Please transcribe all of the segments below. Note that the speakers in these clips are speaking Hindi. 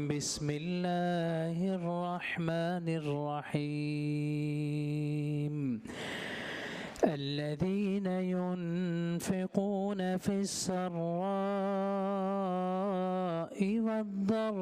बिस्मिल्लाहिर रहमानिर रहीम अल्लज़ीना युनफ़िक़ूना फ़िस्सर्रा'i वद्दर्रा'i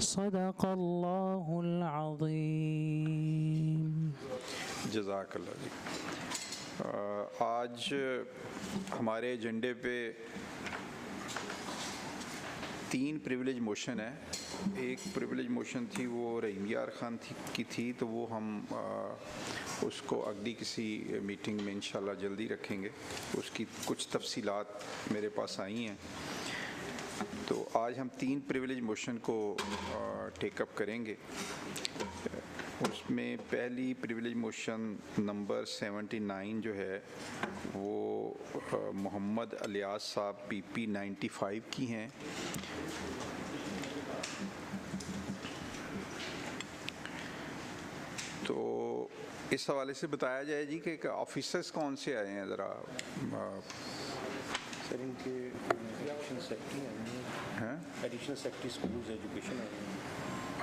सदक़ल्लाहुल अज़ीम। जज़ाकल्लाह जी। आज हमारे एजेंडे पे 3 प्रिविलेज मोशन है। एक प्रिविलेज मोशन थी वो रहीम यार ख़ान की थी, तो वो हम उसको अगली किसी मीटिंग में इंशाल्लाह जल्दी रखेंगे। उसकी कुछ तफसीलात मेरे पास आई हैं, तो आज हम 3 प्रिविलेज मोशन को टेकअप करेंगे। उसमें पहली प्रिविलेज मोशन नंबर 79 जो है वो मोहम्मद अलियास साहब PP 95 की हैं। तो इस हवाले से बताया जाए जी कि ऑफिसर्स कौन से आए हैं ज़रा। सर इनके एडिशनल सेक्रेटरी हैं, एडिशनल सेक्रेटरी स्कूल्स एजुकेशन है।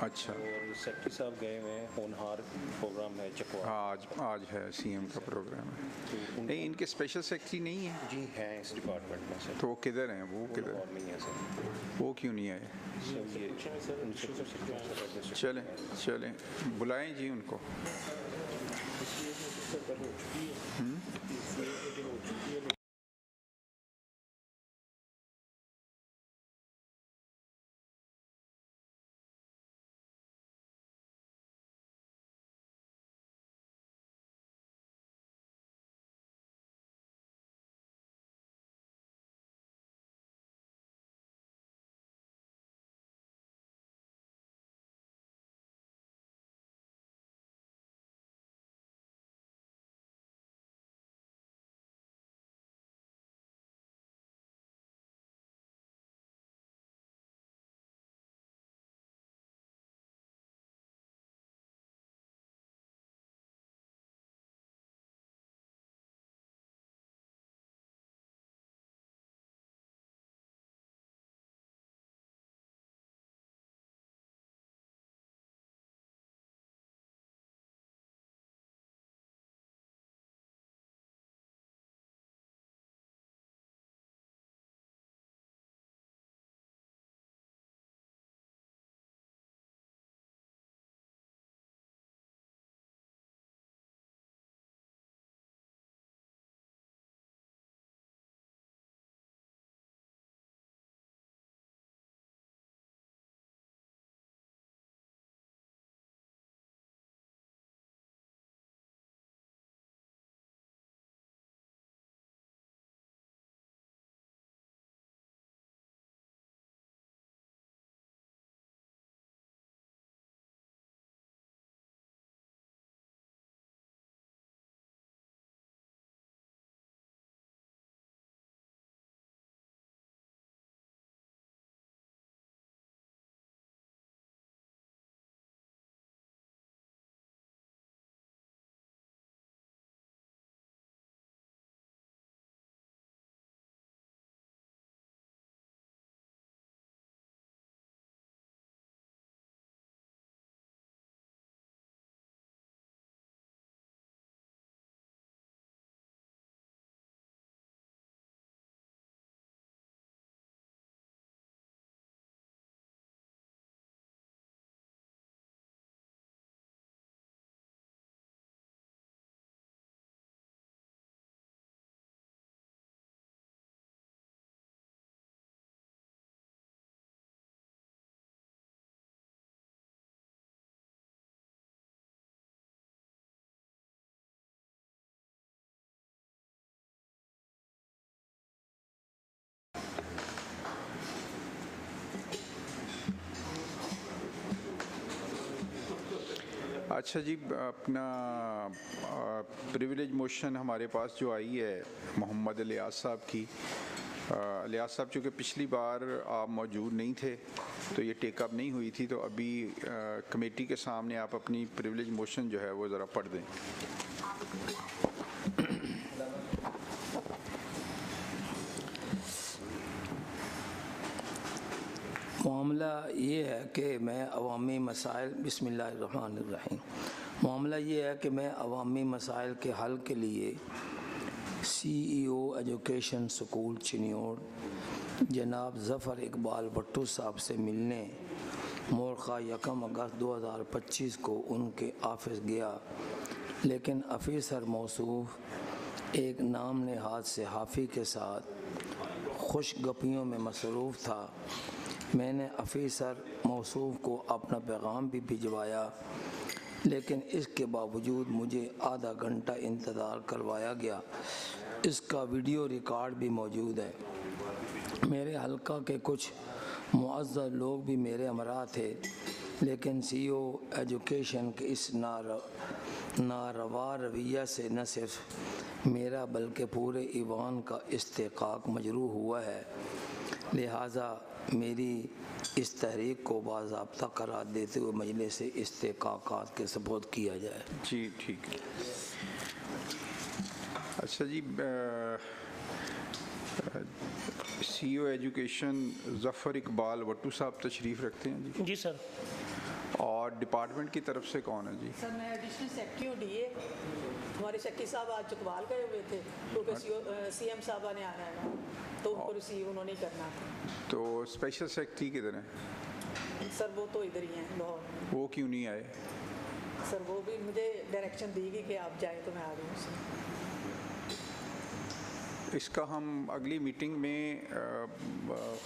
अच्छा, और सेक्रेटरी साहब गए हुए हैं, होनहार प्रोग्राम है चकवा। हाँ आज है CM का प्रोग्राम है। नहीं, इनके स्पेशल सेक्रेटरी नहीं है जी, हैं इस डिपार्टमेंट में सर। तो वो किधर हैं? वो किधर और नहीं है सर। वो क्यों नहीं आए? चलें चलें बुलाएं जी उनको। अच्छा जी, अपना प्रिविलेज मोशन हमारे पास जो आई है मोहम्मद इलियास साहब की। इलियास साहब चूँकि पिछली बार आप मौजूद नहीं थे तो ये टेकअप नहीं हुई थी, तो अभी कमेटी के सामने आप अपनी प्रिविलेज मोशन जो है वो ज़रा पढ़ दें। मामला ये है कि मैं अवामी मसाइल बिस्मिल्लाहिर्रहमानिर्रहीम मामला ये है कि मैं अवामी मसाइल के हल के लिए CEO एजुकेशन स्कूल चिन्योट जनाब ज़फ़र इकबाल भट्टू साहब से मिलने मोरखा 1 अगस्त 2025 को उनके ऑफिस गया, लेकिन ऑफिसर मौसूफ एक नाम नेहाद सहाफ़ी के साथ खुशगपियों में मसरूफ़ था। मैंने ऑफिसर मौसूफ को अपना पैगाम भी भिजवाया, लेकिन इसके बावजूद मुझे आधा घंटा इंतज़ार करवाया गया। इसका वीडियो रिकॉर्ड भी मौजूद है। मेरे हल्का के कुछ मुअज़्ज़ज़ लोग भी मेरे हमरा थे, लेकिन CEO एजुकेशन के इस नारवा रवैया से न सिर्फ मेरा बल्कि पूरे ईवान का इस्तेकाक मजरूह हुआ है। लिहाजा मेरी इस तहरीक को बाज़ाब्ता करार देते हुए मजलिस से इस्तेकाकात के सबूत किया जाए। जी ठीक है। अच्छा जी, CEO एजुकेशन ज़फ़र इकबाल भट्टू साहब तशरीफ़ रखते हैं जी। जी सर। और डिपार्टमेंट की तरफ से कौन है जी? सर मैं एडिशनल सेक्रेटरी हूँ DA। हमारे सेक्रेटरी साहब आज चकवाल गए हुए थे क्योंकि CM साहबा ने आना है ना, तो उनको रिसीव उन्होंने करना था। तो स्पेशल सेक्रेटरी किधर हैं? सर वो तो इधर ही हैं लाहौर। वो क्यों नहीं आए? सर वो भी मुझे डायरेक्शन दी गई कि आप जाए तो मैं आ रही हूँ। इसका हम अगली मीटिंग में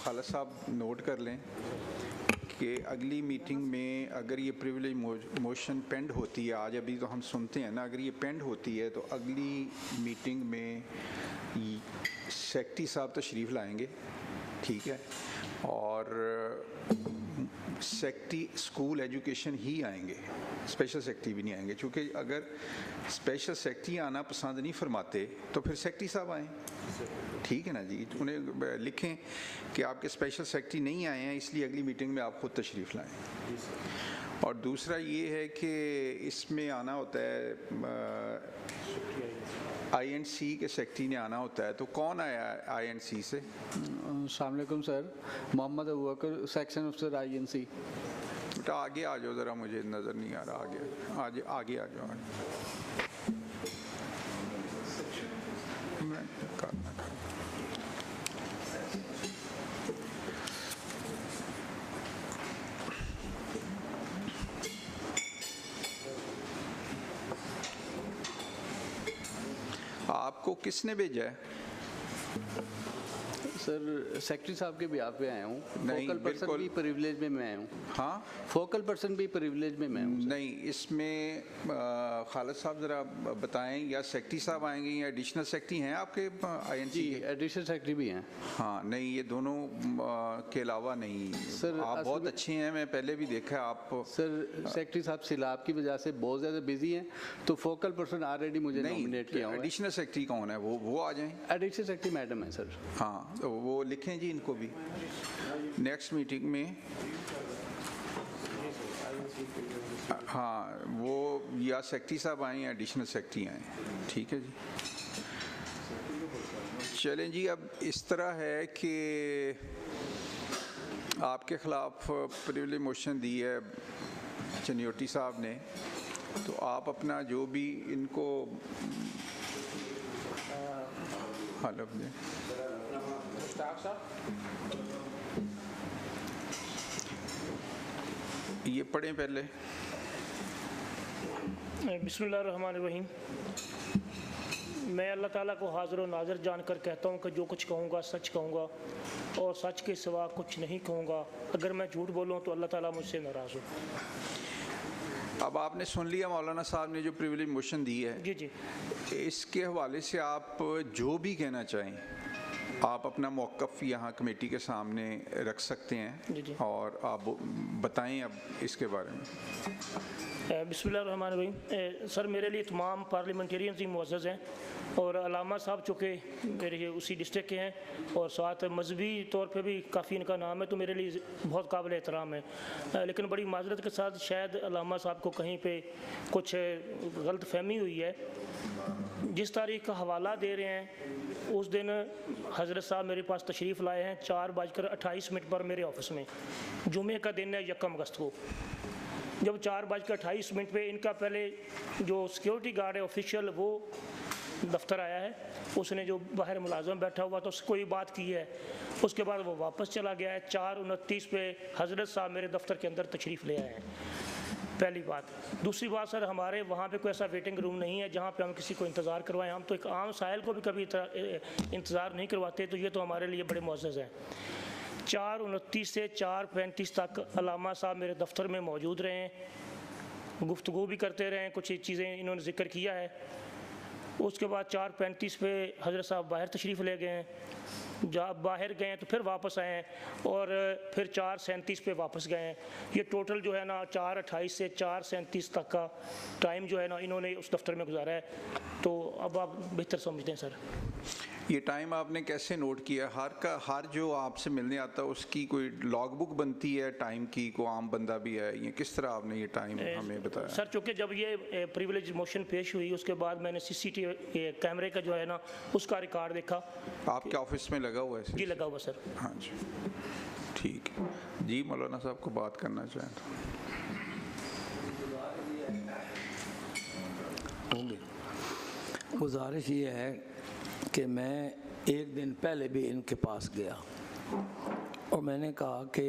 खालिद साहब नोट कर लें कि अगली मीटिंग में अगर ये प्रिविलेज मोशन पेंड होती है, आज अभी तो हम सुनते हैं ना, अगर ये पेंड होती है तो अगली मीटिंग में सेक्रेटरी साहब तशरीफ़ लाएंगे, ठीक है, और सेक्रेटरी स्कूल एजुकेशन ही आएंगे, स्पेशल सेक्रेटरी भी नहीं आएंगे, क्योंकि अगर स्पेशल सेक्रेटरी आना पसंद नहीं फरमाते तो फिर सेक्रेटरी साहब आएँ, ठीक है ना जी। उन्हें लिखें कि आपके स्पेशल सेक्रेटरी नहीं आए हैं, इसलिए अगली मीटिंग में आप खुद तशरीफ़ लाएं। और दूसरा ये है कि इसमें आना होता है INC के सेक्रेटरी ने आना होता है, तो कौन आया INC से? अस्सलाम वालेकुम सर, मोहम्मद अबू बकर, सेक्शन अफसर INC। बेटा आगे आ जाओ ज़रा, मुझे नज़र नहीं आ रहा, आगे आगे आ जाओ। मैं करना आपको किसने भेजा है? सर सेक्रेटरी साहब के बिहाफ पे आया हूँ। नहीं, फोकल पर्सन बिल्कुल। भी प्रिविलेज में मैं आया हूँ। हाँ, फोकल पर्सन भी प्रिविलेज में मैं हूँ। नहीं, इसमें खालिद साहब ज़रा बताएं, या सेक्रेटरी साहब आएंगे या एडिशनल सेक्रेटरी हैं आपके INC जी, के? एडिशनल सेक्रेटरी भी हैं। हाँ, नहीं, ये दोनों के अलावा नहीं। सर, आप असल बहुत में- अच्छे हैं, मैं पहले भी देखा है आप। सर सेक्रेटरी साहब सिलाब की वजह से बहुत ज़्यादा बिजी हैं, तो फोकल पर्सन ऑलरेडी मुझे नहीं, नॉमिनेट किया हुआ है। एडिशनल सेक्रेटरी कौन है? वो आ जाएं। एडिशनल सेक्रेटरी मैडम है सर। हाँ, तो वो लिखें जी इनको भी नेक्स्ट मीटिंग में। हाँ, वो या सेक्रेटरी साहब आए या एडिशनल सेक्रेटरी आए, ठीक है जी। चलें जी, अब इस तरह है कि आपके ख़िलाफ़ प्रिविलेज मोशन दी है चनियोटी साहब ने, तो आप अपना जो भी इनको हलफ दें। ये पढ़ें पहले। बिस्मिल्लाहिर्रहमानिर्रहीम। मैं अल्लाह ताला को हाज़िर और नाज़िर जानकर कहता हूँ कि जो कुछ कहूँगा सच कहूँगा और सच के सिवा कुछ नहीं कहूँगा। अगर मैं झूठ बोलूँ तो अल्लाह ताला मुझसे नाराज़ हो। अब आपने सुन लिया मौलाना साहब ने जो प्रिविलेज मोशन दी है। जी जी। इसके हवाले से आप जो भी कहना चाहें, आप अपना मौक़िफ़ यहाँ कमेटी के सामने रख सकते हैं। जी जी। और आप बताएं अब इसके बारे में। बिस्मिल्लाहिर्रहमानिर्रहीम। सर, मेरे लिए तमाम पार्लियामेंटेरियंस ही मुअज़्ज़ज़ हैं और अलामा साहब चूँकि मेरे उसी डिस्ट्रिक्ट के हैं और साथ मजहबी तौर पे भी काफ़ी इनका नाम है, तो मेरे लिए बहुत काबिल एहतराम है। लेकिन बड़ी माजरत के साथ शायद अलामा साहब को कहीं पे कुछ गलत फहमी हुई है। जिस तारीख का हवाला दे रहे हैं उस दिन हज़रत साहब मेरे पास तशरीफ़ लाए हैं 4:28 पर मेरे ऑफिस में। जुमे का दिन है 1 अगस्त को। जब 4:28 पे इनका पहले जो सिक्योरिटी गार्ड है ऑफिशियल वो दफ्तर आया है, उसने जो बाहर मुलाजम बैठा हुआ तो उसको ये बात की है, उसके बाद वो वापस चला गया है। 4:29 पे हज़रत साहब मेरे दफ्तर के अंदर तशरीफ़ ले आए हैं, पहली बात। दूसरी बात सर, हमारे वहाँ पे कोई ऐसा वेटिंग रूम नहीं है जहाँ पे हम किसी को इंतज़ार करवाएं। हम तो एक आम साहिल को भी कभी इंतज़ार नहीं करवाते, तो ये तो हमारे लिए बड़े मुअज़्ज़ज़ हैं। 4:29 से 4:35 तक अलामा साहब मेरे दफ्तर में मौजूद रहे हैं, गुफ्तगू भी करते रहे, कुछ चीज़ें इन्होंने जिक्र किया है। उसके बाद 4:35 पे हज़रत साहब बाहर तशरीफ़ ले गए हैं। जब बाहर गए हैं तो फिर वापस आए हैं और फिर 4:37 पे वापस गए हैं। ये टोटल जो है ना 4:28 से 4:37 तक का टाइम जो है ना इन्होंने उस दफ्तर में गुजारा है। तो अब आप बेहतर समझते हैं सर। ये टाइम आपने कैसे नोट किया? हर जो आपसे मिलने आता है उसकी कोई लॉग बुक बनती है टाइम की? को आम बंदा भी है, ये किस तरह आपने ये टाइम हमें बताया? सर, चूँकि जब ये प्रिविलेज मोशन पेश हुई उसके बाद मैंने CCTV कैमरे का जो है ना उसका रिकॉर्ड देखा। आपके ऑफिस में लगा हुआ है? जी लगा हुआ सर। हाँ जी, ठीक है जी। मौलाना साहब को बात करना चाहें तो होंगे। गुजारिश ये है कि मैं एक दिन पहले भी इनके पास गया और मैंने कहा कि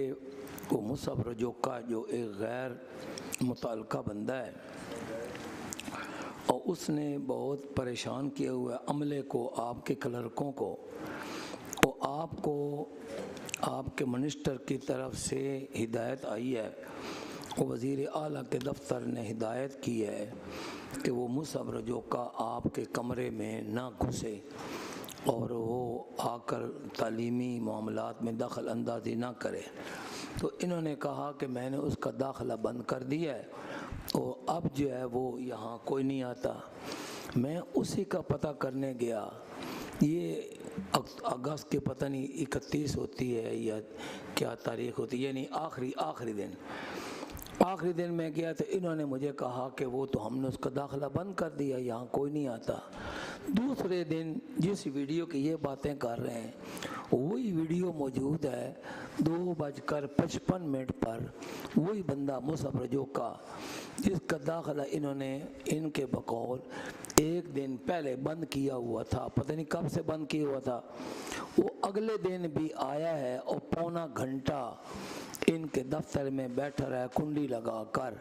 वो मुसअब रजोका जो एक गैर मुतल्लका बंदा है और उसने बहुत परेशान किए हुए अमले को, आपके क्लर्कों को, और आपको आपके मिनिस्टर की तरफ से हिदायत आई है और वज़ीर आला के दफ्तर ने हिदायत की है कि वो मुसअब रजोका आपके कमरे में ना घुसे और वो आकर तालीमी मामलात में दखल अंदाज़ी ना करे। तो इन्होंने कहा कि मैंने उसका दाखिला बंद कर दिया है और अब जो है वो यहाँ कोई नहीं आता। मैं उसी का पता करने गया। ये अगस्त के पता नहीं 31 होती है या क्या तारीख होती है, यानी आखिरी दिन मैं गया तो इन्होंने मुझे कहा कि वो तो हमने उसका दाखिला बंद कर दिया, यहाँ कोई नहीं आता। दूसरे दिन जिस वीडियो की ये बातें कर रहे हैं वही वीडियो मौजूद है 2:55 पर। वही बंदा मुसअब रजोका जिसका दाखिला इन्होंने इनके बकौल एक दिन पहले बंद किया हुआ था, पता नहीं कब से बंद किया हुआ था, वो अगले दिन भी आया है और पौना घंटा इनके दफ्तर में बैठा रहा कुंडी लगा कर।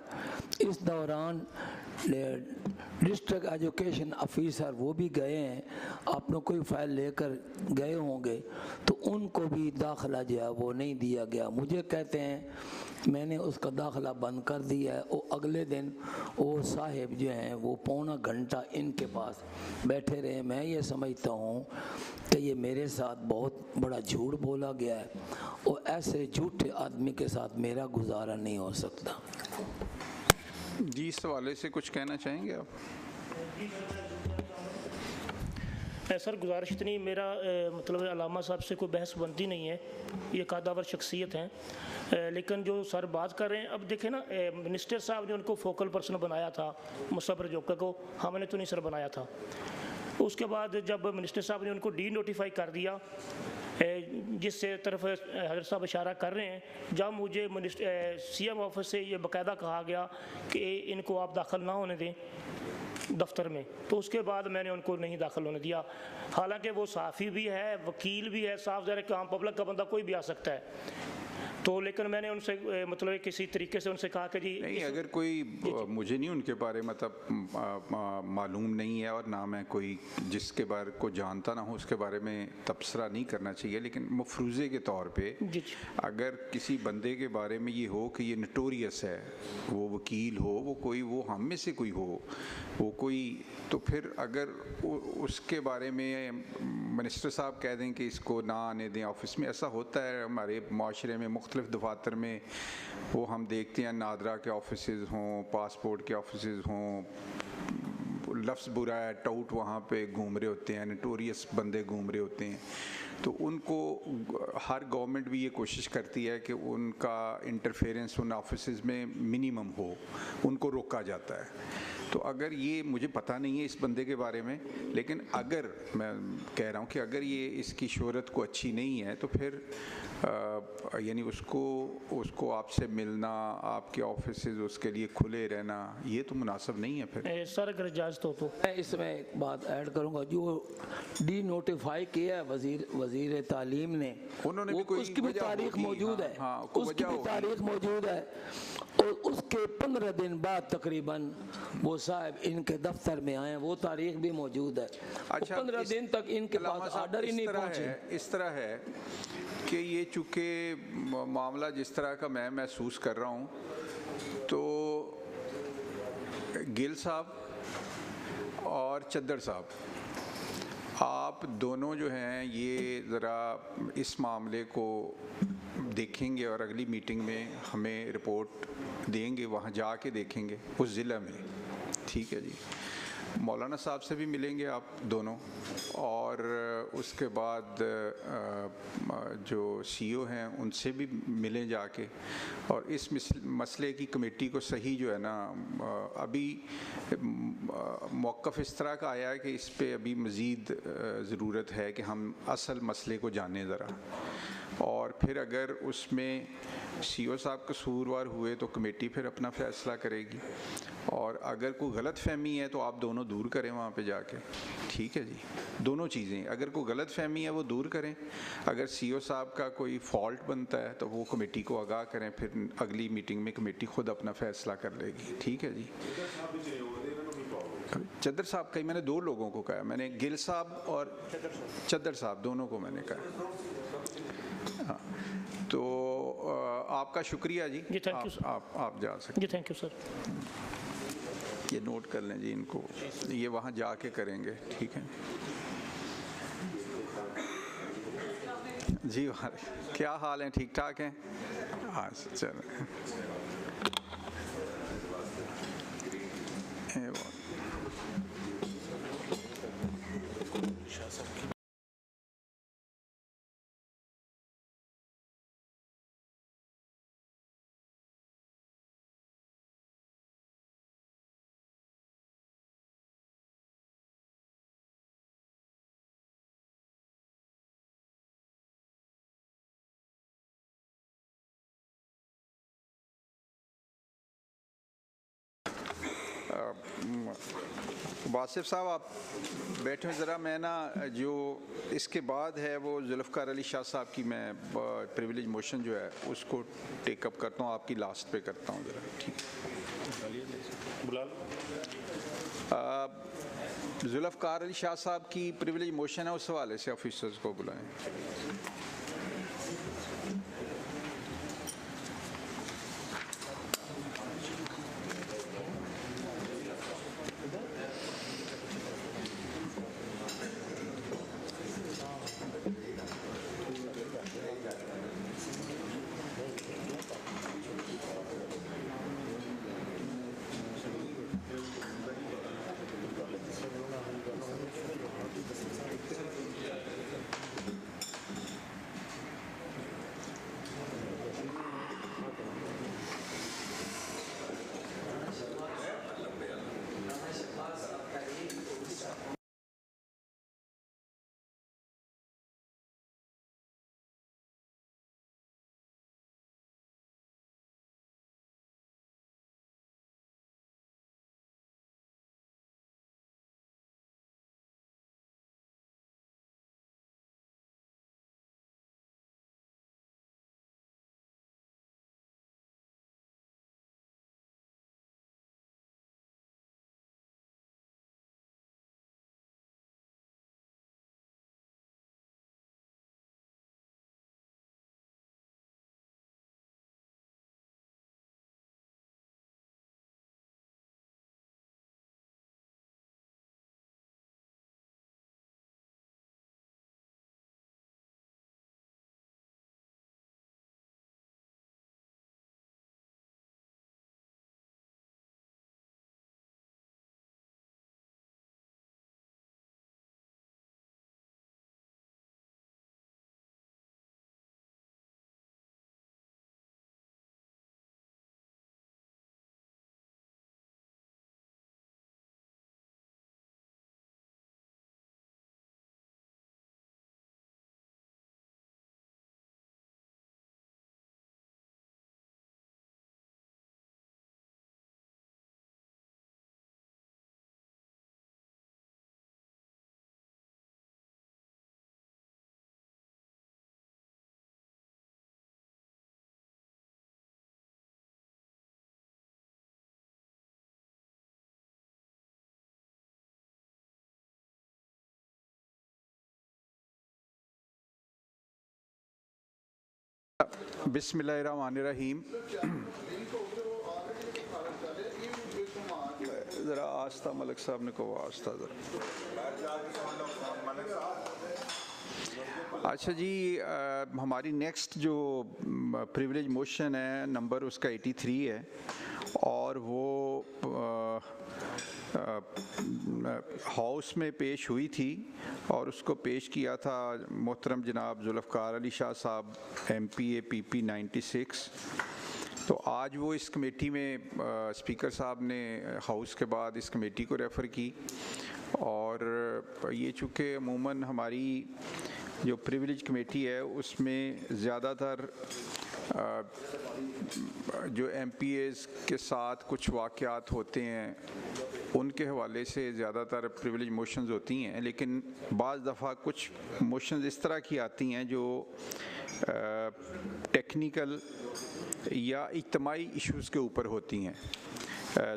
इस दौरान डिस्ट्रिक्ट एजुकेशन ऑफिसर वो भी गए हैं, अपना कोई फाइल लेकर गए होंगे, तो उनको भी दाखिला जो है वो नहीं दिया गया। मुझे कहते हैं मैंने उसका दाखिला बंद कर दिया है और अगले दिन वो साहिब जो हैं वो पौना घंटा इनके पास बैठे रहे। मैं ये समझता हूँ कि ये मेरे साथ बहुत बड़ा झूठ बोला गया है और ऐसे झूठे आदमी के साथ मेरा गुजारा नहीं हो सकता। जी, इस हवाले से कुछ कहना चाहेंगे आप? सर, गुजारिश इतनी, मेरा मतलब अलामा साहब से कोई बहस बनती नहीं है, ये कादावर शख्सियत हैं। लेकिन जो सर बात कर रहे हैं, अब देखें ना, मिनिस्टर साहब ने उनको फोकल पर्सन बनाया था मुसअब रजोका को, हमने तो नहीं सर बनाया था। उसके बाद जब मिनिस्टर साहब ने उनको डी नोटिफाई कर दिया, जिससे तरफ हज़रत साहब इशारा कर रहे हैं, जब मुझे CM ऑफिस से ये बाकायदा कहा गया कि इनको आप दाखिल ना होने दें दफ्तर में, तो उसके बाद मैंने उनको नहीं दाखिल होने दिया। हालांकि वो साफ़ी भी है, वकील भी है, साफ ज़ाहिर है कि आम पब्लिक का बंदा कोई भी आ सकता है। तो लेकिन मैंने उनसे मतलब किसी तरीके से उनसे कहा कि जी नहीं, अगर कोई मुझे नहीं उनके बारे मतलब मालूम नहीं है और ना मैं कोई जिसके बारे को जानता ना हो उसके बारे में तबसरा नहीं करना चाहिए, लेकिन मफरूज़े के तौर पे अगर किसी बंदे के बारे में ये हो कि ये नटोरियस है, वो वकील हो, वो कोई वो हम में से कोई हो, वो कोई, तो फिर अगर उसके बारे में मिनिस्टर साहब कह दें कि इसको ना आने दें ऑफिस में। ऐसा होता है हमारे माशरे में, मुख्तलिफ दफातर में वो हम देखते हैं, नादरा के ऑफिसेज़ हों, पासपोर्ट के ऑफिसेज़ हों, लफ्ज़ बुरा है, टाउट वहाँ पे घूम रहे होते हैं, नटोरियस बंदे घूम रहे होते हैं। तो उनको हर गवर्नमेंट भी ये कोशिश करती है कि उनका इंटरफेरेंस उन ऑफिसेज़ में मिनिमम हो, उनको रोका जाता है। तो अगर ये, मुझे पता नहीं है इस बंदे के बारे में, लेकिन अगर मैं कह रहा हूँ कि अगर ये इसकी शोहरत को अच्छी नहीं है तो फिर यानी उसको आपसे मिलना, आपके ऑफिसेज उसके लिए खुले रहना, ये तो मुनासिब नहीं है फिर। सर अगर इजाज़त हो तो मैं इसमें एक बात ऐड करूंगा, जो डी नोटिफाई किया है वजीर तालीम ने, उन्होंने भी कोई उसकी भी वजह तारीख होगी, मौजूद है, हाँ, कोई उसकी वजह भी होगी। तारीख मौजूद है, और उसके 15 दिन बाद तकरीबन वो साहब इनके दफ्तर में आए, वो तारीख भी मौजूद है। अच्छा, 15 दिन तक इनके पास ऑर्डर ही नहीं पहुंचे। इस तरह है कि ये चूँकि मामला जिस तरह का मैं महसूस कर रहा हूँ, तो गिल साहब और चद्दर साहब, आप दोनों जो हैं ये ज़रा इस मामले को देखेंगे और अगली मीटिंग में हमें रिपोर्ट देंगे, वहाँ जाके देखेंगे उस ज़िला में। ठीक है जी। मौलाना साहब से भी मिलेंगे आप दोनों, और उसके बाद जो सीईओ हैं उनसे भी मिलें जाके, और इस मसले की कमेटी को सही जो है ना, अभी मौक़िफ़ इस तरह का आया है कि इस पे अभी मज़ीद ज़रूरत है कि हम असल मसले को जानें ज़रा, और फिर अगर उसमें सीईओ साहब कसूरवार हुए तो कमेटी फिर अपना फ़ैसला करेगी, और अगर कोई गलत फहमी है तो आप दोनों दूर करें वहाँ पे जाके। ठीक है जी, दोनों चीज़ें, अगर कोई गलत फहमी है वो दूर करें, अगर सीईओ साहब का कोई फॉल्ट बनता है तो वो कमेटी को आगाह करें, फिर अगली मीटिंग में कमेटी खुद अपना फ़ैसला कर लेगी। ठीक है जी। चद्दर साहब का ही मैंने 2 लोगों को कहा, मैंने गिल साहब और चद्दर साहब दोनों को मैंने कहा। हाँ, तो आपका शुक्रिया जी। जी, थैंक यू सर। आप जा सकते। जी, थैंक यू सर। ये नोट कर लें जी इनको, ये वहाँ जाके करेंगे। ठीक है जी। क्या हाल है, ठीक ठाक हैं? हाँ चलो। वासिफ साहब आप बैठे ज़रा, मैं ना जो इसके बाद है वो जुल्फ़कार अली शाह साहब की मैं प्रिविलेज मोशन जो है उसको टेकअप करता हूँ, आपकी लास्ट पे करता हूँ ज़रा। ठीक है। जुल्फ़कार अली शाह साहब की प्रिविलेज मोशन है, उस हवाले से ऑफिसर्स को बुलाएं। बिस्मिल्लाहिर्रहमानिर्रहीम। ज़रा आस्था मलिक साहब ने कहो आस्था ज़रा। अच्छा जी, हमारी नेक्स्ट जो प्रिविलेज मोशन है नंबर उसका 83 है और वो हाउस में पेश हुई थी और उसको पेश किया था मोहतरम जनाब जुल्फ़कार अली शाह साहब MPA PP 96। तो आज वो इस कमेटी में स्पीकर साहब ने हाउस के बाद इस कमेटी को रेफ़र की और ये चूँकि अमूमन हमारी जो प्रिविलेज कमेटी है उसमें ज़्यादातर जो MPAs के साथ कुछ वाक़यात होते हैं उनके हवाले से ज़्यादातर प्रिविलेज मोशंस होती हैं, लेकिन बाज़ दफ़ा कुछ मोशंस इस तरह की आती हैं जो टेक्निकल या इज्तमाई इश्यूज़ के ऊपर होती हैं,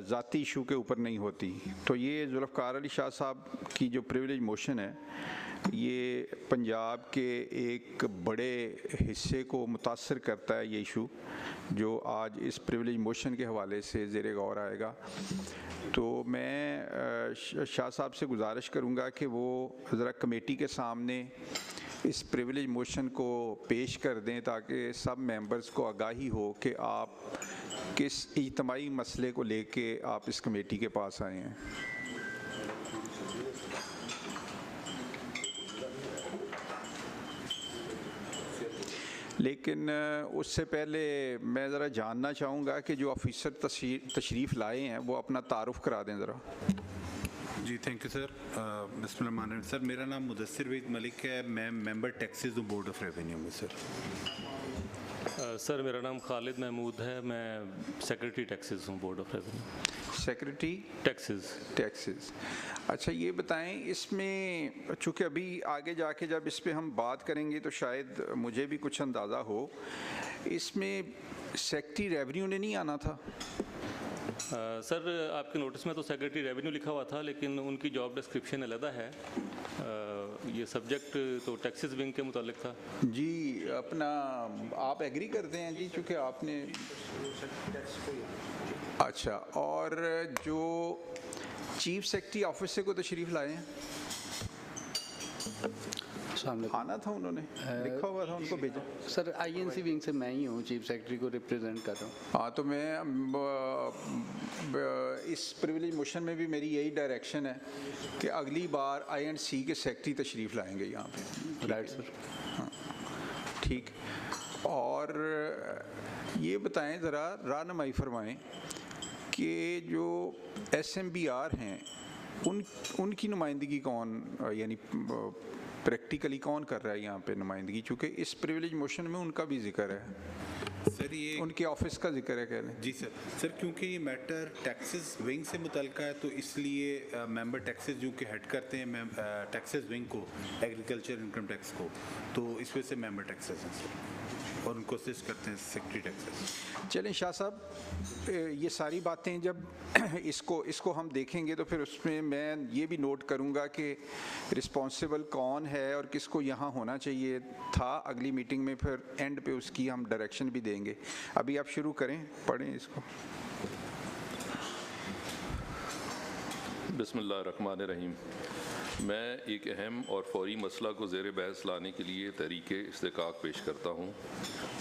ज़ाती इशू के ऊपर नहीं होती। तो ये जुल्फ़कार अली शाह साहब की जो प्रिविलेज मोशन है ये पंजाब के एक बड़े हिस्से को मुतासर करता है, ये इशू जो आज इस प्रिविलेज मोशन के हवाले से ज़ेरे गौर आएगा। तो मैं शाह साहब से गुजारिश करूँगा कि वो ज़रा कमेटी के सामने इस प्रिविलेज मोशन को पेश कर दें ताकि सब मेंबर्स को आगाही हो कि आप किस इज्तमाई मसले को लेके आप इस कमेटी के पास आए हैं। लेकिन उससे पहले मैं ज़रा जानना चाहूँगा कि जो ऑफिसर तशरीफ़ लाए हैं वो अपना तारुफ़ करा दें ज़रा। जी थैंक यू सर। बिस्मिल्लाह सर, मेरा नाम मुदस्सिर वहीद मलिक है, मैं मेंबर टैक्सेस हूँ बोर्ड ऑफ रेवेन्यू में सर। सर मेरा नाम खालिद महमूद है, मैं सेक्रेटरी टैक्सेस हूँ board of revenue. Secretary taxes. अच्छा ये बताएं, इसमें चूँकि अभी आगे जाके जब इस पे हम बात करेंगे तो शायद मुझे भी कुछ अंदाज़ा हो, इसमें सेक्रेटरी रेवेन्यू ने नहीं आना था? सर आपके नोटिस में तो सेक्रेटरी रेवेन्यू लिखा हुआ था लेकिन उनकी जॉब डिस्क्रिप्शन अलग है। ये सब्जेक्ट तो टैक्सेस विंग के मुतालिक था जी। अपना आप एग्री करते हैं जी, चूँकि आपने अच्छा, और जो चीफ सेक्रेटरी ऑफिस से को तशरीफ़ लाए हैं आना था, उन्होंने लिखा हुआ था उनको भेजा। सर INC विंग से मैं ही हूँ, चीफ सेक्रेटरी को रिप्रेजेंट कर रहा हूँ। हाँ, तो मैं इस प्रिविलेज मोशन में भी मेरी यही डायरेक्शन है कि अगली बार I&C के सेक्रेटरी तशरीफ़ लाएंगे यहाँ पे। Right sir. हाँ ठीक। और ये बताएं ज़रा, रहनुमाई फरमाएं कि जो SMBR हैं उनकी नुमाइंदगी कौन, यानी प्रैक्टिकली कौन कर रहा है यहाँ पे नुमाइंदगी, चूँकि इस प्रिविलेज मोशन में उनका भी जिक्र है सर, ये उनके ऑफिस का जिक्र है, कह लें। जी सर क्योंकि ये मैटर टैक्सेस विंग से मुतल्लिक़ है तो इसलिए मेंबर टैक्सेस जो कि हेड करते हैं टैक्सेस विंग को, एग्रीकल्चर इनकम टैक्स को, तो इस वजह से मेंबर टैक्सेस हैं सर और उनको असिस्ट करते हैं सेक्रेटरी टैक्सेस। चलें शाह साहब, ये सारी बातें जब इसको हम देखेंगे तो फिर उसमें मैं ये भी नोट करूँगा कि रिस्पॉन्सिबल कौन है और किसको यहाँ होना चाहिए था। अगली मीटिंग में फिर एंड पे उसकी हम डायरेक्शन भी देंगे। अभी आप शुरू करें, पढ़ें इसको। बिस्मिल्लाहिर्रहमानिर्रहीम। मैं एक अहम और फौरी मसला को ज़ेर बहस लाने के लिए तहरीके इस्तेकाक पेश करता हूँ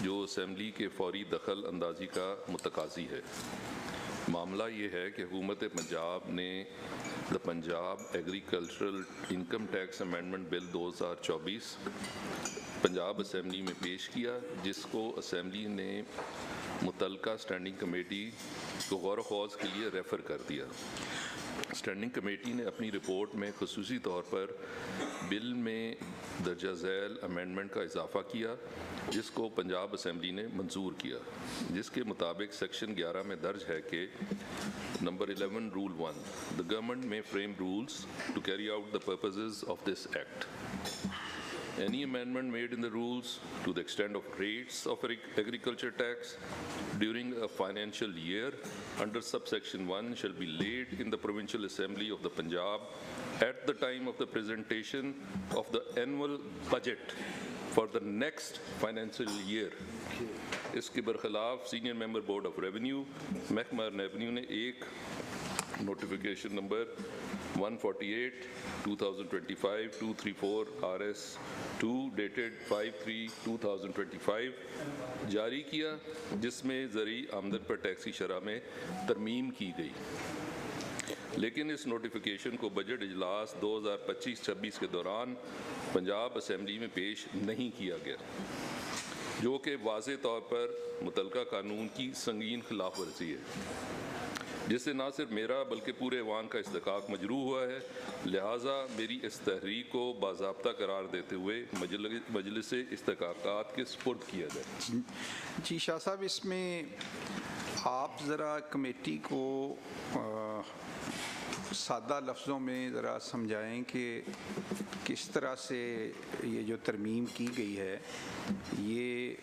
जो असम्बली के फौरी दखल अंदाजी का मुतकाज़ी है। मामला ये है कि हुकूमत पंजाब ने the Punjab agricultural income tax amendment bill 2024 Punjab assembly में पेश किया, जिसको असम्बली ने मुतल्लिका स्टैंडिंग कमेटी को गौर ख़ौज़ के लिए रेफ़र कर दिया। स्टैंडिंग कमेटी ने अपनी रिपोर्ट में ख़ुसूसी तौर पर बिल में दर्जा झैल अमेंडमेंट का इजाफ़ा किया जिसको पंजाब असम्बली ने मंजूर किया, जिसके मुताबिक सेक्शन 11 में दर्ज है कि number 11 rule 1, the government may frame rules to carry out the purposes of this act. Any amendment made in the rules to the extent of rates of agriculture tax during a financial year under subsection 1 shall be laid in the Provincial Assembly of the Punjab at the time of the presentation of the annual budget for the next financial year. इसके बरखिलाफ senior member board of revenue महकमा रेवेन्यू ने एक नोटिफिकेशन नंबर 148 2025 234 RS 2 dated 5/3/2025 जारी किया, जिसमें ज़री आमदन पर टैक्सी शरह में तरमीम की गई। लेकिन इस नोटिफिकेशन को बजट इजलास 2025-26 के दौरान पंजाब असम्बली में पेश नहीं किया गया, जो कि वाज़े तौर पर मुतलका कानून की संगीन खिलाफ वर्जी है, जिससे न सिर्फ मेरा बल्कि पूरे ऐवान का इस्तेकाक मजरूह हुआ है। लिहाजा मेरी इस तहरीक को बाज़ाब्ता करार देते हुए मजलिस इस्तेकाकात के सुपुर्द किया जाए। जी शाह साहब, इसमें आप ज़रा कमेटी को सादा लफ्ज़ों में ज़रा समझाएं कि किस तरह से ये जो तरमीम की गई है, ये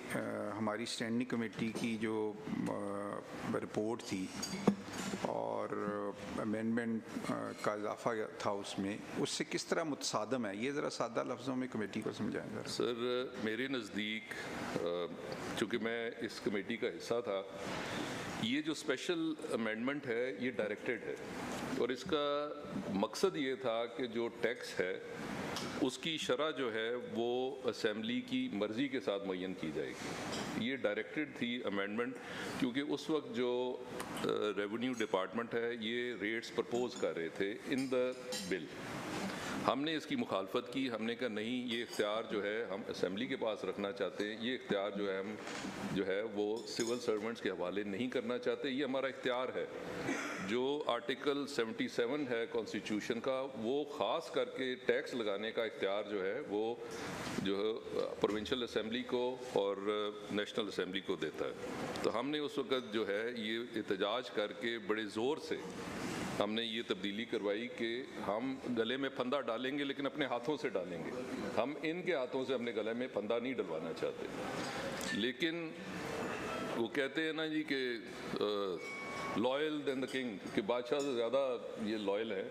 हमारी स्टैंडिंग कमेटी की जो रिपोर्ट थी और अमेंडमेंट का इजाफा था उसमें, उससे किस तरह मुतसादम है, ये ज़रा सादा लफ्ज़ों में कमेटी को समझाएं ज़रा। सर, मेरे नज़दीक चूँकि मैं इस कमेटी का हिस्सा था, ये जो स्पेशल अमेंडमेंट है ये डायरेक्टेड है और इसका मकसद ये था कि जो टैक्स है उसकी शरह जो है वो असेंबली की मर्ज़ी के साथ मुय्यन की जाएगी। ये डायरेक्टेड थी अमेंडमेंट, क्योंकि उस वक्त जो रेवेन्यू डिपार्टमेंट है ये रेट्स प्रपोज कर रहे थे इन द बिल। हमने इसकी मुखालफत की, हमने कहा नहीं, ये इख्तियार जो है हम असेंबली के पास रखना चाहते हैं, ये इख्तियार जो है हम जो है वो सिविल सर्वेंट्स के हवाले नहीं करना चाहते, ये हमारा इख्तियार है। जो आर्टिकल 77 है कॉन्स्टिट्यूशन का, वो ख़ास करके टैक्स लगाने का इख्तियार जो है वो जो प्रोविंशियल असेंबली को और नेशनल असेंबली को देता है। तो हमने उस वक़्त जो है ये एहतजाज करके बड़े ज़ोर से हमने ये तब्दीली करवाई कि हम गले में फंदा डालेंगे लेकिन अपने हाथों से डालेंगे, हम इनके हाथों से अपने गले में फंदा नहीं डलवाना चाहते। लेकिन वो कहते हैं ना जी कि लॉयल देन द किंग, कि बादशाह से ज़्यादा ये लॉयल है,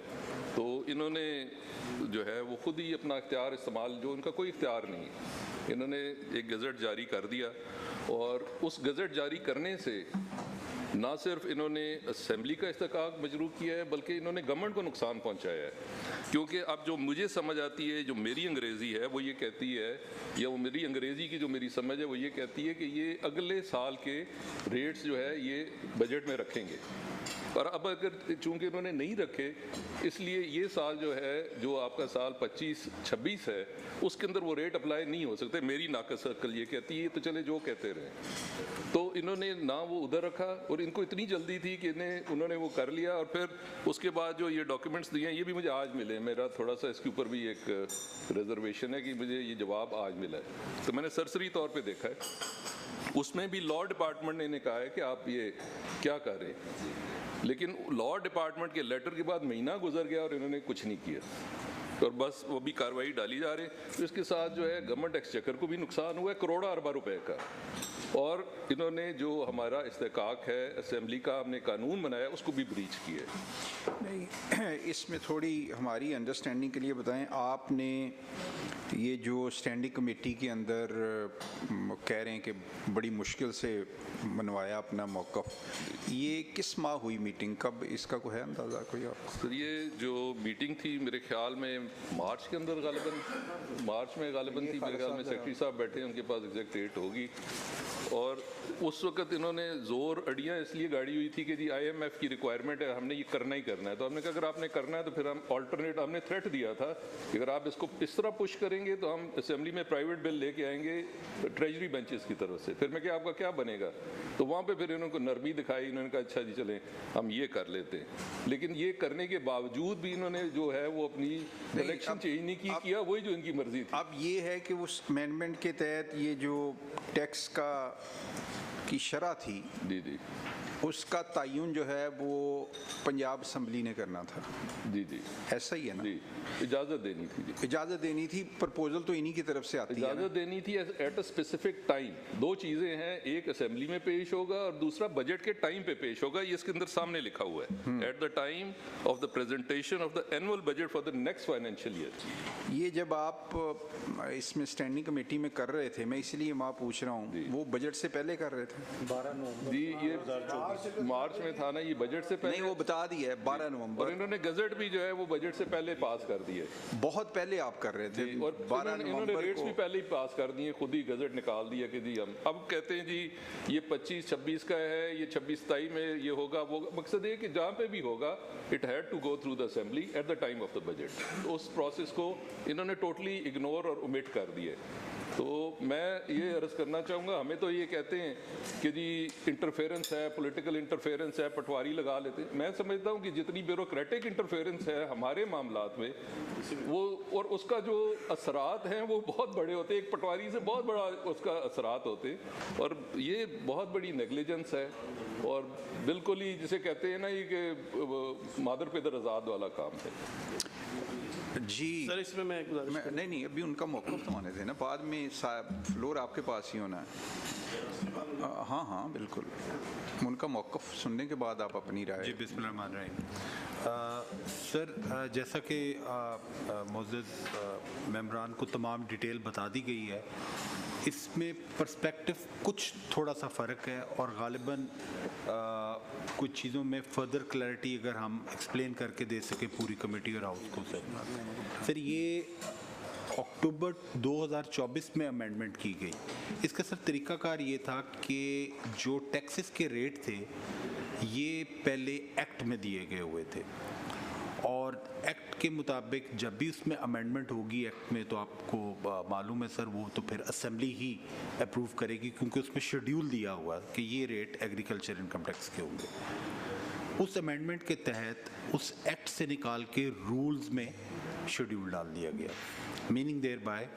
तो इन्होंने जो है वो खुद ही अपना इख्तियार इस्तेमाल, जो उनका कोई इख्तियार नहीं, इन्होंने एक गज़ट जारी कर दिया और उस गज़ट जारी करने से ना सिर्फ इन्होंने असेंबली का इस्तेकाक मजरूह किया है बल्कि इन्होंने गवर्नमेंट को नुकसान पहुंचाया है। क्योंकि अब जो मुझे समझ आती है, जो मेरी अंग्रेज़ी है वो ये कहती है, या वो मेरी अंग्रेज़ी की जो मेरी समझ है वो ये कहती है कि ये अगले साल के रेट्स जो है ये बजट में रखेंगे, और अब अगर चूँकि इन्होंने नहीं रखे, इसलिए ये साल जो है, जो आपका साल 25-26 है, उसके अंदर वो रेट अप्लाई नहीं हो सकते। मेरी नाकस अक्ल ये कहती है, तो चले जो कहते रहे। तो इन्होंने ना वो उधर रखा और इनको इतनी जल्दी थी कि उन्होंने वो कर लिया, और फिर उसके बाद जो ये डॉक्यूमेंट्स दिए हैं ये भी मुझे आज मिले। मेरा थोड़ा सा इसके ऊपर भी एक रिजर्वेशन है कि मुझे ये जवाब आज मिला है। तो मैंने सरसरी तौर पर देखा है, उसमें भी लॉ डिपार्टमेंट ने कहा है कि आप ये क्या कर रहे हैं, लेकिन लॉ डिपार्टमेंट के लेटर के बाद महीना गुजर गया और इन्होंने कुछ नहीं किया, और बस वो भी कार्रवाई डाली जा रही है। तो इसके साथ जो है गवर्नमेंट एक्सचेकर को भी नुकसान हुआ है करोड़ों अरबा रुपए का, और इन्होंने जो हमारा इस्तेकाक है असेंबली का हमने कानून बनाया उसको भी ब्रीच किया है। नहीं, इसमें थोड़ी हमारी अंडरस्टैंडिंग के लिए बताएं, आपने ये जो स्टैंडिंग कमेटी के अंदर कह रहे हैं कि बड़ी मुश्किल से मनवाया अपना मौक़िफ़, ये किस माह हुई मीटिंग, कब, इसका कोई है अंदाज़ा कोई आपको? सर, ये जो मीटिंग थी मेरे ख्याल में मार्च के अंदर मार्च में गालिबन थी मेरे ख्याल में। सेक्रेटरी साहब बैठे हैं, उनके पास एग्जैक्ट डेट होगी। और उस वक्त इन्होंने ज़ोर अड़ियाँ इसलिए गाड़ी हुई थी कि जी IMF की रिक्वायरमेंट है, हमने ये करना ही करना है। तो हमने कहा अगर आपने करना है तो फिर हम ऑल्टरनेट, हमने थ्रेट दिया था कि अगर आप इसको इस तरह पुश करेंगे तो हम असेंबली में प्राइवेट बिल लेके आएंगे ट्रेजरी बेंचेस की तरफ से। फिर मैं क्या, आपका क्या बनेगा? तो वहाँ पे फिर इन्होंने नरमी दिखाई, इन्होंने कहा अच्छा जी चलें हम ये कर लेते हैं। लेकिन ये करने के बावजूद भी इन्होंने जो है वो अपनी इलेक्शन चेंज नहीं किया, वही जो इनकी मर्जी थी। अब ये है कि उस अमेंडमेंट के तहत ये जो टैक्स की शरह थी, जी जी, उसका तयन जो है वो पंजाब असम्बली ने करना था। जी जी ऐसा ही है ना? जी, इजाज़त देनी थी। जी, इजाज़त देनी थी, प्रपोजल तो इन्हीं की तरफ से आती है ना? इजाज़त देनी थी एट अ स्पेसिफिक टाइम। दो चीज़ें हैं, एक असेंबली में पेश होगा और दूसरा बजट के टाइम पे पेश होगा। ये इसके अंदर सामने लिखा हुआ है, eight the time of the presentation of the annual budget for the next financial year. ये जब आप इसमें स्टैंडिंग कमेटी में कर रहे थे, मैं इसलिए वहाँ पूछ रहा हूँ, वो बजट से पहले कर रहे थे? 12 नवंबर जी, ये मार्च में था ना, ये बजट से पहले। नहीं, वो बता दिया है 12 और नवंबर। इन्होंने गजट भी जो है वो बजट से पहले पास कर दिए। बहुत पहले आप कर रहे थे, और 12 इन्होंने नवंबर रेट्स को। भी पहले ही पास कर दिए, खुद ही गजट निकाल दिया कि जी हम अब कहते हैं जी ये 25-26 का है, ये 26-27 में ये होगा। वो मकसद ये कि जहाँ पे भी होगा it had to go through the assembly at the time of the budget. तो उस प्रोसेस को इन्होंने टोटली इग्नोर और ओमिट कर दिए। तो मैं ये अर्ज़ करना चाहूँगा, हमें तो ये कहते हैं कि जी इंटरफेरेंस है, पॉलिटिकल इंटरफेरेंस है, पटवारी लगा लेते हैं। मैं समझता हूँ कि जितनी ब्यूरोक्रेटिक इंटरफेरेंस है हमारे मामलात में, वो और उसका जो असरात हैं वो बहुत बड़े होते हैं। एक पटवारी से बहुत बड़ा उसका असरात होते हैं, और ये बहुत बड़ी नेग्लिजेंस है और बिल्कुल ही जिसे कहते हैं ना ये कि मादर पिदर आज़ाद वाला काम है। जी सर, इसमें मैं नहीं, अभी उनका मौक़िफ़ तो आने देना, बाद में फ्लोर आपके पास ही होना है। हाँ हाँ बिल्कुल, उनका मौक़िफ़ सुनने के बाद आप अपनी राय। जी, बिस्मिल्लाहिर्रहमानिर्रहीम। सर, जैसा कि मौजूद मेंबरान को तमाम डिटेल बता दी गई है, इसमें पर्सपेक्टिव कुछ थोड़ा सा फ़र्क है और ग़ालिबन कुछ चीज़ों में फर्दर क्लैरिटी अगर हम एक्सप्लेन करके दे सकें पूरी कमेटी और हाउस को। सर ये अक्टूबर 2024 में अमेंडमेंट की गई। इसका सर तरीकाकार ये था कि जो टैक्सेस के रेट थे ये पहले एक्ट में दिए गए हुए थे, और एक्ट के मुताबिक जब भी उसमें अमेंडमेंट होगी एक्ट में, तो आपको मालूम है सर वो तो फिर असेंबली ही अप्रूव करेगी, क्योंकि उसमें शेड्यूल दिया हुआ कि ये रेट एग्रीकल्चर इनकम टैक्स के होंगे। उस अमेंडमेंट के तहत उस एक्ट से निकाल के रूल्स में शेड्यूल डाल दिया गया, मीनिंग देयर बाय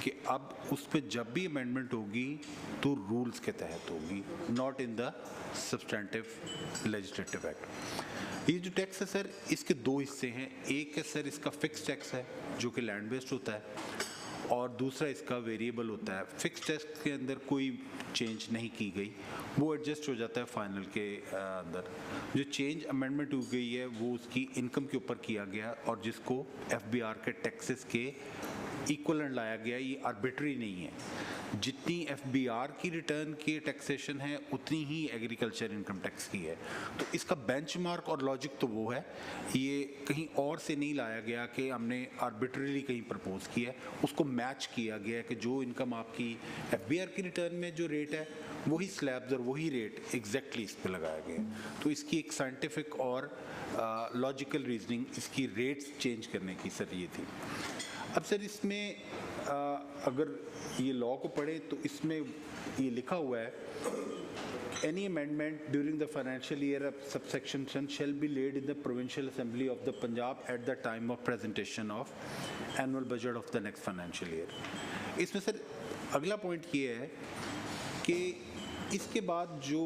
कि अब उस पर जब भी अमेंडमेंट होगी तो रूल्स के तहत होगी, not in the substantive legislative act. ये जो टैक्स है सर, इसके दो हिस्से हैं। एक है सर इसका फिक्स टैक्स है जो कि लैंड बेस्ड होता है, और दूसरा इसका वेरिएबल होता है। फिक्स टैक्स के अंदर कोई चेंज नहीं की गई, वो एडजस्ट हो जाता है फाइनल के अंदर। जो चेंज अमेंडमेंट हो गई है वो उसकी इनकम के ऊपर किया गया, और जिसको एफबीआर के टैक्सेस के इक्वलेंट लाया गया। ये आर्बिट्री नहीं है, जितनी एफबीआर की रिटर्न की टैक्सेशन है उतनी ही एग्रीकल्चर इनकम टैक्स की है। तो इसका बेंचमार्क और लॉजिक तो वो है, ये कहीं और से नहीं लाया गया कि हमने आर्बिट्रीली कहीं प्रपोज किया है। उसको मैच किया गया है कि जो इनकम आपकी एफबीआर की रिटर्न में जो रेट है वही स्लैब्स और वही रेट एग्जैक्टली इस पर लगाया गया है। तो इसकी एक साइंटिफिक और लॉजिकल रीजनिंग इसकी रेट्स चेंज करने की सर ये थी। अब सर इसमें अगर ये लॉ को पढ़े तो इसमें ये लिखा हुआ है, any amendment during the financial year of subsection 10 shall be laid in the provincial assembly of the Punjab at the time of presentation of annual budget of the next financial year। इसमें सर अगला पॉइंट ये है कि इसके बाद जो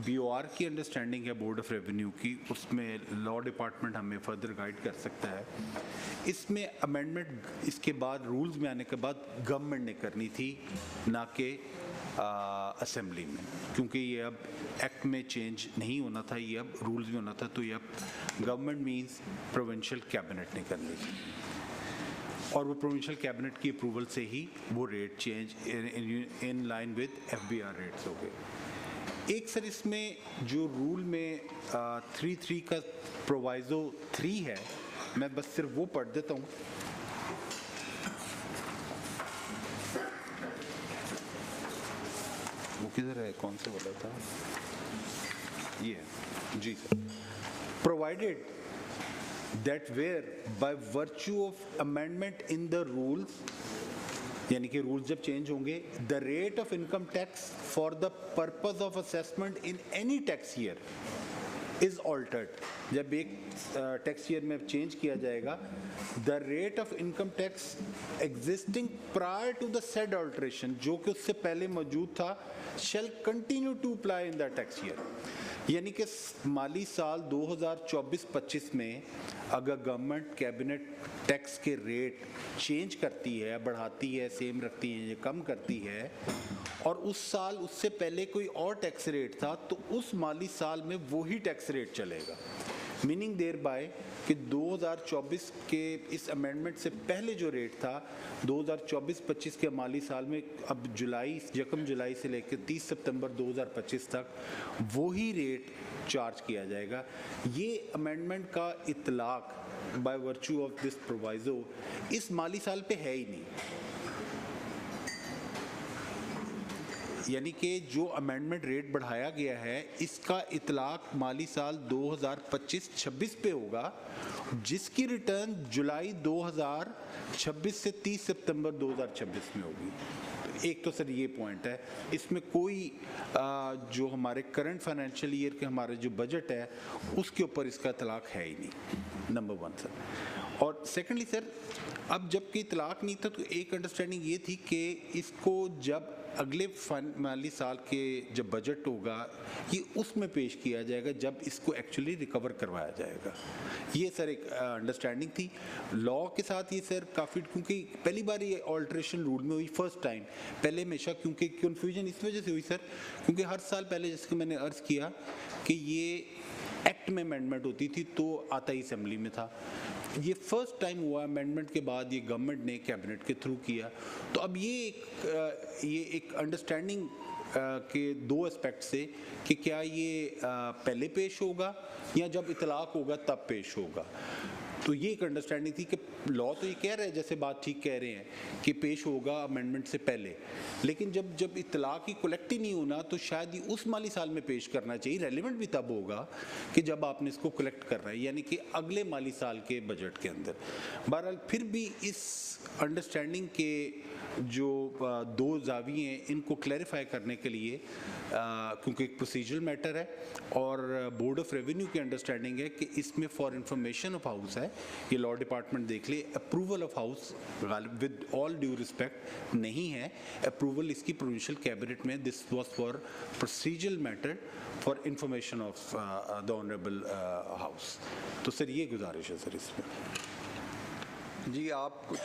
BOR की अंडरस्टैंडिंग है बोर्ड ऑफ रेवेन्यू की, उसमें लॉ डिपार्टमेंट हमें फर्दर गाइड कर सकता है। इसमें अमेंडमेंट इसके बाद रूल्स में आने के बाद गवर्नमेंट ने करनी थी, ना कि असेंबली में, क्योंकि ये अब एक्ट में चेंज नहीं होना था, ये अब रूल्स में होना था। तो ये अब गवर्नमेंट मीन्स प्रोविंशियल कैबिनेट ने करनी थी, और वो प्रोविंशियल कैबिनेट की अप्रूवल से ही वो rate change in line with FBR rates हो गए। एक सर इसमें जो रूल में 3.3 का प्रोवाइजो 3 है, मैं बस सिर्फ वो पढ़ देता हूँ। वो किधर है, कौन से वाला था ये? जी sir. Provided that where by virtue of amendment in the rules, यानी कि रूल्स जब चेंज होंगे, the rate of income tax for the purpose of assessment in any tax year is altered. जब एक टैक्स ईयर में चेंज किया जाएगा, the rate of income tax existing prior to the said alteration, जो कि उससे पहले मौजूद था, shall continue to apply in the tax year. यानी कि माली साल 2024-25 में अगर गवर्नमेंट कैबिनेट टैक्स के रेट चेंज करती है, बढ़ाती है, सेम रखती है, कम करती है, और उस साल उससे पहले कोई और टैक्स रेट था, तो उस माली साल में वही टैक्स रेट चलेगा। मीनिंग देयर बाय कि 2024 के इस अमेंडमेंट से पहले जो रेट था 2024-25 के माली साल में, अब यकम जुलाई से लेकर 30 सितंबर 2025 तक वही रेट चार्ज किया जाएगा। ये अमेंडमेंट का इतलाक by virtue of this proviso इस माली साल पे है ही नहीं। यानी कि जो अमेंडमेंट रेट बढ़ाया गया है, इसका इतलाक माली साल 2025-26 पे होगा, जिसकी रिटर्न जुलाई 2026 से 30 सितंबर 2026 में होगी। एक तो सर ये पॉइंट है, इसमें कोई जो हमारे करंट फाइनेंशियल ईयर के हमारे जो बजट है उसके ऊपर इसका इतलाक है ही नहीं, नंबर 1 सर। और सेकेंडली सर, अब जबकि इतलाक नहीं था तो एक अंडरस्टैंडिंग ये थी कि इसको जब अगले माली साल के जब बजट होगा ये उसमें पेश किया जाएगा, जब इसको एक्चुअली रिकवर करवाया जाएगा। ये सर एक अंडरस्टैंडिंग थी लॉ के साथ। ये सर काफ़ी, क्योंकि पहली बार ये ऑल्ट्रेशन रूल में हुई, फर्स्ट टाइम। पहले हमेशा क्योंकि कन्फ्यूजन इस वजह से हुई सर, क्योंकि हर साल पहले जैसे कि मैंने अर्ज़ किया कि ये एक्ट में अमेंडमेंट होती थी तो आता ही असेंबली में था। ये फर्स्ट टाइम हुआ अमेंडमेंट के बाद, ये गवर्नमेंट ने कैबिनेट के थ्रू किया। तो अब ये एक अंडरस्टैंडिंग के दो एस्पेक्ट से कि क्या ये पहले पेश होगा या जब इतलाक होगा तब पेश होगा। तो ये एक अंडरस्टैंडिंग थी कि लॉ तो ये कह रहे हैं, जैसे बात ठीक कह रहे हैं कि पेश होगा अमेंडमेंट से पहले, लेकिन जब इतलाक ही कलेक्ट ही नहीं होना तो शायद ये उस माली साल में पेश करना चाहिए। रेलिवेंट भी तब होगा कि जब आपने इसको कलेक्ट करना है, यानी कि अगले माली साल के बजट के अंदर। बहरहाल फिर भी इस अंडरस्टैंडिंग के जो दो जाविये हैं इनको क्लैरिफाई करने के लिए, क्योंकि एक प्रोसीजरल मैटर है और बोर्ड ऑफ रेवेन्यू की अंडरस्टैंडिंग है कि इसमें फॉर इंफॉर्मेशन ऑफ हाउस है, ये लॉ डिपार्टमेंट देख ले, approval of house with all due respect नहीं है। अप्रूवल इसकी प्रोविंशियल कैबिनेट में, this was for procedural matter for information of the honourable house. तो सर ये गुजारिश है सर इसमें। जी आप कुछ,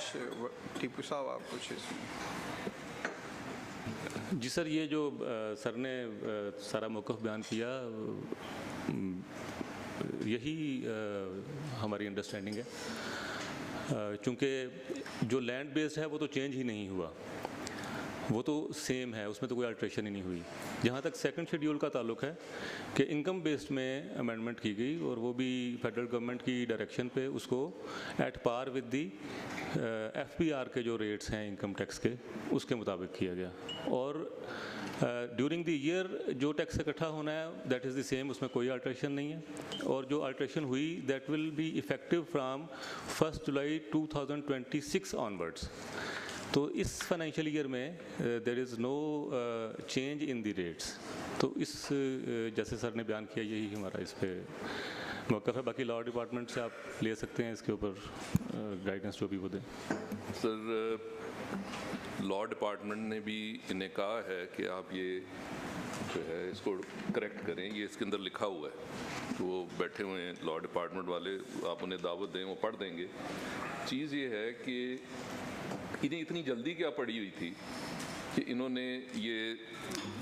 टीपू साहब आप कुछ इसमें। जी सर, ये जो सर ने सारा मौक़िफ़ बयान किया, यही हमारी अंडरस्टैंडिंग है, क्योंकि जो लैंड बेस्ड है वो तो चेंज ही नहीं हुआ, वो तो सेम है, उसमें तो कोई अल्ट्रेशन ही नहीं हुई। जहाँ तक सेकंड शेड्यूल का ताल्लुक है कि इनकम बेस्ड में अमेंडमेंट की गई और वो भी फेडरल गवर्नमेंट की डायरेक्शन पे उसको at par with the FBR के जो रेट्स हैं इनकम टैक्स के, उसके मुताबिक किया गया। और ड्यूरिंग द ईयर जो टैक्स इकट्ठा होना है दैट इज़ द सेम, उसमें कोई अल्ट्रेशन नहीं है। और जो अल्ट्रेशन हुई that will be effective from 1 July 2026 onwards. तो इस फाइनेंशियल ईयर में there is no change in the rates. तो इस जैसे सर ने बयान किया, यही हमारा इस पे मौक़िफ़ है। बाकी लॉ डिपार्टमेंट से आप ले सकते हैं इसके ऊपर गाइडेंस जो भी वो दें। सर, लॉ डिपार्टमेंट ने भी इन्हें कहा है कि आप ये जो है इसको करेक्ट करें, ये इसके अंदर लिखा हुआ है। तो वो बैठे हुए हैं लॉ डिपार्टमेंट वाले, आप उन्हें दावत दें, वो पढ़ देंगे। चीज़ ये है कि इन्हें इतनी जल्दी क्या पड़ी हुई थी कि इन्होंने ये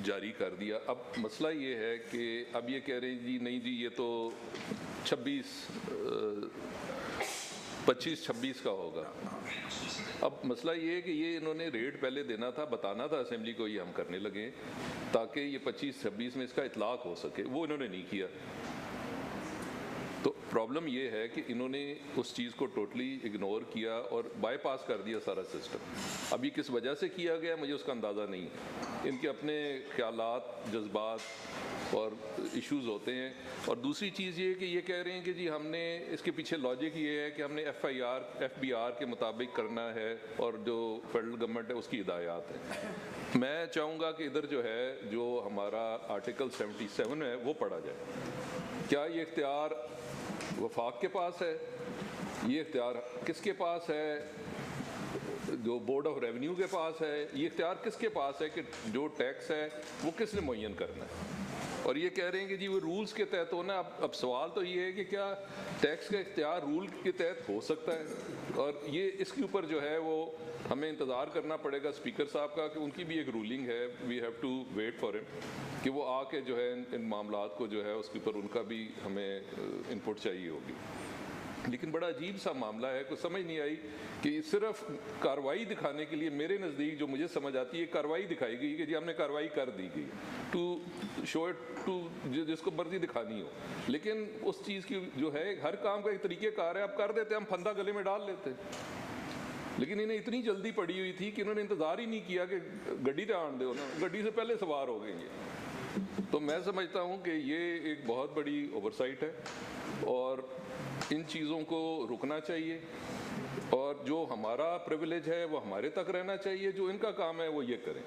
जारी कर दिया। अब मसला ये है कि अब ये कह रहे हैं जी नहीं जी ये तो 25-26 का होगा। अब मसला ये है कि ये इन्होंने रेट पहले देना था, बताना था असेंबली को, ये हम करने लगे ताकि ये 25-26 में इसका इतलाक हो सके, वो इन्होंने नहीं किया। तो प्रॉब्लम ये है कि इन्होंने उस चीज़ को टोटली इग्नोर किया और बाईपास कर दिया सारा सिस्टम। अभी किस वजह से किया गया मुझे उसका अंदाज़ा नहीं है। इनके अपने ख्यालात, जज्बात और इश्यूज़ होते हैं। और दूसरी चीज़ ये कि ये कह रहे हैं कि जी हमने, इसके पीछे लॉजिक ये है कि हमने FBR के मुताबिक करना है और जो फेडरल गवर्नमेंट है उसकी हिदायत है। मैं चाहूँगा कि इधर जो है, जो हमारा आर्टिकल 77 है वो पढ़ा जाए। क्या ये इख्तियार वफाक के पास है? ये इख्तियार किसके पास है? जो बोर्ड ऑफ रेवेन्यू के पास है? ये इख्तियार किसके पास है कि जो टैक्स है वो किसने मुअय्यन करना है? और ये कह रहे हैं कि जी वो रूल्स के तहत होना। अब सवाल तो ये है कि क्या टैक्स का इख्तियार रूल के तहत हो सकता है? और ये इसके ऊपर जो है वो हमें इंतज़ार करना पड़ेगा स्पीकर साहब का कि उनकी भी एक रूलिंग है, we have to wait for him, कि वो आके जो है इन मामलात को जो है उसके ऊपर उनका भी हमें इनपुट चाहिए होगी। लेकिन बड़ा अजीब सा मामला है, कुछ समझ नहीं आई कि सिर्फ कार्रवाई दिखाने के लिए मेरे नज़दीक जो मुझे समझ आती है कार्रवाई दिखाई गई कि जी हमने कार्रवाई कर दी गई टू शो इट टू जिसको मर्जी दिखानी हो। लेकिन उस चीज़ की जो है हर काम का एक तरीक़ेकार है, आप कर देते हम फंदा गले में डाल लेते। लेकिन इन्हें इतनी जल्दी पड़ी हुई थी कि इन्होंने इंतज़ार ही नहीं किया कि गड्डी तो आन दो ना, गड्डी से पहले सवार हो गए। तो मैं समझता हूँ कि ये एक बहुत बड़ी ओवरसाइट है और इन चीज़ों को रुकना चाहिए और जो हमारा प्रिविलेज है वो हमारे तक रहना चाहिए, जो इनका काम है वो ये करें।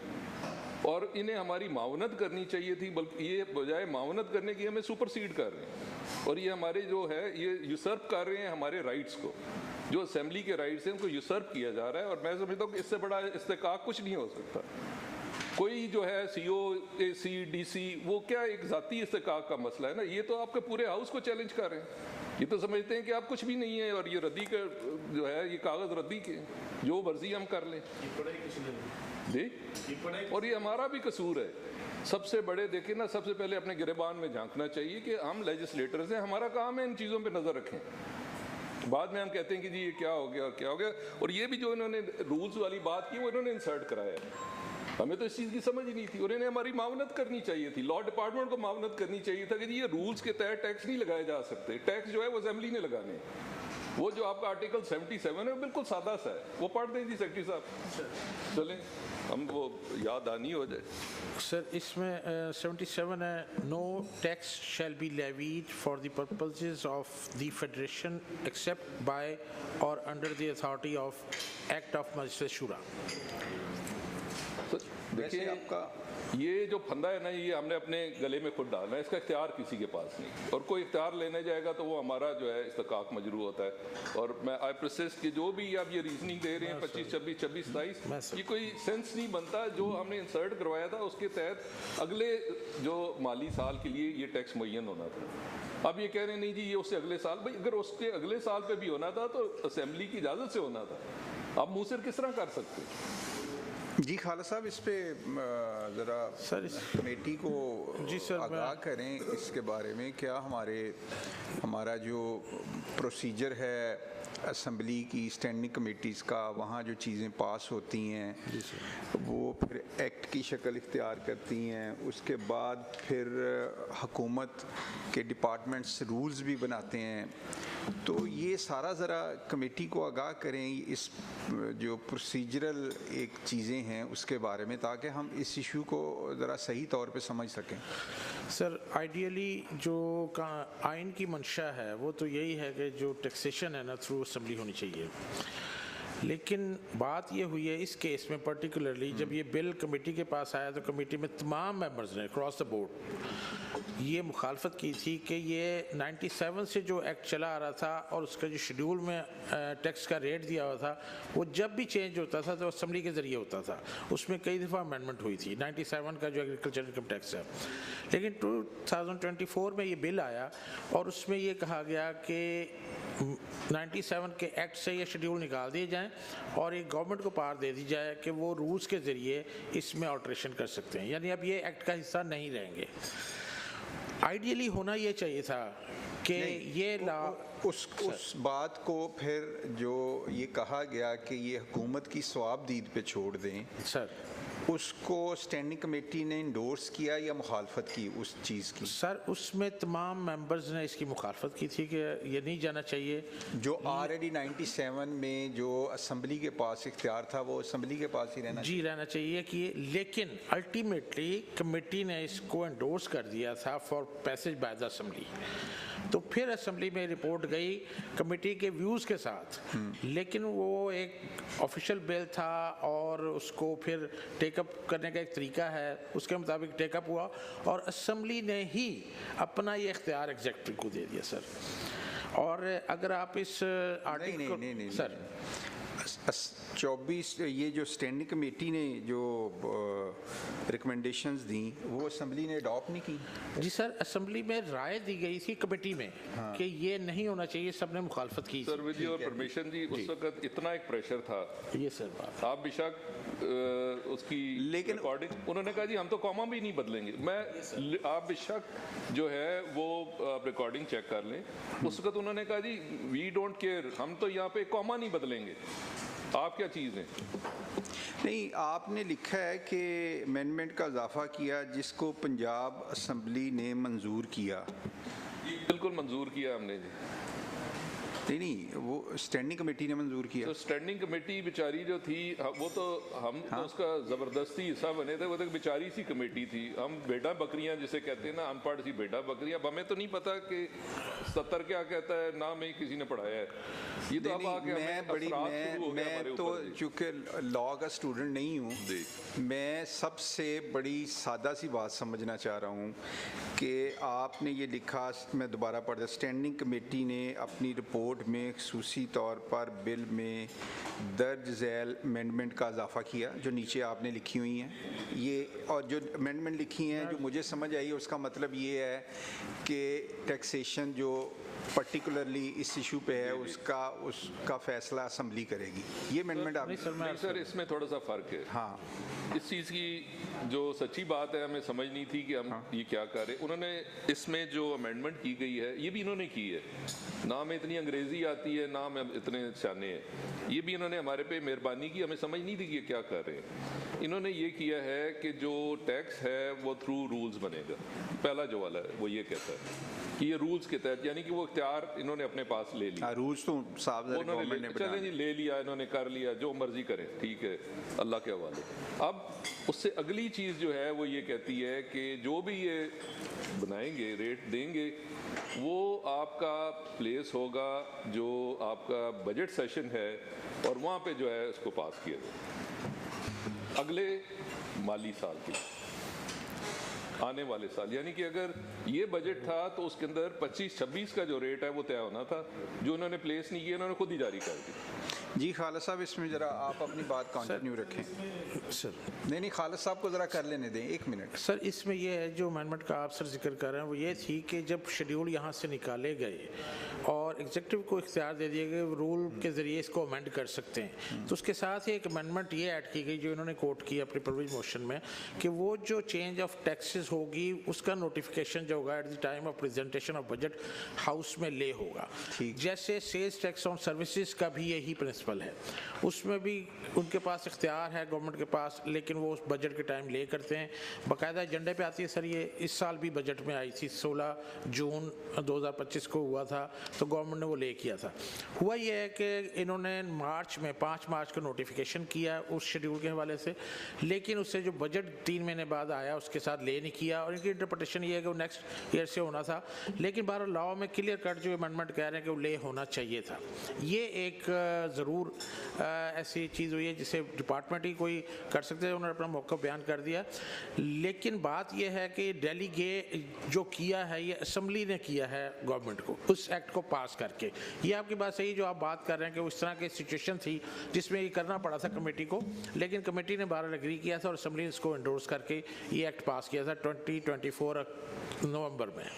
और इन्हें हमारी मावनत करनी चाहिए थी, बल्कि ये बजाय मावनत करने की हमें सुपरसीड कर रहे हैं और ये हमारे जो है ये यूसर्प कर रहे हैं हमारे राइट्स को, जो असेंबली के राइट्स हैं उनको यूसर्प किया जा रहा है। और मैं समझता हूँ कि इससे बड़ा इस्तेकाक कुछ नहीं हो सकता। कोई जो है CO, AC, DC वो क्या एक ज़ाती इस्तेकाक का मसला है ना, ये तो आपके पूरे हाउस को चैलेंज कर रहे हैं। ये तो समझते हैं कि आप कुछ भी नहीं है और ये रद्दी का जो है ये कागज़ रद्दी के जो मर्जी हम कर लें जी, और ये हमारा भी कसूर है। सबसे बड़े देखें ना, सबसे पहले अपने गिरेबान में झांकना चाहिए कि हम लेजिस्लेटर्स हैं, हमारा काम है इन चीज़ों पे नज़र रखें। बाद में हम कहते हैं कि जी ये क्या हो गया और क्या हो गया। और ये भी जो इन्होंने रूल्स वाली बात की वो इन्होंने इंसर्ट कराया है। हमें तो इस चीज़ की समझ ही नहीं थी और इन्हें हमारी मावनत करनी चाहिए थी, लॉ डिपार्टमेंट को मावनत करनी चाहिए था कि जी ये रूल्स के तहत टैक्स नहीं लगाए जा सकते। टैक्स जो है वो असेंबली ने लगाने। वो जो आपका आर्टिकल 77 है वो बिल्कुल सादा सा है, वो पढ़ दें जी सेक्रेटरी साहब, चलें हम वो याद आनी हो जाए। सर इसमें 77 है, no tax shall be levied for the purposes of the federation except by और under the authority of act of Majlis Shura. देखिए आपका ये जो फंदा है ना, ये हमने अपने गले में खुद डालना है, इसका इख्तियार किसी के पास नहीं। और कोई इख्तियार लेने जाएगा तो वो हमारा जो है इस्तेकाक मजरू होता है। और मैं आई प्रोसेस की जो भी आप ये रीजनिंग दे रहे हैं 25, 26, 26, 27, ये कोई सेंस नहीं बनता। जो हमने इंसर्ट करवाया था उसके तहत अगले जो माली साल के लिए ये टैक्स मुअय्यन होना था। अब ये कह रहे हैं नहीं जी ये उससे अगले साल, भाई अगर उसके अगले साल पे भी होना था तो असेंबली की इजाज़त से होना था। आप मुँह से किस तरह कर सकते? जी खालिद साहब इस पे ज़रा कमेटी को आगाह करें इसके बारे में। क्या हमारा जो प्रोसीजर है असेंबली की स्टैंडिंग कमेटीज़ का, वहाँ जो चीज़ें पास होती हैं वो फिर एक्ट की शक्ल इख्तियार करती हैं, उसके बाद फिर हुकूमत के डिपार्टमेंट्स रूल्स भी बनाते हैं। तो ये सारा ज़रा कमेटी को आगाह करें इस जो प्रोसीजरल एक चीज़ें हैं उसके बारे में, ताकि हम इस इशू को ज़रा सही तौर पे समझ सकें। सर आइडियली जो आइन की मंशा है वो तो यही है कि जो टैक्सेशन है ना थ्रू असेंबली होनी चाहिए। लेकिन बात ये हुई है इस केस में पर्टिकुलरली, जब ये बिल कमेटी के पास आया तो कमेटी में तमाम मेंबर्स ने क्रॉस द बोर्ड ये मुखालफत की थी कि ये 97 से जो एक्ट चला आ रहा था और उसका जो शेड्यूल में टैक्स का रेट दिया हुआ था वो जब भी चेंज होता था तो असेंबली के ज़रिए होता था। उसमें कई दफ़ा अमेंडमेंट हुई थी 97 का जो एग्रीकल्चर इनकम टैक्स है। लेकिन 2024 में ये बिल आया और उसमें ये कहा गया कि 97 के एक्ट से ये शेड्यूल निकाल दिए जाएँ और एक गवर्नमेंट को पावर दे दी जाए कि वो रूल्स के ज़रिए इसमें ऑल्ट्रेशन कर सकते हैं, यानी अब ये एक्ट का हिस्सा नहीं रहेंगे। आइडियली होना ये चाहिए था कि ये ला उस बात को फिर जो ये कहा गया कि ये हुकूमत की स्वाबदीद पे छोड़ दें सर, उसको स्टैंडिंग कमेटी ने इंडोर्स किया या मुखालफत की उस चीज़ की? सर उसमें तमाम मेंबर्स ने इसकी मुखालफत की थी कि ये नहीं जाना चाहिए। जो ऑलरेडी 97 में जो असेंबली के पास इख्तियार था वो असेंबली के पास ही रहना जी रहना चाहिए कि, लेकिन अल्टीमेटली कमेटी ने इसको इंडोर्स कर दिया था for passage by the assembly. तो फिर असम्बली में रिपोर्ट गई कमेटी के व्यूज़ के साथ, लेकिन वो एक ऑफिशियल बिल था और उसको फिर टेकअप करने का एक तरीका है, उसके मुताबिक टेकअप हुआ और असम्बली ने ही अपना ये इख्तियार एग्जीक्यूटिव को दे दिया सर। और अगर आप इस आर्टिकल नहीं, सर 24 ये जो स्टैंडिंग कमेटी ने जो रिकमेंडेशंस दी वो असम्बली ने अडॉप्ट नहीं की। जी सर, असम्बली में राय दी गई थी कमेटी में कि ये नहीं होना चाहिए, सबने मुखालफत की। सर विद योर परमिशन जी, उस वक्त इतना एक प्रेशर था। ये सर बात आप बेशक उसकी लेकिन रिकॉर्डिंग उन्होंने कहा जी हम तो कॉमा भी नहीं बदलेंगे। आप बेशक जो है वो रिकॉर्डिंग चेक कर लें। उस वक्त उन्होंने कहा जी वी डोंट केयर, हम तो यहाँ पे कॉमा नहीं बदलेंगे। आप क्या चीज़ है? नहीं, आपने लिखा है कि अमेंडमेंट का इजाफा किया जिसको पंजाब असम्बली ने मंजूर किया। बिल्कुल मंजूर किया हमने जी। नहीं, वो स्टैंडिंग कमेटी ने मंजूर किया। तो स्टैंडिंग कमेटी बेचारी जो थी वो तो हम तो उसका ज़बरदस्ती हिस्सा बने थे। वो तो बेचारी सी कमेटी थी। हम बेटा बकरियां जिसे कहते हैं ना, अनपढ़ सी बेटा बकरियां। अब हमें तो नहीं पता कि 70 क्या कहता है, ना में किसी ने पढ़ाया है। ये तो अब आके मैं तो चूँकि लॉ का स्टूडेंट नहीं हूँ, मैं सबसे बड़ी सादा सी बात समझना चाह रहा हूँ कि आपने ये लिखा, मैं दोबारा पढ़ दिया, स्टैंडिंग कमेटी ने अपनी रिपोर्ट में खसूसी तौर पर बिल में दर्ज झैल अमेंडमेंट का इजाफा किया जो नीचे आपने लिखी हुई हैं ये, और जो अमेंडमेंट लिखी हैं जो मुझे समझ आई उसका मतलब ये है कि टैक्सेशन जो पर्टिकुलरली इस इशू पे है उसका फैसला असम्बली करेगी। ये अमेंडमेंट आप नहीं सर, इसमें थोड़ा सा फ़र्क है। हाँ, इस चीज़ की जो सच्ची बात है हमें समझ नहीं थी कि हम ये क्या कर रहे। उन्होंने इसमें जो अमेंडमेंट की गई है ये भी इन्होंने की है। ना में इतनी अंग्रेज़ी आती है, ना में इतने शाने हैं। ये भी इन्होंने हमारे पे मेहरबानी की, हमें समझ नहीं थी कि ये क्या कर रहे हैं। इन्होंने ये किया है कि जो टैक्स है वो थ्रू रूल्स बनेगा। पहला जो वाला है वो ये कहता है कि ये रूल्स के तहत, यानी कि वो इख्तियार इन्होंने अपने पास ले लिया। रूल्स तो साफ चलें जी, ले लिया इन्होंने, कर लिया, जो मर्जी करें, ठीक है, अल्लाह के हवाले। अब उससे अगली चीज़ जो है वो ये कहती है कि जो भी ये बनाएंगे, रेट देंगे, वो आपका प्लेस होगा जो आपका बजट सेशन है और वहाँ पे जो है उसको पास किया जाए अगले माली साल के आने वाले साल। यानी कि अगर ये बजट था तो उसके अंदर 25-26 का जो रेट है वो तय होना था, जो उन्होंने प्लेस नहीं किया, उन्होंने खुद ही जारी कर दी। जी खालिद साहब, इसमें ज़रा आप अपनी बात कंटिन्यू रखें। सर नहीं खालिद साहब को ज़रा कर लेने दें, 1 मिनट। सर इसमें यह है जो अमेंडमेंट का आप सर जिक्र कर रहे हैं वो ये थी कि जब शेड्यूल यहाँ से निकाले गए और एग्जीक्यूटिव को इख्तियार दे दिए गए रूल के ज़रिए इसको अमेंड कर सकते हैं, तो उसके साथ ही एक अमेंडमेंट ये ऐड की गई जो इन्होंने कोट की अपनी प्रोविजन मोशन में कि वो जो चेंज ऑफ टैक्सेस होगी उसका नोटिफिकेशन जो होगा eight the time of presentation of budget house में ले होगा। जैसे सेल्स टैक्स ऑन सर्विसेज का भी यही प्रिंसिपल है, उसमें भी उनके पास इख्तियार है गवर्नमेंट के पास, लेकिन वो उस बजट के टाइम ले करते हैं। बाकायदा एजेंडे पे आती है सर, ये इस साल भी बजट में आई थी, 16 जून 2025 को हुआ था, तो गवर्नमेंट ने वो ले किया था। हुआ ये है कि इन्होंने मार्च में 5 मार्च को नोटिफिकेशन किया उस शेड्यूल के हवाले से, लेकिन उससे जो बजट 3 महीने बाद आया उसके साथ ले नहीं किया, और इनकी इंटरप्रिटेशन ये है कि वो नेक्स्ट ईयर से होना था, लेकिन बाहर लॉ में क्लियर कट जो अमेंडमेंट कह रहे हैं कि वो ले होना चाहिए था। ये एक ज़रूर ऐसी चीज़ हुई है जिसे डिपार्टमेंट ही कोई कर सकते हैं, उन्होंने अपना मौका बयान कर दिया। लेकिन बात यह है कि डेलीगे जो किया है ये असम्बली ने किया है गवर्नमेंट को उस एक्ट को पास करके। ये आपकी बात सही जो आप बात कर रहे हैं कि उस तरह की सिचुएशन थी जिसमें ये करना पड़ा था कमेटी को, लेकिन कमेटी ने 12 एग्री किया था और असम्बली ने इसको एंडोर्स करके ये एक्ट पास किया था 2024 नवंबर में।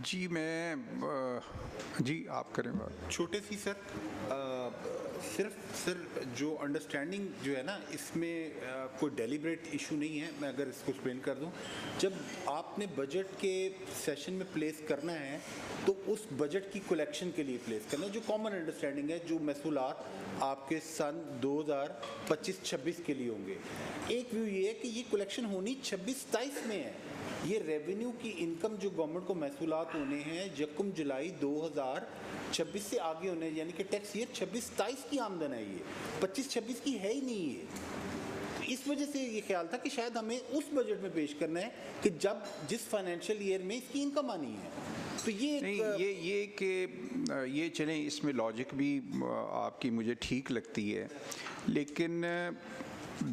जी जी आप करें बात। छोटे सी सर, सिर्फ जो अंडरस्टैंडिंग जो है ना इसमें कोई डेलिब्रेट इशू नहीं है। मैं अगर इसको एक्सप्लेन कर दूं, जब आपने बजट के सेशन में प्लेस करना है तो उस बजट की कलेक्शन के लिए प्लेस करना है, जो कॉमन अंडरस्टैंडिंग है, जो महसूलात आपके सन 2025-26 के लिए होंगे। एक व्यू ये है कि ये कलेक्शन होनी 26-27 में है। ये रेवेन्यू की इनकम जो गवर्नमेंट को महसूलात होने हैं यकम जुलाई 2026 से आगे होने, यानी कि टैक्स ईयर 26-27 की आमदन है, ये 25-26 की है ही नहीं। इस वजह से ये ख्याल था कि शायद हमें उस बजट में पेश करना है कि जब जिस फाइनेंशियल ईयर में इसकी इनकम आनी है। तो ये नहीं, ये चलें, इसमें लॉजिक भी आपकी मुझे ठीक लगती है, लेकिन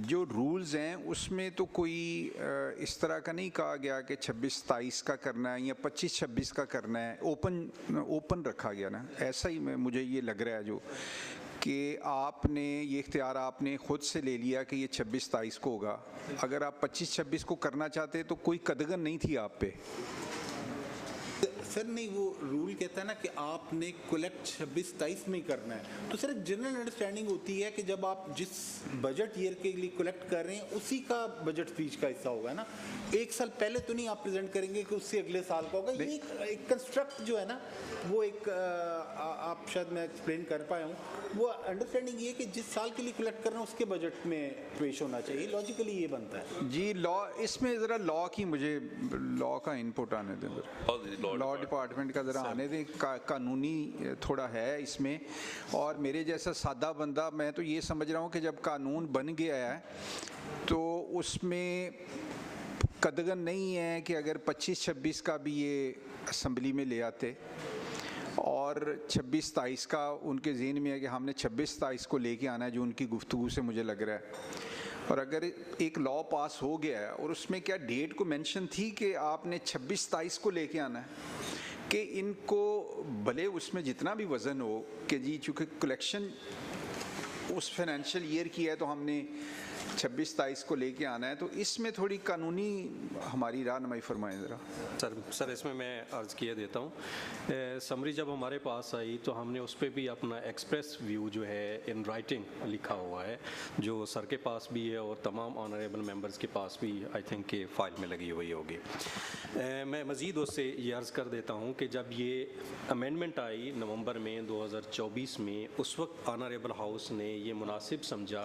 जो रूल्स हैं उसमें तो कोई इस तरह का नहीं कहा गया कि 26-27 का करना है या 25-26 का करना है, ओपन रखा गया ना। ऐसा ही मुझे ये लग रहा है जो कि आपने ये इख्तियार आपने ख़ुद से ले लिया कि ये 26-27 को होगा। अगर आप 25-26 को करना चाहते तो कोई कदगन नहीं थी आप पे। सर नहीं, वो रूल कहता है ना कि आपने कलेक्ट 26-27 में ही करना है। तो सर एक जनरल अंडरस्टैंडिंग होती है कि जब आप जिस बजट ईयर के लिए कलेक्ट कर रहे हैं उसी का बजट स्पीच का हिस्सा होगा ना। एक साल पहले तो नहीं आप प्रेजेंट करेंगे कि उससे अगले साल का होगा। ये एक कंस्ट्रक्ट जो है ना, वो एक आप शायद मैं एक्सप्लेन कर पाया हूँ, वो अंडरस्टैंडिंग ये कि जिस साल के लिए कलेक्ट कर रहे हैं उसके बजट में पेश होना चाहिए। लॉजिकली ये बनता है जी। लॉ, इसमें ज़रा लॉ की मुझे लॉ का इनपुट आने दें, लॉ डिपार्टमेंट का ज़रा आने दें। कानूनी थोड़ा है इसमें, और मेरे जैसा सादा बंदा मैं तो ये समझ रहा हूँ कि जब कानून बन गया है तो उसमें कदगन नहीं है कि अगर 25-26 का भी ये असम्बली में ले आते और 26-27 का उनके ज़हन में है कि हमने 26-27 को लेके आना है, जो उनकी गुफ्तगू से मुझे लग रहा है। और अगर एक लॉ पास हो गया है और उसमें क्या डेट को मेंशन थी कि आपने 26-27 को लेके आना है, कि इनको भले उसमें जितना भी वज़न हो कि जी चूँकि कलेक्शन उस फाइनेंशियल ईयर की है तो हमने 26-27 को लेके आना है, तो इसमें थोड़ी कानूनी हमारी रहनुमाई फरमाएं ज़रा। सर इसमें मैं अर्ज़ किए देता हूँ। समरी जब हमारे पास आई तो हमने उस पर भी अपना एक्सप्रेस व्यू जो है इन राइटिंग लिखा हुआ है, जो सर के पास भी है और तमाम ऑनरेबल मेंबर्स के पास भी आई थिंक के फाइल में लगी हुई होगी। मैं मज़ीद उससे ये अर्ज़ कर देता हूँ कि जब ये अमेंडमेंट आई नवंबर में 2024 में, उस वक्त ऑनरेबल हाउस ने ये मुनासिब समझा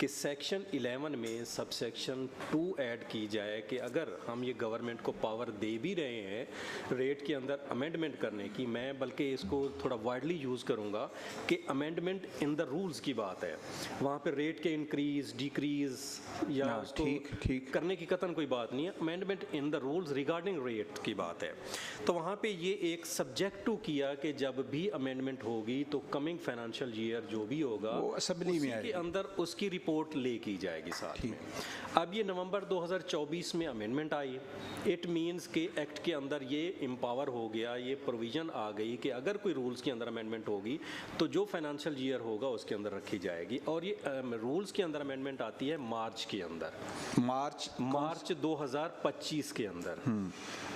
कि सेक्शन 11 में सबसेक्शन 2 ऐड की जाए कि अगर हम ये गवर्नमेंट को पावर दे भी रहे हैं रेट के अंदर अमेंडमेंट करने की, मैं बल्कि इसको थोड़ा वाइडली यूज़ करूँगा कि अमेंडमेंट इन द रूल्स की बात है। वहाँ पे रेट के इंक्रीज़ डिक्रीज़ या उसको ठीक करने की कतन कोई बात नहीं है, amendment in the rules regarding rate की बात है। तो वहाँ पे ये एक सब्जेक्ट टू किया कि जब भी अमेंडमेंट होगी तो कमिंग फाइनेंशियल ईयर जो भी होगा वो असेंबली में के अंदर उसकी रिपोर्ट ले की जाएगी साथ में। अब ये नवंबर 2024 में अमेंडमेंट आई, इट मींस के एक्ट के अंदर ये एम्पावर हो गया, ये प्रोविज़न आ गई कि अगर कोई रूल्स के अंदर अमेंडमेंट होगी तो जो फाइनेंशियल ईयर होगा उसके अंदर रखी जाएगी। और ये रूल्स के अंदर अमेंडमेंट आती है मार्च के अंदर, मार्च 2025 के अंदर।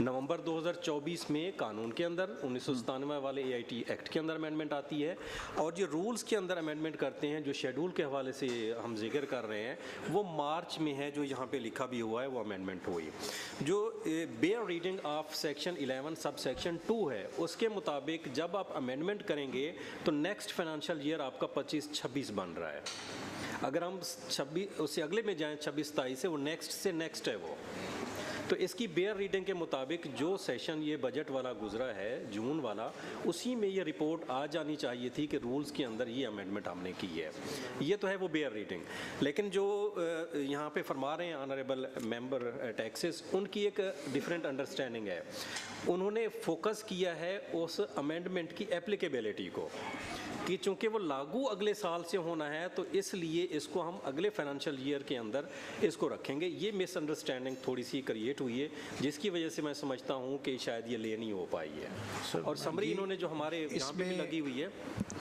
नवंबर 2024 में कानून के अंदर 1997 वाले AIT एक्ट के अंदर अमेंडमेंट आती है, और जो रूल्स के अंदर अमेंडमेंट करते हैं जो शेड्यूल के हवाले से हम जिक्र कर रहे हैं वो मार्च में है, जो यहाँ पे लिखा भी हुआ है वो अमेंडमेंट हुई। जो bear reading of section 11 sub section 2 है उसके मुताबिक जब आप अमेंडमेंट करेंगे तो नेक्स्ट फाइनेंशियल ईयर आपका 25-26 बन रहा है। अगर हम 26 उससे अगले में जाएँ 26-27 से, वो नेक्स्ट से नेक्स्ट है वो। तो इसकी बेयर रीडिंग के मुताबिक जो सेशन ये बजट वाला गुजरा है जून वाला, उसी में ये रिपोर्ट आ जानी चाहिए थी कि रूल्स के अंदर ये अमेंडमेंट हमने की है। ये तो है वो बेयर रीडिंग, लेकिन जो यहाँ पे फरमा रहे हैं ऑनरेबल मेंबर टैक्सेस, उनकी एक डिफरेंट अंडरस्टैंडिंग है। उन्होंने फोकस किया है उस अमेंडमेंट की एप्लीकेबिलिटी को कि चूँकि वो लागू अगले साल से होना है तो इसलिए इसको हम अगले फाइनेंशियल ईयर के अंदर इसको रखेंगे। ये मिसअंडरस्टैंडिंग थोड़ी सी क्रिएट हुई है जिसकी वजह से मैं समझता हूँ कि शायद ये ले नहीं हो पाई है। और समरी इन्होंने जो हमारे यहाँ पे भी लगी हुई है,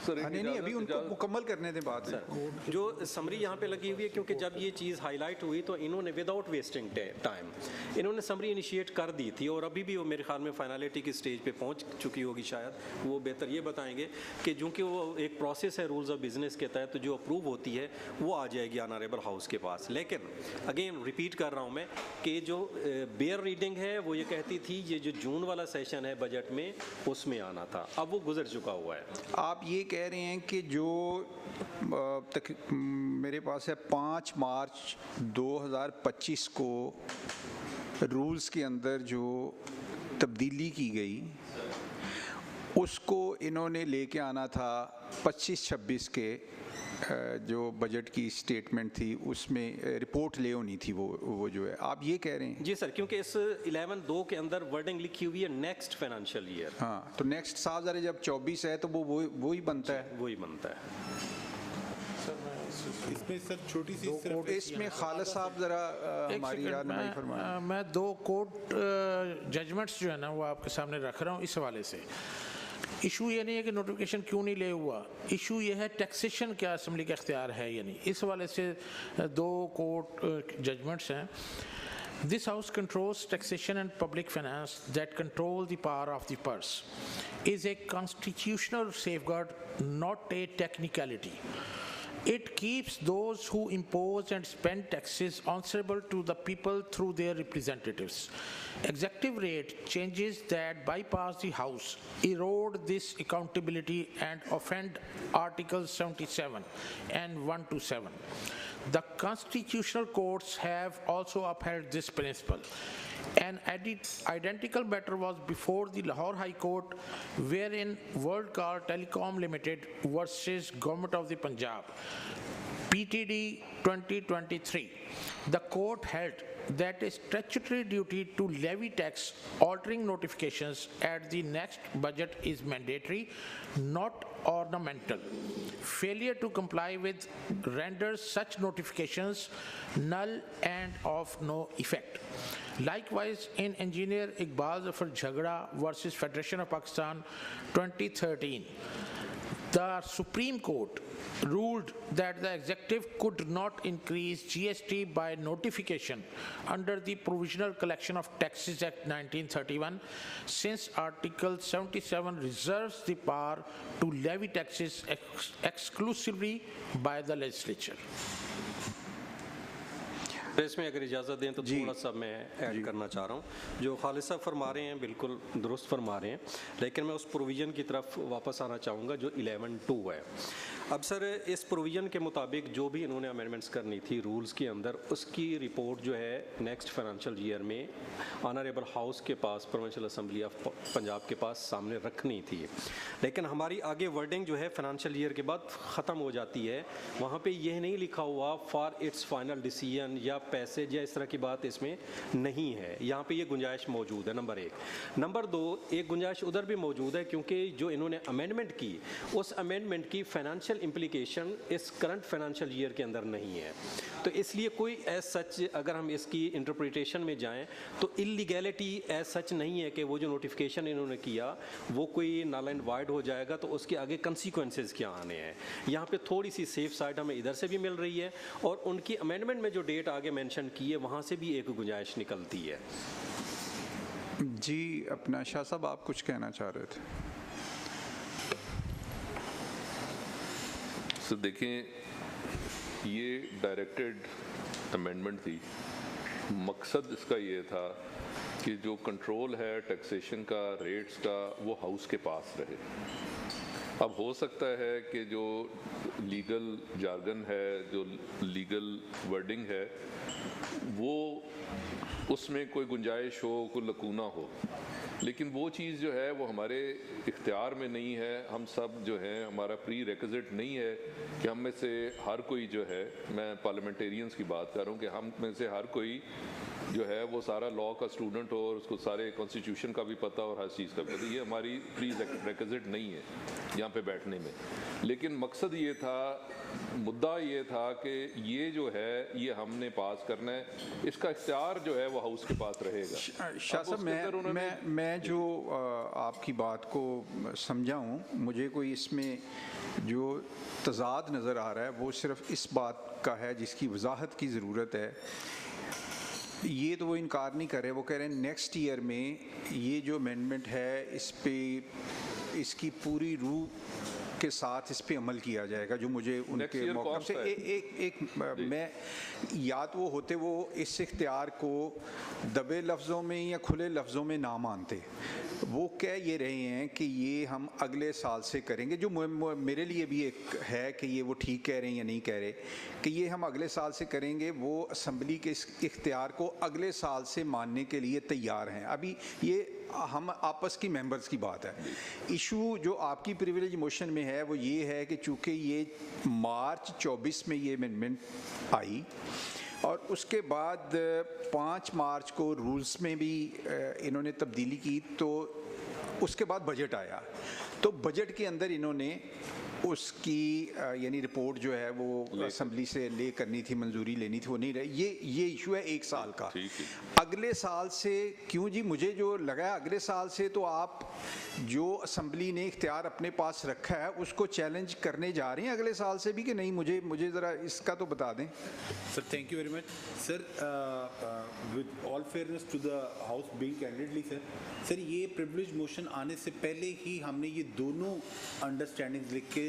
नहीं अभी उनको मुकम्मल करने दें बात सर, जो समरी यहाँ पे लगी हुई है, क्योंकि जब ये चीज़ हाईलाइट हुई तो इन्होंने विदाउट वेस्टिंग टाइम इन्होंने समरी इनिशिएट कर दी थी, और अभी भी वो मेरे ख्याल में फाइनलिटी की स्टेज पे पहुँच चुकी होगी। शायद वो बेहतर ये बताएंगे कि चूँकि वो एक प्रोसेस है रूल्स ऑफ बिजनेस के तहत, तो जो अप्रूव होती है वो आ जाएगी ऑनरेबल हाउस के पास। लेकिन अगेन रिपीट कर रहा हूँ मैं कि जो बेयर रीडिंग है वो ये कहती थी ये जो जून वाला सेशन है बजट में उसमें आना था, अब वो गुजर चुका हुआ है। आप ये कह रहे हैं कि जो मेरे पास है 5 मार्च 2025 को रूल्स के अंदर जो तब्दीली की गई उसको इन्होंने लेके आना था 25-26 के जो बजट की स्टेटमेंट थी उसमें रिपोर्ट ले होनी थी वो जो है आप ये कह रहे हैं। जी सर, क्योंकि इस 11(2) के अंदर वर्डिंग लिखी हुई है नेक्स्ट फाइनेंशियल ईयर। हाँ, तो नेक्स्ट साल ज़रा जब 24 है तो वो ही बनता है। वही बनता है। इसमें सर छोटी सी इसमें खालिद साहब ज़रा हमारी रहनुमाई फरमाएं। मैं 2 कोर्ट जजमेंट्स जो है ना वो आपके सामने रख रहा हूँ इस हवाले से। इशू ये नहीं है कि नोटिफिकेशन क्यों नहीं ले हुआ, इशू ये है टैक्सेशन क्या असम्बली का इख्तियार है या नहीं। इस हवाले से 2 कोर्ट जजमेंट्स हैं। This House controls taxation and public finance that control the power of the purse. Is a constitutional safeguard, not a technicality. It keeps those who impose and spend taxes answerable to the people through their representatives. Executive rate changes that bypass the House erode this accountability and offend Articles 77 and 127. The constitutional courts have also upheld this principle. An identical matter was before the Lahore High Court, wherein WorldCar Telecom Limited versus Government of the Punjab, PTD 2023. The court held that a statutory duty to levy tax altering notifications at the next budget is mandatory, not ornamental. Failure to comply with renders such notifications null and of no effect. Likewise, in Engineer Iqbal Zafar Jhagda versus Federation of Pakistan 2013, the Supreme Court ruled that the executive could not increase GST by notification under the Provisional Collection of Taxes Act 1931, since Article 77 reserves the power to levy taxes exclusively by the legislature. इसमें अगर इजाज़त दें तो थोड़ा सा मैं ऐड करना चाह रहा हूँ। जो खालिद साहब फरमा रहे हैं बिल्कुल दुरुस्त फरमा रहे हैं, लेकिन मैं उस प्रोविज़न की तरफ वापस आना चाहूँगा जो 11(2) है। अब सर इस प्रोविज़न के मुताबिक जो भी इन्होंने अमेंडमेंट्स करनी थी रूल्स के अंदर, उसकी रिपोर्ट जो है नेक्स्ट फाइनेंशियल ईयर में ऑनरेबल हाउस के पास, प्रोविंशियल असेंबली ऑफ पंजाब के पास सामने रखनी थी। लेकिन हमारी आगे वर्डिंग जो है फाइनेंशियल ईयर के बाद ख़त्म हो जाती है, वहाँ पे यह नहीं लिखा हुआ फॉर इट्स फाइनल डिसीजन या पैसेज या इस तरह की बात इसमें नहीं है। यहाँ पे ये गुंजाइश मौजूद है, नंबर 1। नंबर 2, एक गुंजाइश उधर भी मौजूद है क्योंकि जो इन्होंने अमेंडमेंट की, उस अमेंडमेंट की फाइनेंशियल इम्प्लीकेशन इस करंट फाइनेंशियल ईयर के अंदर नहीं है। तो इसलिए कोई एज सच अगर हम इसकी इंटरप्रिटेशन में जाएं तो इलीगैलिटी एज सच नहीं है कि वो जो नोटिफिकेशन इन्होंने किया वो कोई नल एंड वाइड हो जाएगा तो उसके आगे कंसिक्वेंसेस क्या आने हैं। यहाँ पे थोड़ी सी सेफ साइड हमें इधर से भी मिल रही है और उनकी अमेंडमेंट में जो डेट आगे मेंशन की है वहाँ से भी एक गुंजाइश निकलती है। जी अपना शाह साहब आप कुछ कहना चाह रहे थे? सर देखें, ये डायरेक्टेड अमेंडमेंट थी। मकसद इसका ये था कि जो कंट्रोल है टैक्सेशन का, रेट्स का, वो हाउस के पास रहे। अब हो सकता है कि जो लीगल जार्गन है, जो लीगल वर्डिंग है, वो उसमें कोई गुंजाइश हो, कोई लकूना हो, लेकिन वो चीज़ जो है वो हमारे इख्तियार में नहीं है। हम सब जो है, हमारा प्री रेक्विजिट नहीं है कि हम में से हर कोई जो है, मैं पार्लियामेंटेरियंस की बात कर रहा हूँ, कि हम में से हर कोई जो है वो सारा लॉ का स्टूडेंट हो और उसको सारे कॉन्स्टिट्यूशन का भी पता और हर चीज़ का पता। ये हमारी प्री रेक्विजिट नहीं है यहाँ पे बैठने में। लेकिन मकसद ये था, मुद्दा ये था कि ये जो है ये हमने पास करना है, इसका इख्तियार जो है वो हाउस के पास रहेगा। शाह साहब मैं जो आपकी बात को समझा हूँ, मुझे कोई इसमें जो तज़ाद नज़र आ रहा है वो सिर्फ इस बात का है जिसकी वजाहत की ज़रूरत है। ये तो वो इनकार नहीं कर रहे, वो कह रहे हैं नेक्स्ट ईयर में ये जो अमेंडमेंट है इस पे इसकी पूरी रूह के साथ इस पे अमल किया जाएगा। जो मुझे उनके मौक़िफ़ से मैं या तो वो होते वो इस इख्तियार को दबे लफ्ज़ों में या खुले लफ्ज़ों में ना मानते, वो कह ये रहे हैं कि ये हम अगले साल से करेंगे। जो मेरे लिए भी एक है कि ये वो ठीक कह रहे हैं या नहीं कह रहे कि ये हम अगले साल से करेंगे, वो असम्बली के इस इख्तियार को अगले साल से मानने के लिए तैयार हैं। अभी ये हम आपस की मेंबर्स की बात है। इशू जो आपकी प्रिविलेज मोशन में है वो ये है कि चूँकि ये मार्च 24 में ये अमेंडमेंट आई और उसके बाद 5 मार्च को रूल्स में भी इन्होंने तब्दीली की, तो उसके बाद बजट आया, तो बजट के अंदर इन्होंने उसकी यानी रिपोर्ट जो है वो असेंबली से ले करनी थी, मंजूरी लेनी थी, वो नहीं रही। ये इशू है 1 साल का। अगले साल से क्यों जी, मुझे जो लगा है अगले साल से तो आप जो असेंबली ने इख्तियार अपने पास रखा है उसको चैलेंज करने जा रहे हैं अगले साल से भी कि नहीं? मुझे ज़रा इसका तो बता दें sir. Thank you very much sir. With all fairness to the house being candidly sir ये प्रिविलेज मोशन आने से पहले ही हमने ये दोनों अंडरस्टैंडिंग्स लिख के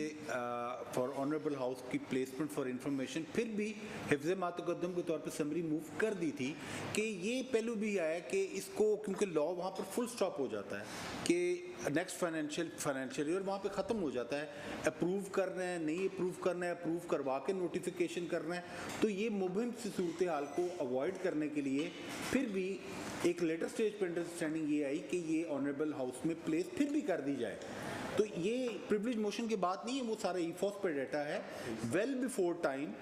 फॉर ऑनरेबल हाउस की प्लेसमेंट फॉर इंफॉर्मेशन फिर भी हिफ्ज़ मातकद्दम के तौर पे समरी मूव कर दी थी कि ये पहलू भी आया कि इसको, क्योंकि लॉ वहाँ पर फुल स्टॉप हो जाता है कि नेक्स्ट फाइनेंशियल ईयर वहाँ पे ख़त्म हो जाता है, अप्रूव करना है, नहीं अप्रूव करना है, अप्रूव करवा के नोटिफिकेशन करना है, तो ये मुबहिम सी सूरत हाल को अवॉइड करने के लिए फिर भी एक लेटर स्टेज पर अंडरस्टैंडिंग ये आई कि ये ऑनरेबल हाउस में प्लेस फिर भी कर दी जाए। तो ये प्रिविलेज मोशन की बात नहीं है, वो सारा ईफॉस पे डाटा है well before time,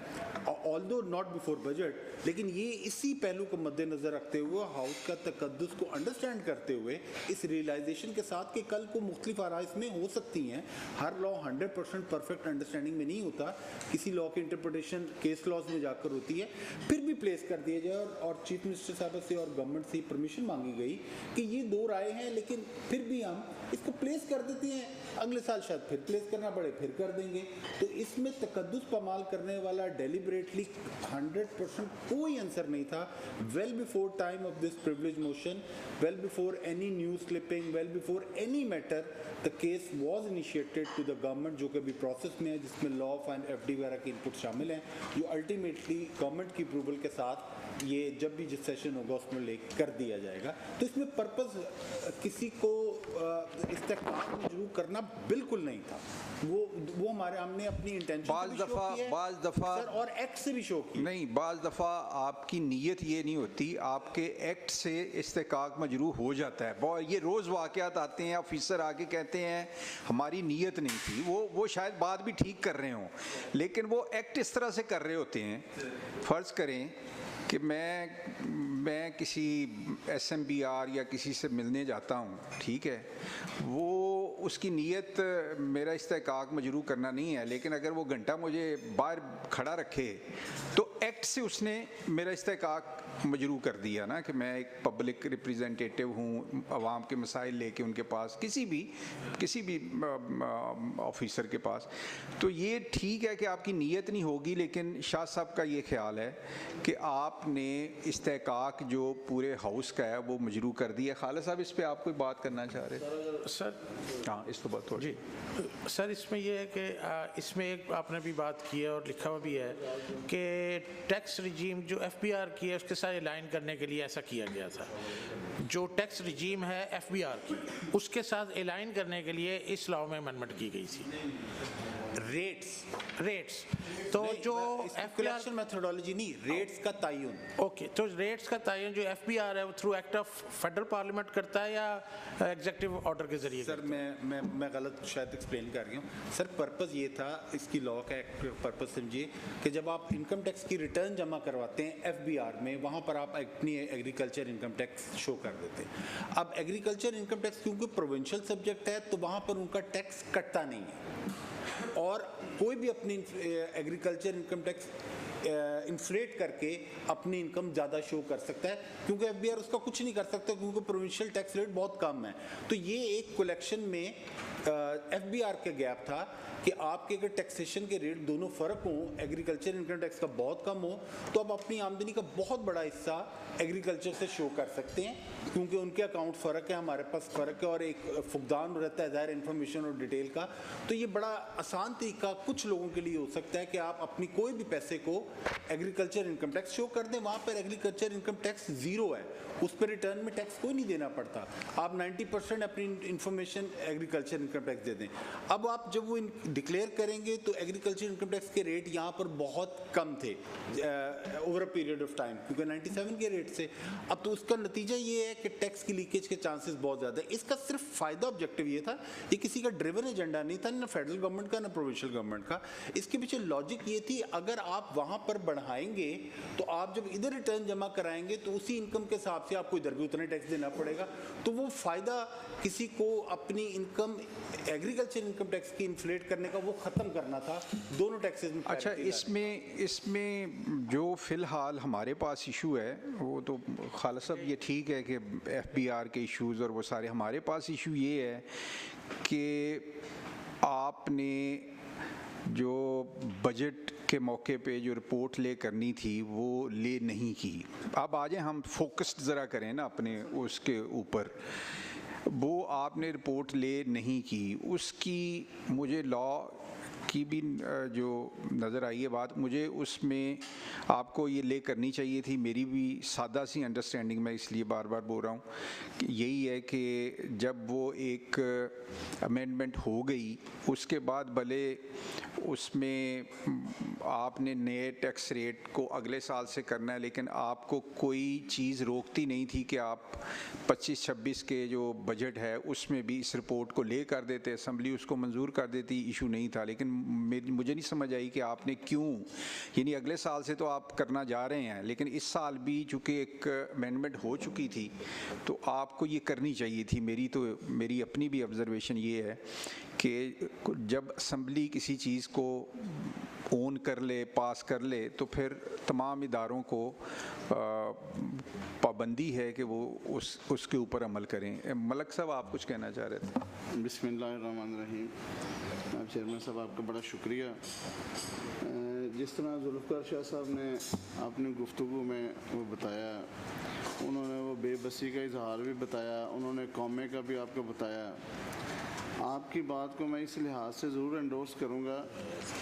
although not before budget, लेकिन ये इसी पहलू को मद्देनजर रखते हुए हाउस का तकद्दुस को अंडरस्टैंड करते हुए इस रियलाइजेशन के साथ कि कल को मुख्तलिफ आरा इसमें हो सकती हैं, हर लॉ 100% परफेक्ट अंडरस्टैंडिंग में नहीं होता, किसी लॉ की इंटरप्रिटेशन केस लॉज में जाकर होती है, फिर भी प्लेस कर दिया जाए। और चीफ मिनिस्टर साहब से और गवर्नमेंट से परमिशन मांगी गई कि ये 2 राय हैं, लेकिन फिर भी हम इसको प्लेस कर देते हैं, अगले साल शायद फिर प्लेस करना पड़े, फिर कर देंगे। तो इसमें तकद्दुस पमाल करने वाला डेलिबरेटली 100% कोई आंसर नहीं था। Well before time of this privilege motion, well before any news clipping, well before any matter, the case was initiated to the government, जो कि अभी प्रोसेस में है, जिसमें लॉ ऑफ एंड एफडी वगैरह के इनपुट शामिल हैं, जो अल्टीमेटली गवर्नमेंट की अप्रूवल के साथ ये जब भी जिस सेशन होगा उसमें ले कर दिया जाएगा। तो इसमें पर्पस किसी को इस्तेकाम में जरूर करना बिल्कुल नहीं था, वो हमारे हमने अपनी इंटेंशन बाज़ दफ़ा सर और एक्ट से भी शो की नहीं, बाज़ दफ़ा आपकी नीयत ये नहीं होती, आपके एक्ट से इस्तेकाक मजरू हो जाता है। ये रोज़ वाक़यात आते हैं, ऑफिसर आके कहते हैं हमारी नीयत नहीं थी, वो शायद बात भी ठीक कर रहे हों, लेकिन वो एक्ट इस तरह से कर रहे होते हैं। फ़र्ज़ करें कि मैं किसी SMBR या किसी से मिलने जाता हूँ, ठीक है, वो उसकी नीयत मेरा इस्तेकाक मजरू करना नहीं है, लेकिन अगर वो घंटा मुझे बाहर खड़ा रखे तो एक्ट से उसने मेरा इस्तेकाक मजरू कर दिया ना, कि मैं एक पब्लिक रिप्रेजेंटेटिव हूँ, आवाम के मसाइल लेके उनके पास, किसी भी ऑफिसर के पास। तो ये ठीक है कि आपकी नीयत नहीं होगी, लेकिन शाह साहब का ये ख्याल है कि आपने इस्तेकाक जो पूरे हाउस का है वो मजरू कर दिया। खालिद साहब इस पे आप कोई बात करना चाह रहे? सर हाँ, इस पर बात थोड़ी। जी सर, इसमें यह है कि इसमें एक आपने भी बात की है और लिखा हुआ भी है कि टैक्स रिजीम जो FBR की है उसके साथ अलाइन करने के लिए ऐसा किया गया था। जो टैक्स रिजीम है FBR की, उसके साथ अलाइन करने के लिए इस लॉ में अमेंडमेंट की गई थी। रेट्स तो जो कलेक्शन मेथोडोलॉजी नहीं, रेट्स का तयन। ओके, तो रेट्स का तयन जो FBR है वो through act of federal parliament करता है या एग्जीक्यूटिव ऑर्डर के जरिए? सर मैं गलत शायद एक्सप्लेन कर रही हूँ सर। पर्पस ये था, इसकी लॉ का पर्पस समझिए कि जब आप इनकम टैक्स की रिटर्न जमा करवाते हैं FBR में, वहाँ पर आप अपनी एग्रीकल्चर इनकम टैक्स शो कर देते हैं। अब एग्रीकल्चर इनकम टैक्स क्योंकि प्रोविंशियल सब्जेक्ट है, तो वहाँ पर उनका टैक्स कटता नहीं है, और कोई भी अपनी एग्रीकल्चर इनकम टैक्स इन्फ्लेट करके अपनी इनकम ज़्यादा शो कर सकता है, क्योंकि FBR उसका कुछ नहीं कर सकता, क्योंकि प्रोविंशियल टैक्स रेट बहुत कम है। तो ये एक कलेक्शन में FBR का गैप था कि आपके अगर टैक्सेशन के रेट दोनों फ़र्क हों, एग्रीकल्चर इनकम टैक्स का बहुत कम हो, तो आप अपनी आमदनी का बहुत बड़ा हिस्सा एग्रीकल्चर से शो कर सकते हैं, क्योंकि उनके अकाउंट फ़र्क है, हमारे पास फ़र्क है, और एक फुकदान रहता है ज़ाहिर इन्फॉर्मेशन और डिटेल का। तो ये बड़ा आसान तरीका कुछ लोगों के लिए हो सकता है कि आप अपनी कोई भी पैसे को एग्रीकल्चर इनकम टैक्स शो कर दें, वहाँ पर एग्रीकल्चर इनकम टैक्स ज़ीरो है, उस पर रिटर्न में टैक्स कोई नहीं देना पड़ता। आप 90% अपनी इंफॉर्मेशन एग्रीकल्चर इनकम टैक्स दे दें। अब आप जब वो डिक्लेयर करेंगे तो एग्रीकल्चर इनकम टैक्स के रेट यहाँ पर बहुत कम थे over a period of time, क्योंकि 97 के रेट से। अब तो उसका नतीजा ये है कि टैक्स की लीकेज के चांसेस बहुत ज़्यादा है। इसका सिर्फ फ़ायदा ऑब्जेक्टिव ये था, ये किसी का ड्रिवन एजेंडा नहीं था, ना फेडरल गवर्नमेंट का ना प्रोविंशियल गवर्नमेंट का। इसके पीछे लॉजिक ये थी, अगर आप वहाँ पर बढ़ाएंगे तो आप जब इधर रिटर्न जमा कराएंगे तो उसी इनकम के हिसाब से आपको इधर भी उतना टैक्स देना पड़ेगा। तो वो फ़ायदा किसी को अपनी इनकम एग्रीकल्चर इनकम टैक्स की इन्फ्लेट करने का वो ख़त्म करना था दोनों टैक्सेस में। अच्छा, इसमें जो फ़िलहाल हमारे पास इशू है वो तो खालिद साहब ये ठीक है कि FBR के इश्यूज़ और वो सारे, हमारे पास इशू ये है कि आपने जो बजट के मौके पे जो रिपोर्ट ले करनी थी वो ले नहीं की। अब आ जाए हम फोकस्ड ज़रा करें ना अपने उसके ऊपर, वो आपने रिपोर्ट ले नहीं की, उसकी मुझे लॉ की भी जो नज़र आई है बात, मुझे उसमें आपको ये ले करनी चाहिए थी। मेरी भी सादा सी अंडरस्टैंडिंग, मैं इसलिए बार बार बोल रहा हूँ कि यही है कि जब वो एक अमेंडमेंट हो गई उसके बाद भले उसमें आपने नए टैक्स रेट को अगले साल से करना है, लेकिन आपको कोई चीज़ रोकती नहीं थी कि आप 25-26 के जो बजट है उसमें भी इस रिपोर्ट को ले कर देते, असम्बली उसको मंजूर कर देती, इशू नहीं था। लेकिन मुझे नहीं समझ आई कि आपने क्यों, यानी अगले साल से तो आप करना जा रहे हैं, लेकिन इस साल भी चूँकि एक अमेंडमेंट हो चुकी थी तो आपको ये करनी चाहिए थी। मेरी अपनी भी ऑब्जर्वेशन ये है कि जब असम्बली किसी चीज़ को ओन कर ले, पास कर ले, तो फिर तमाम इदारों को पाबंदी है कि वो उसके ऊपर अमल करें। मलक साहब, आप कुछ कहना चाह रहे थे? बिस्मिल्लाहिर्रहमानिर्रहीम। चेयरमैन साहब, आपका बड़ा शुक्रिया। जिस तरह जुल्फ़िकार शाह साहब ने अपनी गुफ्तगू में वो बताया, उन्होंने वो बेबसी का इजहार भी बताया, उन्होंने कौमे का भी आपको बताया। आपकी बात को मैं इस लिहाज से ज़रूर एंडोर्स करूँगा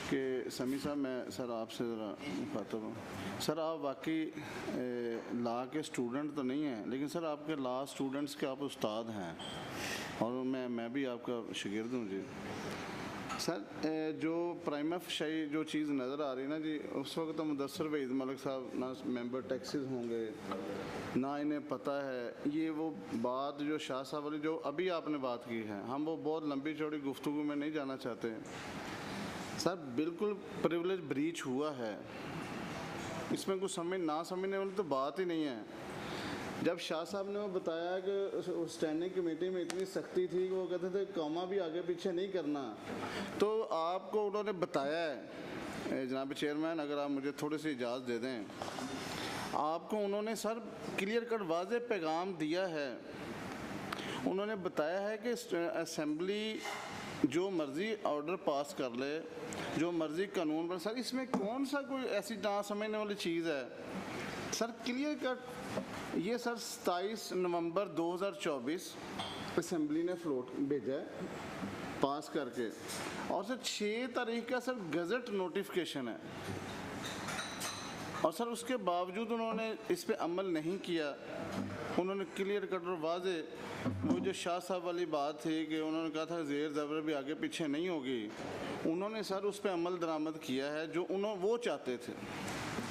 कि समी साहब, मैं सर आपसे ज़रा मुखातब हूँ। सर, आप वाकई लॉ के स्टूडेंट तो नहीं हैं, लेकिन सर आपके लॉ स्टूडेंट्स के आप उस्ताद हैं और मैं भी आपका शागिर्द हूँ जी। सर, जो प्राइमा फशाई जो चीज़ नज़र आ रही है ना जी, उस वक्त तो मुदस्सर वहीद मलिक साहब ना मेंबर टैक्सेस होंगे, ना इन्हें पता है। ये वो बात जो शाह साहब वाली जो अभी आपने बात की है, हम वो बहुत लंबी चौड़ी गुफ्तगू में नहीं जाना चाहते। सर, बिल्कुल प्रिविलेज ब्रीच हुआ है, इसमें कुछ ना समझने वाली तो बात ही नहीं है। जब शाह साहब ने वो बताया कि उस स्टैंडिंग कमेटी में इतनी सख्ती थी कि वो कहते थे कॉमा भी आगे पीछे नहीं करना, तो आपको उन्होंने बताया है, जनाब चेयरमैन अगर आप मुझे थोड़ी सी इजाज़त दे दें, आपको उन्होंने सर क्लियर कट वाज़े पैगाम दिया है। उन्होंने बताया है कि असेंबली जो मर्ज़ी ऑर्डर पास कर ले, जो मर्ज़ी कानून पर, सर इसमें कौन सा कोई ऐसी ना समझने वाली चीज़ है। सर क्लियर कट ये सर 27 नवंबर 2024 असेंबली ने फ्लोट भेजा है पास करके, और सर 6 तारीख का सर गज़ट नोटिफिकेशन है, और सर उसके बावजूद उन्होंने इस पे अमल नहीं किया। उन्होंने क्लियर कट और वाज़े वो जो शाह साहब वाली बात थी कि उन्होंने कहा था ज़ेर ज़बर भी आगे पीछे नहीं होगी, उन्होंने सर उस पर अमल दरामद किया है जो वो चाहते थे।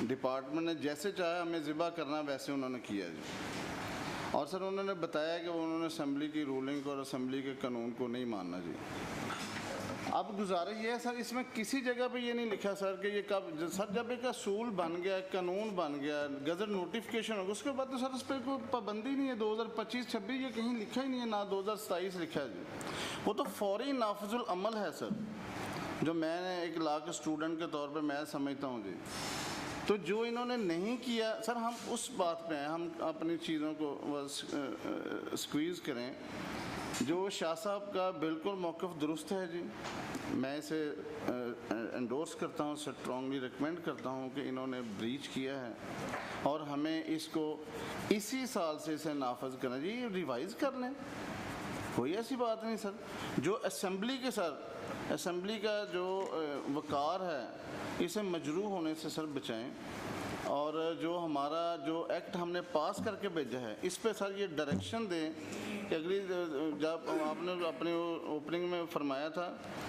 डिपार्टमेंट ने जैसे चाहा हमें ज़िबा करना वैसे उन्होंने किया जी। और सर उन्होंने बताया कि उन्होंने असम्बली की रूलिंग और असम्बली के कानून को नहीं मानना जी। अब गुजारिश ये है सर, इसमें किसी जगह पे ये नहीं लिखा सर कि ये कब, सर जब एक असूल बन गया, कानून बन गया, गज़ट नोटिफिकेशन होगा, उसके बाद तो सर उस पर कोई पाबंदी नहीं है। 2025-26 ये कहीं लिखा ही नहीं है, ना 2027 लिखा है जी। वो तो फौरी नाफिजुल अमल है सर, जो मैंने एक लॉ के स्टूडेंट के तौर पर मैं समझता हूँ जी। तो जो इन्होंने नहीं किया सर, हम उस बात पे हैं, हम अपनी चीज़ों को बस स्क्वीज़ करें। जो शाह साहब का बिल्कुल मौक़िफ़ दुरुस्त है जी, मैं इसे एंडोर्स करता हूँ, स्ट्रॉन्गली रिकमेंड करता हूँ कि इन्होंने ब्रीच किया है और हमें इसको इसी साल से इसे नाफज करना जी, रिवाइज़ कर लें, कोई ऐसी बात नहीं सर। जो असेंबली के सर असम्बली का जो वक़ार है इसे मजरूह होने से सर बचाएं, और जो हमारा जो एक्ट हमने पास करके भेजा है इस पे सर ये डायरेक्शन दें कि अगली, जब आपने अपने ओपनिंग में फरमाया था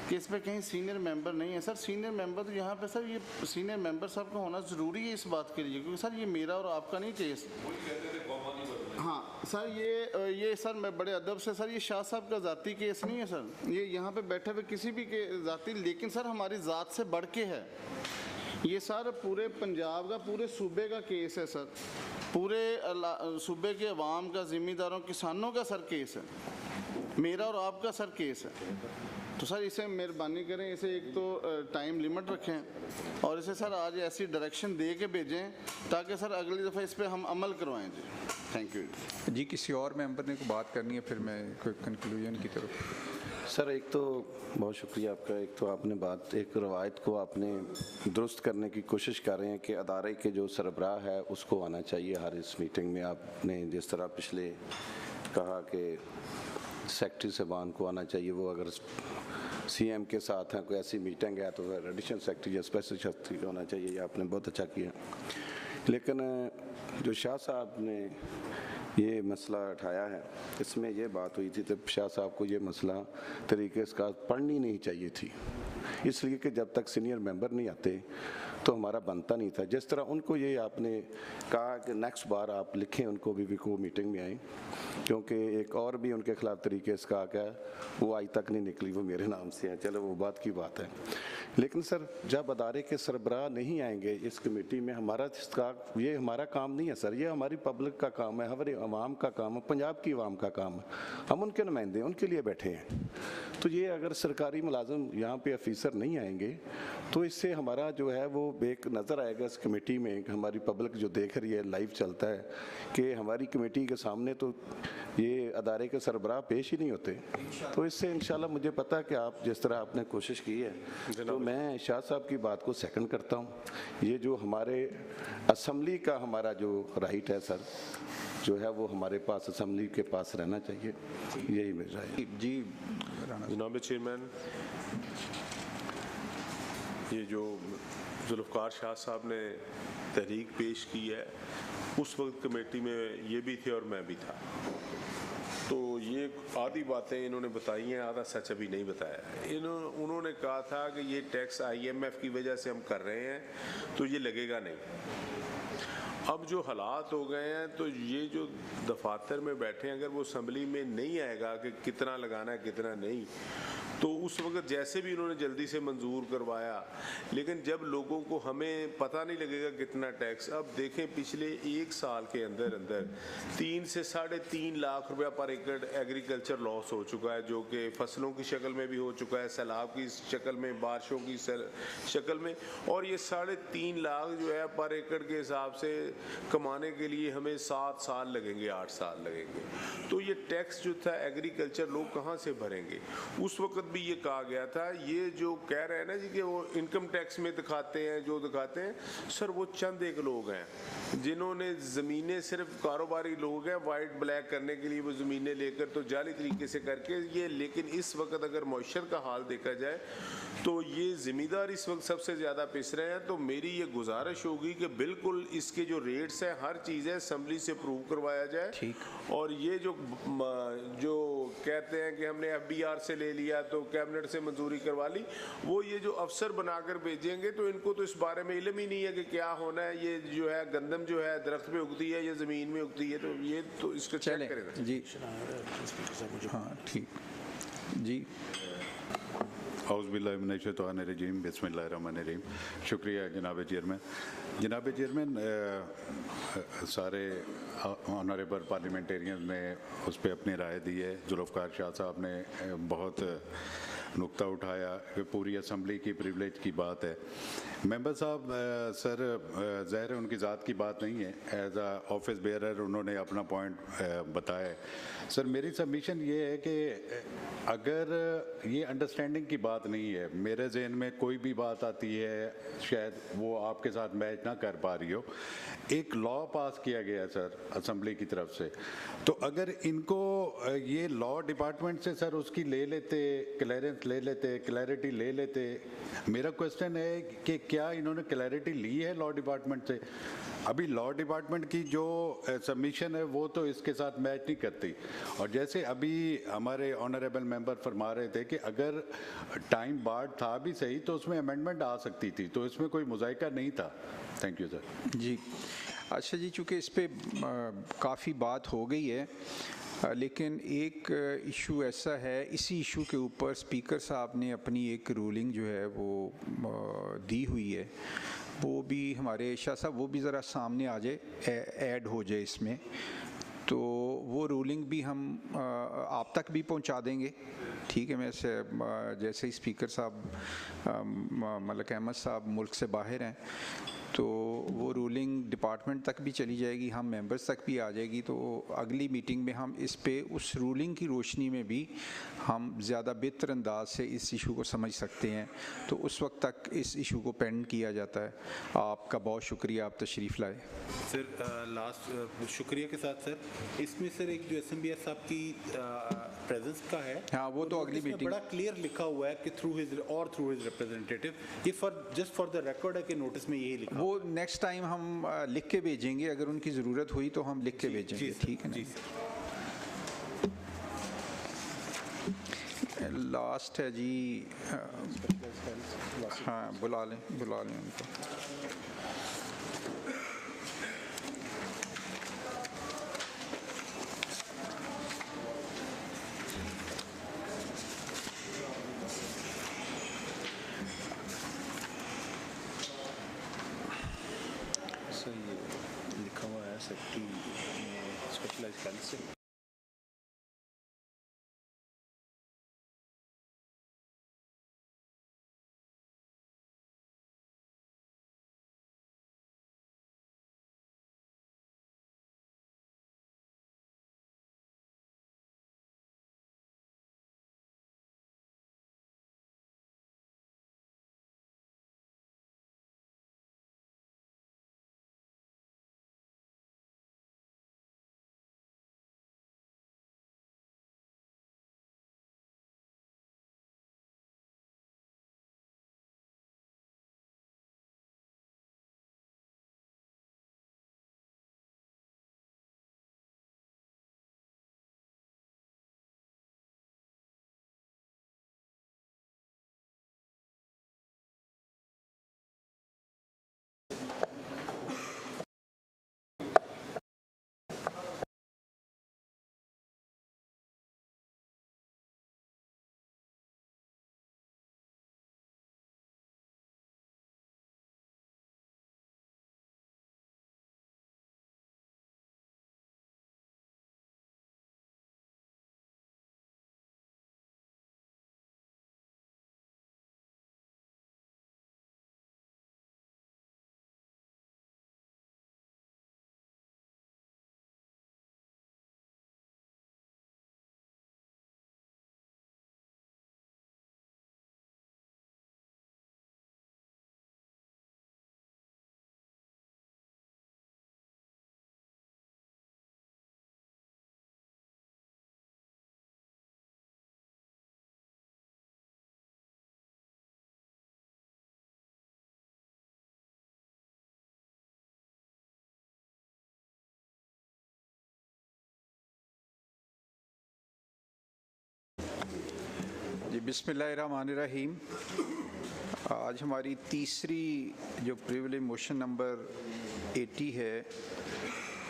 कि इस पे कहीं सीनियर मेंबर नहीं है, सर सीनियर मेंबर तो यहाँ पे सर ये सीनियर मेंबर साहब का होना ज़रूरी है इस बात के लिए, क्योंकि सर ये मेरा और आपका नहीं केस। हाँ सर, ये सर मैं बड़े अदब से, सर ये शाह साहब का ज़ाती केस नहीं है सर, ये यहाँ पे बैठे हुए किसी भी के ज़ाती, लेकिन सर हमारी ज़ात से बढ़ के है ये सर, पूरे पंजाब का, पूरे सूबे का केस है सर, पूरे सूबे के अवाम का, ज़िम्मेदारों, किसानों का सर केस है, मेरा और आपका सर केस है। तो सर इसे मेहरबानी करें, इसे एक तो टाइम लिमिट रखें और इसे सर आज ऐसी डायरेक्शन दे के भेजें ताकि सर अगली दफ़ा इस पर हम अमल करवाएं जी। थैंक यू जी। किसी और मेंबर ने को बात करनी है, फिर मैं कोई कंक्लूजन की तरफ। सर एक तो बहुत शुक्रिया आपका, एक तो आपने बात, एक रवायत को आपने दुरुस्त करने की कोशिश कर रहे हैं कि अदारे के जो सरबराह है उसको आना चाहिए हर इस मीटिंग में। आपने जिस तरह पिछले कहा कि सेक्रेटरी साहबान को आना चाहिए, वो अगर सीएम के साथ हैं कोई ऐसी मीटिंग है तो एडिशनल सेक्रेटरी या स्पेशल सेक्रेटरी को आना चाहिए, ये आपने बहुत अच्छा किया। लेकिन जो शाह साहब ने ये मसला उठाया है, इसमें ये बात हुई थी तो शाह साहब को ये मसला तरीके से पढ़नी नहीं चाहिए थी, इसलिए कि जब तक सीनियर मेंबर नहीं आते तो हमारा बनता नहीं था। जिस तरह उनको ये आपने कहा कि नेक्स्ट बार आप लिखें उनको भी को मीटिंग में आए, क्योंकि एक और भी उनके खिलाफ तरीके से कहा गया, वो आज तक नहीं निकली, वो मेरे नाम से है, चलो वो बात की बात है। लेकिन सर जब अदारे के सरबराह नहीं आएंगे इस कमेटी में, ये हमारा काम नहीं है सर, ये हमारी पब्लिक का काम है, हमारे अवाम का काम है, पंजाब की अवाम का काम है, हम उनके नुमाइंदे उनके लिए बैठे हैं। तो ये अगर सरकारी मुलाजिम यहाँ पे ऑफिसर नहीं आएंगे तो इससे हमारा जो है वो एक नज़र आएगा इस कमेटी में, हमारी पब्लिक जो देख रही है, लाइव चलता है कि हमारी कमेटी के सामने तो ये अदारे के सरबराह पेश ही नहीं होते। तो इससे इंशाल्लाह मुझे पता है कि आप जिस तरह आपने कोशिश की है, तो मैं शाह साहब की बात को सेकंड करता हूँ। ये जो हमारे असम्बली का हमारा जो राइट है सर, जो है वो हमारे पास असम्बली के पास रहना चाहिए, यही मेरा है जी। जनाब चेयरमैन, ये जो जुल्फ़कार शाह साहब ने तहरीक पेश की है, उस वक्त कमेटी में ये भी थे और मैं भी था, तो ये आधी बातें इन्होंने बताई हैं, आधा सच अभी नहीं बताया। उन्होंने कहा था कि ये टैक्स IMF की वजह से हम कर रहे हैं तो ये लगेगा नहीं। अब जो हालात हो गए हैं तो ये जो दफातर में बैठे हैं, अगर वो असम्बली में नहीं आएगा कि कितना लगाना है कितना नहीं, तो उस वक्त जैसे भी उन्होंने जल्दी से मंजूर करवाया, लेकिन जब लोगों को हमें पता नहीं लगेगा कितना टैक्स। अब देखें पिछले एक साल के अंदर 3 से 3.5 लाख रुपया पर एकड़ एग्रीकल्चर लॉस हो चुका है, जो कि फसलों की शक्ल में भी हो चुका है, सैलाब की शक्ल में, बारिशों की शक्ल में, और ये 3.5 लाख जो है पर एकड़ के हिसाब से कमाने के लिए हमें 7 साल लगेंगे, 8 साल लगेंगे। तो ये टैक्स जो था एग्रीकल्चर लोग कहाँ से भरेंगे? उस वक्त भी ये कहा गया था, ये जो कह रहे हैं ना जी कि वो इनकम टैक्स में दिखाते हैं, जो दिखाते हैं सर, वो चंद एक लोग हैं जिन्होंने ज़मीनें, सिर्फ कारोबारी लोग हैं, वाइट ब्लैक करने के लिए वो ज़मीनें लेकर तो जाली तरीके से करके ये। लेकिन इस वक्त अगर मौशर का हाल देखा जाए तो ये ज़मींदार इस वक्त सबसे ज़्यादा पिस रहे हैं। तो मेरी ये गुजारिश होगी कि बिल्कुल इसके जो रेट्स हैं, हर चीज़ है, असम्बली से प्रूव करवाया जाए। और ये जो कहते हैं कि हमने FBR से ले लिया तो कैबिनेट से मंजूरी करवा ली, वो ये जो अफसर बनाकर भेजेंगे तो इनको तो इस बारे में इल्म ही नहीं है कि क्या होना है। ये जो है गंदम जो है दरख्त पे उगती है या ज़मीन में उगती है, तो ये तो इसको चेक करें जी। हाँ ठीक जी। औज़ुबिल्लाहिमिनश्शैतानिर्रजीम, बिस्मिल्लाहिर्रहमानिर्रहीम। शुक्रिया जनाब चेयरमैन। जनाब चेयरमैन, सारे ऑनरेबल पार्लियामेंटेरियन ने उस पर अपनी राय दी है। जुल्फ़कार शाह साहब ने बहुत नुक्ता उठाया कि पूरी असम्बली की प्रिविलेज की बात है। मेंबर साहब सर ज़ाहिर है उनकी ज़ात की बात नहीं है, एज आ ऑफिस बेयरर उन्होंने अपना पॉइंट बताया। सर मेरी सबमिशन ये है कि अगर ये अंडरस्टैंडिंग की बात नहीं है, मेरे जहन में कोई भी बात आती है, शायद वो आपके साथ मैच ना कर पा रही हो, एक लॉ पास किया गया सर असम्बली की तरफ से, तो अगर इनको ये लॉ डिपार्टमेंट से सर उसकी ले लेते, क्लियरेंस गाइडेंस ले लेते, क्लैरिटी ले लेते। मेरा क्वेश्चन है कि क्या इन्होंने क्लैरिटी ली है लॉ डिपार्टमेंट से? अभी लॉ डिपार्टमेंट की जो सबमिशन है वो तो इसके साथ मैच नहीं करती। और जैसे अभी हमारे ऑनरेबल मेंबर फरमा रहे थे कि अगर टाइम बार्ड था भी सही तो उसमें अमेंडमेंट आ सकती थी, तो इसमें कोई मुज़ायका नहीं था। Thank you sir. जी अच्छा जी, चूँकि इस पर काफ़ी बात हो गई है, लेकिन एक इशू ऐसा है, इसी इशू के ऊपर स्पीकर साहब ने अपनी एक रूलिंग जो है वो दी हुई है, वो भी हमारे शाह साहब वो भी ज़रा सामने आ जाए, ऐड हो जाए इसमें, तो वो रूलिंग भी हम आप तक भी पहुंचा देंगे। ठीक है, मैं जैसे ही स्पीकर साहब मलिक अहमद साहब मुल्क से बाहर हैं तो वो रूलिंग डिपार्टमेंट तक भी चली जाएगी, हम मेंबर्स तक भी आ जाएगी। तो अगली मीटिंग में हम इस पे उस रूलिंग की रोशनी में भी हम ज़्यादा बेहतर अंदाज से इस इशू को समझ सकते हैं, तो उस वक्त तक इस इशू को पेंड किया जाता है। आपका बहुत शुक्रिया, आप तशरीफ़ लाए। सर लास्ट शुक्रिया के साथ सर इसमें सर एक जो SMBS साहब की प्रेजेंस का है, हाँ वो तो अगली मीटिंग बड़ा क्लियर लिखा हुआ है कि थ्रू हिज रिप्रेजेंटेटिव, ये जस्ट फॉर द रिकॉर्ड है कि नोटिस में यही लिखा। वो नेक्स्ट टाइम हम लिख के भेजेंगे, अगर उनकी ज़रूरत हुई तो हम लिख के भेजेंगे। ठीक है ना? लास्ट है जी, हाँ बुला लें उनको। लिखा हुआ है सेक्रेटरी स्पेशलाइज्ड काउंसिल। जी बिस्मिल्लाहिर्रहमानिर्रहीम। आज हमारी तीसरी जो प्रिविलेज मोशन नंबर 80 है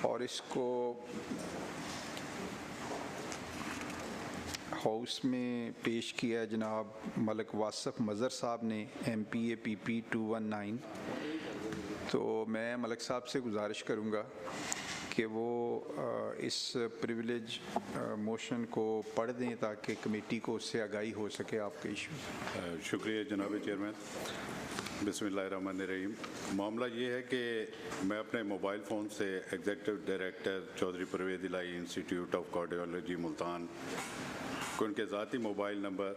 और इसको हाउस में पेश किया है जनाब मलिक वासफ मज़र साहब ने, MPA PP 219। तो मैं मलिक साहब से गुजारिश करूँगा कि वो इस प्रिविलेज मोशन को पढ़ दें ताकि कमेटी को उससे आगाही हो सके आपके इशू। शुक्रिया जनाब चेयरमैन। बिस्मिल्लाहिर्रहमानिर्रहीम। मामला ये है कि मैं अपने मोबाइल फ़ोन से executive director Chaudhry Parvez Elahi Institute of Cardiology Multan को उनके ज़ाती मोबाइल नंबर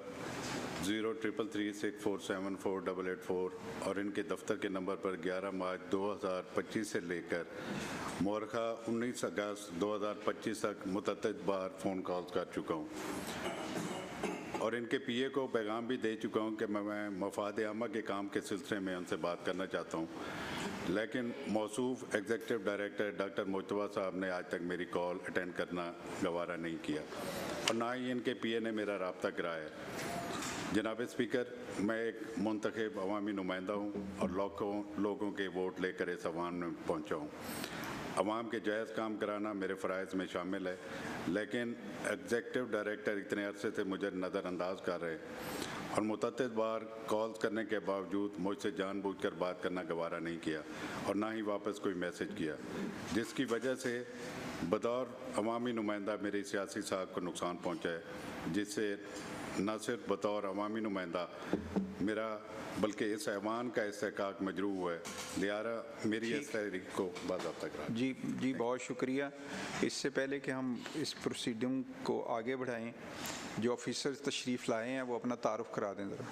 0333647488 और इनके दफ्तर के नंबर पर 11 मार्च 2025 से लेकर मौरखा 19 अगस्त 2025 तक मुतअद्दिद बार फ़ोन कॉल्स कर चुका हूँ। और इनके पीए को पैगाम भी दे चुका हूं कि मैं मफाद आमा के काम के सिलसिले में उनसे बात करना चाहता हूं, लेकिन मौसूफ एग्जीक्यूटिव डायरेक्टर डॉक्टर मुजतबा साहब ने आज तक मेरी कॉल अटेंड करना गवारा नहीं किया और ना ही इनके पीए ने मेरा रब्ता कराया है। जनाब स्पीकर, मैं एक मुंतखब अवामी नुमाइंदा हूँ और लोगों के वोट लेकर इस अवाम में पहुँचा हूँ। अवाम के जायज़ काम कराना मेरे फ़राइज़ में शामिल है, लेकिन एग्जीक्यूटिव डायरेक्टर इतने अरसे से मुझे नज़रअंदाज कर रहे और मुतअद्दिद बार कॉल्स करने के बावजूद मुझसे जानबूझकर बात करना गवारा नहीं किया और ना ही वापस कोई मैसेज किया, जिसकी वजह से बतौर अवामी नुमाइंदा मेरी सियासी साख को नुकसान पहुँचा है, जिससे न सिर्फ बतौर अवामी नुमाइंदा मेरा बल्कि इस ऐवान का इस्तेकाक मजरू हुआ है। लिहाजा मेरी इस तहरीक को बाज़ाब्ता करा। जी बहुत शुक्रिया। इससे पहले कि हम इस प्रोसीडिंग को आगे बढ़ाएं, जो ऑफिसर्स तशरीफ़ लाए हैं वो अपना तारुफ करा दें ज़रा।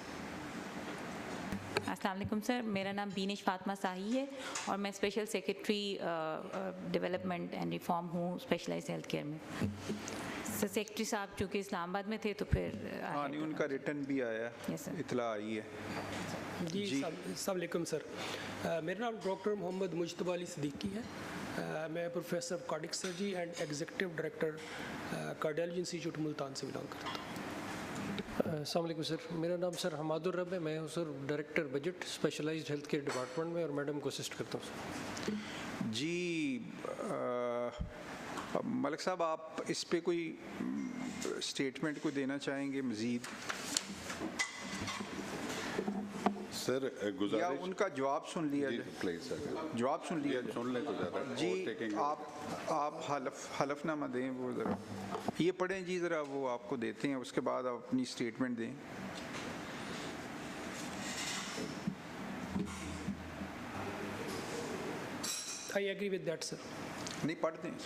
अस्सलाम वालेकुम सर, मेरा नाम बीनिश फातिमा साही है और मैं special secretary development and reform हूँ स्पेशलाइज्ड हेल्थ केयर में। सर सेक्रेटरी साहब चूँकि इस्लामाबाद में थे तो फिर हाँ नहीं, उनका रिटर्न भी आया, इतला आई है। जी अस्सलाम वालेकुम सर, मेरा नाम डॉक्टर मोहम्मद मुजतबा अली सिद्दीकी है। मैं professor of cardiac surgery and executive director cardiology institute Multan से बिलोंग करता हूँ। अस्सलाम वालेकुम सर, मेरा नाम सर हमादुर रब है। मैं हूँ sir director budget specialized health care department में और मैडम को असिस्ट करता हूँ सर। जी मलिक साहब, आप इस पे कोई स्टेटमेंट को देना चाहेंगे मज़ीद? सर या उनका जवाब सुन लिया जाए? जवाब सुन लिया जाए। सुन ले तो ज़्यादा जी आप हलफनामा दें, वो ज़रा ये पढ़ें जी, ज़रा वो आपको देते हैं, उसके बाद आप अपनी स्टेटमेंट दें। I agree with that sir. नहीं पढ़ते हैं।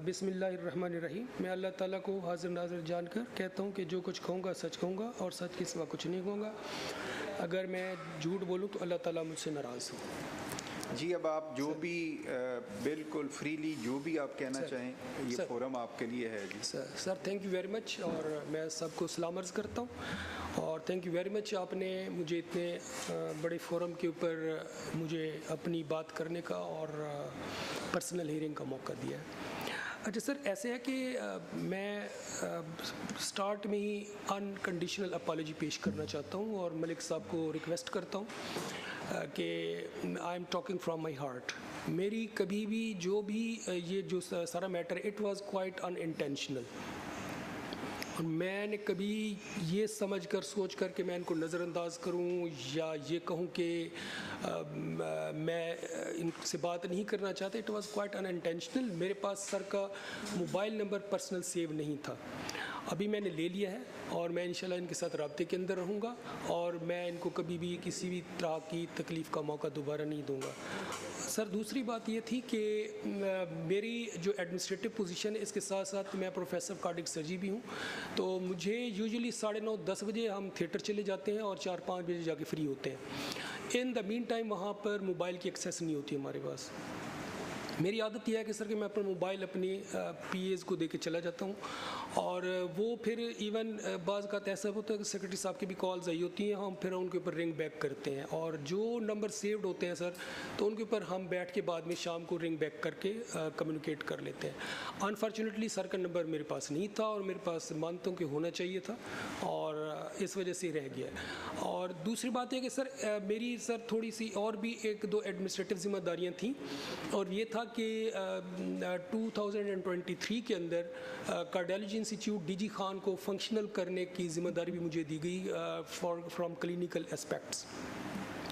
बिस्मिल्लाहिर्रहमानिर्रहीम। मैं अल्लाह ताला को हाजिर नाज़िर जानकर कहता हूँ कि जो कुछ कहूँगा सच कहूँगा और सच के सिवा कुछ नहीं कहूँगा। अगर मैं झूठ बोलूँ तो अल्लाह ताला मुझसे नाराज़ हो। जी अब आप जो भी बिल्कुल फ्रीली जो भी आप कहना चाहें, ये फोरम आपके लिए है। जी sir thank you very much, और मैं सबको सलाम अर्ज़ करता हूँ और थैंक यू वेरी मच, आपने मुझे इतने बड़े फोरम के ऊपर मुझे अपनी बात करने का और पर्सनल हियरिंग का मौका दिया है। अच्छा सर, ऐसे है कि मैं स्टार्ट में ही अनकंडीशनल अपॉलॉजी पेश करना चाहता हूँ और मलिक साहब को रिक्वेस्ट करता हूँ कि I am talking from my heart. मेरी कभी भी जो भी ये जो सारा matter, it was quite unintentional, और मैंने कभी ये समझ कर सोच कर कि मैं इनको नज़रअंदाज करूं या ये कहूं कि मैं इनसे बात नहीं करना चाहता। It was quite unintentional. मेरे पास सर का मोबाइल नंबर पर्सनल सेव नहीं था, अभी मैंने ले लिया है और मैं इंशाल्लाह इनके साथ राब्ते के अंदर रहूँगा और मैं इनको कभी भी किसी भी तरह की तकलीफ़ का मौका दोबारा नहीं दूँगा। सर दूसरी बात ये थी कि मेरी जो एडमिनिस्ट्रेटिव पोजीशन है, इसके साथ साथ मैं प्रोफेसर कार्डियक सर्जरी भी हूँ, तो मुझे यूजुअली 9:30-10 बजे हम थिएटर चले जाते हैं और 4-5 बजे जाके फ्री होते हैं। इन द मीन टाइम वहाँ पर मोबाइल की एक्सेस नहीं होती हमारे पास। मेरी आदत यह है कि सर कि मैं अपना मोबाइल अपने पीएज़ को दे के चला जाता हूँ और वो फिर इवन बाज़ का ऐसा होता है कि सेक्रेटरी साहब की भी कॉल्स आई होती हैं, हम फिर उनके ऊपर रिंग बैक करते हैं और जो नंबर सेव्ड होते हैं सर तो उनके ऊपर हम बैठ के बाद में शाम को रिंग बैक करके कम्युनिकेट कर लेते हैं। अनफॉर्चुनेटली सर का नंबर मेरे पास नहीं था और मेरे पास मानता हूँ कि होना चाहिए था और इस वजह से रह गया। और दूसरी बात है कि सर मेरी सर थोड़ी सी और भी 1-2 एडमिनिस्ट्रेटिव जिम्मेदारियाँ थीं और ये था कि 2023 के अंदर कार्डियोलॉजी इंस्टीट्यूट डीजी खान को फंक्शनल करने की जिम्मेदारी भी मुझे दी गई फ्रॉम क्लिनिकल एस्पेक्ट्स।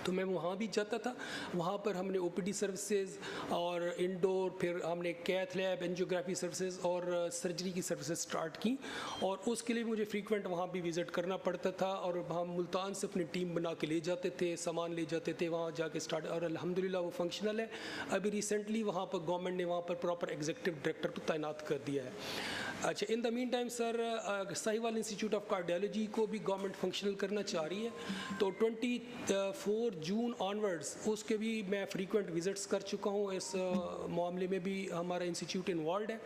तो मैं वहाँ भी जाता था, वहाँ पर हमने ओपीडी सर्विसेज और इंडोर, फिर हमने कैथ लैब, एंजियोग्राफी सर्विसेज और सर्जरी की सर्विसेज स्टार्ट की और उसके लिए मुझे फ्रीक्वेंट वहाँ भी विज़िट करना पड़ता था और हम मुल्तान से अपनी टीम बना के ले जाते थे, सामान ले जाते थे, वहाँ जाके स्टार्ट, और अल्हम्दुलिल्लाह वो फंक्शनल है। अभी रिसेंटली वहाँ पर गवर्नमेंट ने वहाँ पर प्रॉपर एग्जीक्यूटिव डायरेक्टर को तैनात कर दिया है। अच्छा, in the mean time sir Sahiwal institute of cardiology को भी गवर्नमेंट फंक्शनल करना चाह रही है, तो 24 जून ऑनवर्ड्स उसके भी मैं फ्रीक्वेंट विजिट्स कर चुका हूँ। इस मामले में भी हमारा इंस्टीट्यूट इन्वॉल्व है।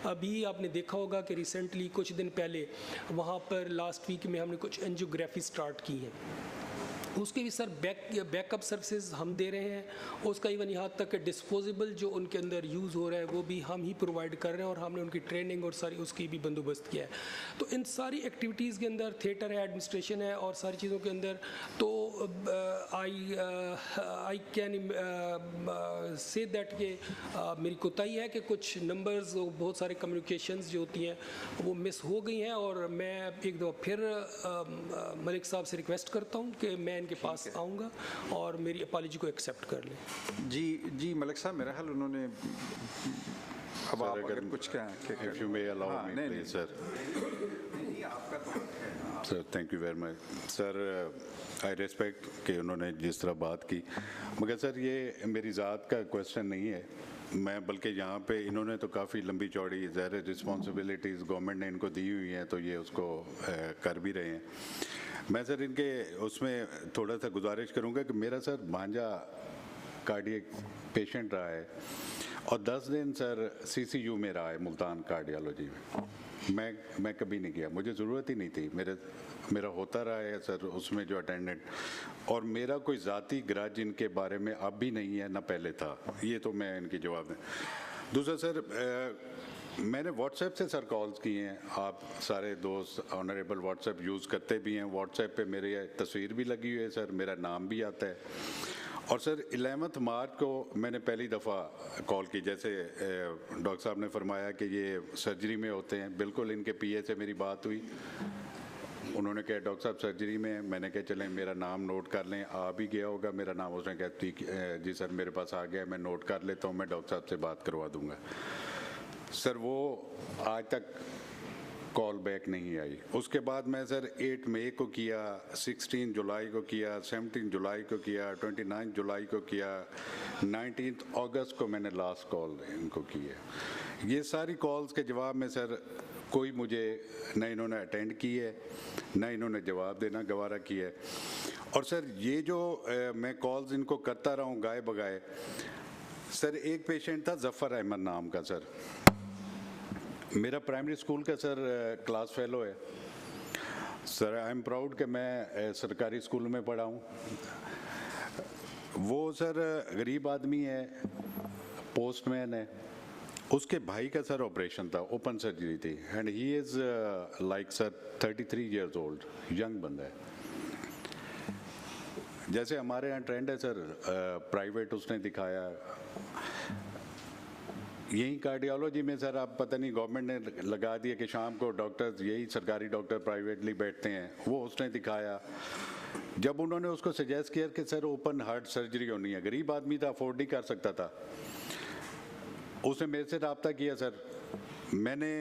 अभी आपने देखा होगा कि रिसेंटली कुछ दिन पहले वहाँ पर लास्ट वीक में हमने कुछ एंजियोग्राफी स्टार्ट की है, उसके भी सर बैकअप सर्विसेज हम दे रहे हैं। उसका इवन यहाँ तक कि डिस्पोजेबल जो उनके अंदर यूज़ हो रहा है वो भी हम ही प्रोवाइड कर रहे हैं, और हमने उनकी ट्रेनिंग और सारी उसकी भी बंदोबस्त किया है। तो इन सारी एक्टिविटीज़ के अंदर थिएटर है, एडमिनिस्ट्रेशन है और सारी चीज़ों के अंदर तो आई कैन से दैट कि मेरी कोताही है कि कुछ नंबर्स, बहुत सारे कम्युनिकेशंस जो होती हैं वो मिस हो गई हैं, और मैं एक दफ़ा फिर मलिक साहब से रिक्वेस्ट करता हूँ कि मैं इनके पास आऊँगा और मेरी अपॉलॉजी को एक्सेप्ट कर लें। जी मलिक साहब, मेरा ख्याल उन्होंने अब आप अगर कुछ कहें, if you may allow me please sir. Sir thank you very much sir, I respect कि उन्होंने जिस तरह बात की, मगर सर ये मेरी ज़ात का क्वेश्चन नहीं है, मैं बल्कि यहाँ पे इन्होंने तो काफ़ी लंबी चौड़ी ज़ाहिर रिस्पॉन्सिबिलिटीज़ गवर्नमेंट ने इनको दी हुई हैं, तो ये उसको कर भी रहे हैं। मैं सर इनके उसमें थोड़ा सा गुजारिश करूँगा कि मेरा सर भांजा कार्डियक पेशेंट रहा है और 10 दिन सर CCU में रहा है मुल्तान कार्डियोलॉजी में। मैं कभी नहीं गया, मुझे ज़रूरत ही नहीं थी, मेरा होता रहा है सर उसमें जो अटेंडेंट, और मेरा कोई ज़ाती ग्रज इनके बारे में अब भी नहीं है ना पहले था, ये तो मैं इनकी जवाब दें। दूसरा सर मैंने व्हाट्सएप से सर कॉल्स किए हैं, आप सारे दोस्त ऑनरेबल व्हाट्सएप यूज़ करते भी हैं, व्हाट्सएप पे मेरी तस्वीर भी लगी हुई है सर, मेरा नाम भी आता है। और सर 11 मार्च को मैंने पहली दफ़ा कॉल की, जैसे डॉक्टर साहब ने फरमाया कि ये सर्जरी में होते हैं, बिल्कुल इनके PA से मेरी बात हुई, उन्होंने कहा डॉक्टर साहब सर्जरी में, मैंने कहा चलें मेरा नाम नोट कर लें, आ भी गया होगा मेरा नाम, उसने कहा ठीक जी सर मेरे पास आ गया, मैं नोट कर लेता हूँ, मैं डॉक्टर साहब से बात करवा दूँगा। सर वो आज तक कॉल बैक नहीं आई। उसके बाद मैं सर 8 मई को किया, 16 जुलाई को किया, 17 जुलाई को किया, 29 जुलाई को किया, 19 अगस्त को मैंने लास्ट कॉल इनको की है। ये सारी कॉल्स के जवाब में सर कोई मुझे न इन्होंने अटेंड की है न इन्होंने जवाब देना गवारा किया है। और सर ये जो मैं कॉल्स इनको करता रहा हूँ गाए बगाए, सर एक पेशेंट था ज़फ़र अहमद नाम का, सर मेरा प्राइमरी स्कूल का सर क्लास फेलो है सर, आई एम प्राउड कि मैं सरकारी स्कूल में पढ़ा हूँ। वो सर गरीब आदमी है, पोस्टमैन है, उसके भाई का सर ऑपरेशन था, ओपन सर्जरी थी, and he is like sir 33 years old, young बंदा है। जैसे हमारे यहाँ ट्रेंड है सर प्राइवेट उसने दिखाया, यही कार्डियोलॉजी में सर आप पता नहीं गवर्नमेंट ने लगा दिया कि शाम को डॉक्टर्स यही सरकारी डॉक्टर प्राइवेटली बैठते हैं, वो उसने दिखाया। जब उन्होंने उसको सजेस्ट किया कि सर ओपन हार्ट सर्जरी होनी है, गरीब आदमी था, अफोर्ड नहीं कर सकता था, उसने मेरे से रब्ता किया सर, मैंने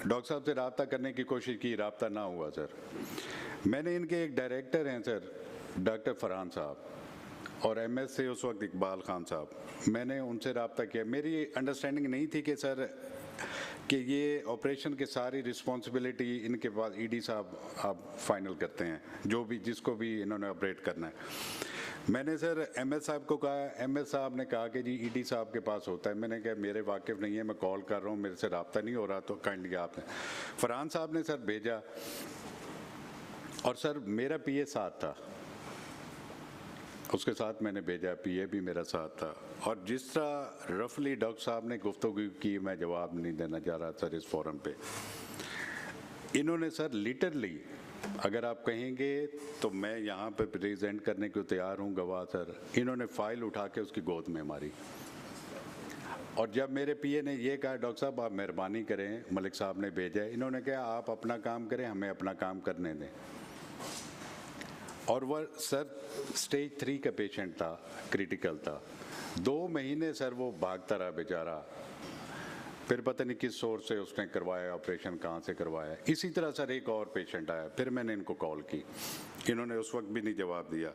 डॉक्टर साहब से रब्ता करने की कोशिश की, रब्ता ना हुआ सर। मैंने इनके एक डायरेक्टर हैं सर डॉक्टर फरहान साहब, और MS से उस वक्त इकबाल खान साहब, मैंने उनसे रब्ता किया। मेरी अंडरस्टैंडिंग नहीं थी कि सर कि ये ऑपरेशन की सारी रिस्पॉन्सिबिलिटी इनके पास ED साहब आप फाइनल करते हैं, जो भी जिसको भी इन्होंने ऑपरेट करना है। मैंने सर MS साहब को कहा, MS साहब ने कहा कि जी ED साहब के पास होता है। मैंने कहा मेरे वाकिफ़ नहीं है, मैं कॉल कर रहा हूँ, मेरे से रब्ता नहीं हो रहा, तो काइंडली आपने फरहान साहब ने सर भेजा, और सर मेरा PA साथ था, उसके साथ मैंने भेजा, PA भी मेरा साथ था। और जिस तरह रफली डॉक्टर साहब ने गुफ्तगू की, मैं जवाब नहीं देना चाह रहा सर इस फोरम पे, इन्होंने सर लिटरली अगर आप कहेंगे तो मैं यहाँ पे प्रेजेंट करने को तैयार हूँ गवाह सर, इन्होंने फाइल उठा के उसकी गोद में मारी। और जब मेरे PA ने ये कहा डॉक्टर साहब आप मेहरबानी करें, मलिक साहब ने भेजा है, इन्होंने कहा आप अपना काम करें, हमें अपना काम करने दें। और वह सर स्टेज 3 का पेशेंट था, क्रिटिकल था, 2 महीने सर वो भागता रहा बेचारा, फिर पता नहीं किस सोर्स से उसने करवाया ऑपरेशन, कहाँ से करवाया। इसी तरह सर एक और पेशेंट आया, फिर मैंने इनको कॉल की, इन्होंने उस वक्त भी नहीं जवाब दिया।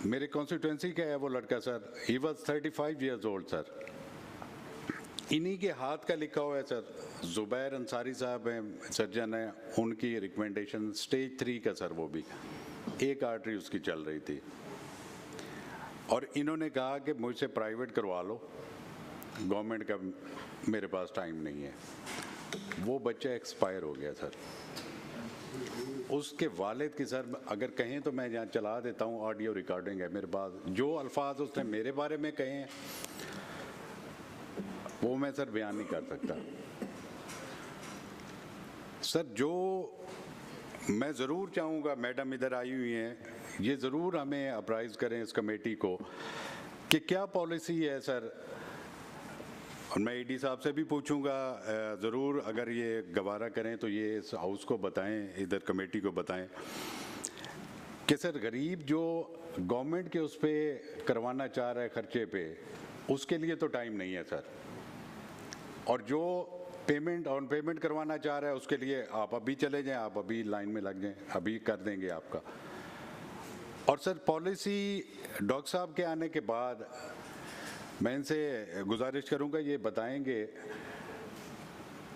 मेरे कॉन्स्टिट्यूंसी का है वो लड़का sir, he was 35 years old sir, इन्हीं के हाथ का लिखा हुआ है सर। जुबैर अंसारी साहब हैं, सर्जन हैं, उनकी रिकमेंडेशन स्टेज 3 का सर, वो भी एक आर्टरी उसकी चल रही थी और इन्होंने कहा कि मुझसे प्राइवेट करवा लो, गवर्नमेंट का मेरे पास टाइम नहीं है। वो बच्चा एक्सपायर हो गया सर। उसके वालिद की सर अगर कहें तो मैं यहाँ चला देता हूँ, ऑडियो रिकॉर्डिंग है मेरे पास। जो अल्फाज उसने मेरे बारे में कहे हैं वो मैं सर बयान नहीं कर सकता सर। जो मैं ज़रूर चाहूँगा, मैडम इधर आई हुई हैं, ये ज़रूर हमें अप्राइज़ करें इस कमेटी को कि क्या पॉलिसी है सर। और मैं ईडी साहब से भी पूछूंगा ज़रूर, अगर ये गवारा करें तो ये इस हाउस को बताएं, इधर कमेटी को बताएं कि सर गरीब जो गवर्नमेंट के उस पर करवाना चाह रहा है खर्चे पे, उसके लिए तो टाइम नहीं है सर। और जो पेमेंट ऑन पेमेंट करवाना चाह रहा है उसके लिए आप अभी चले जाएं, आप अभी लाइन में लग जाएं, अभी कर देंगे आपका। और सर पॉलिसी डॉक्टर साहब के आने के बाद मैं इनसे गुजारिश करूंगा ये बताएंगे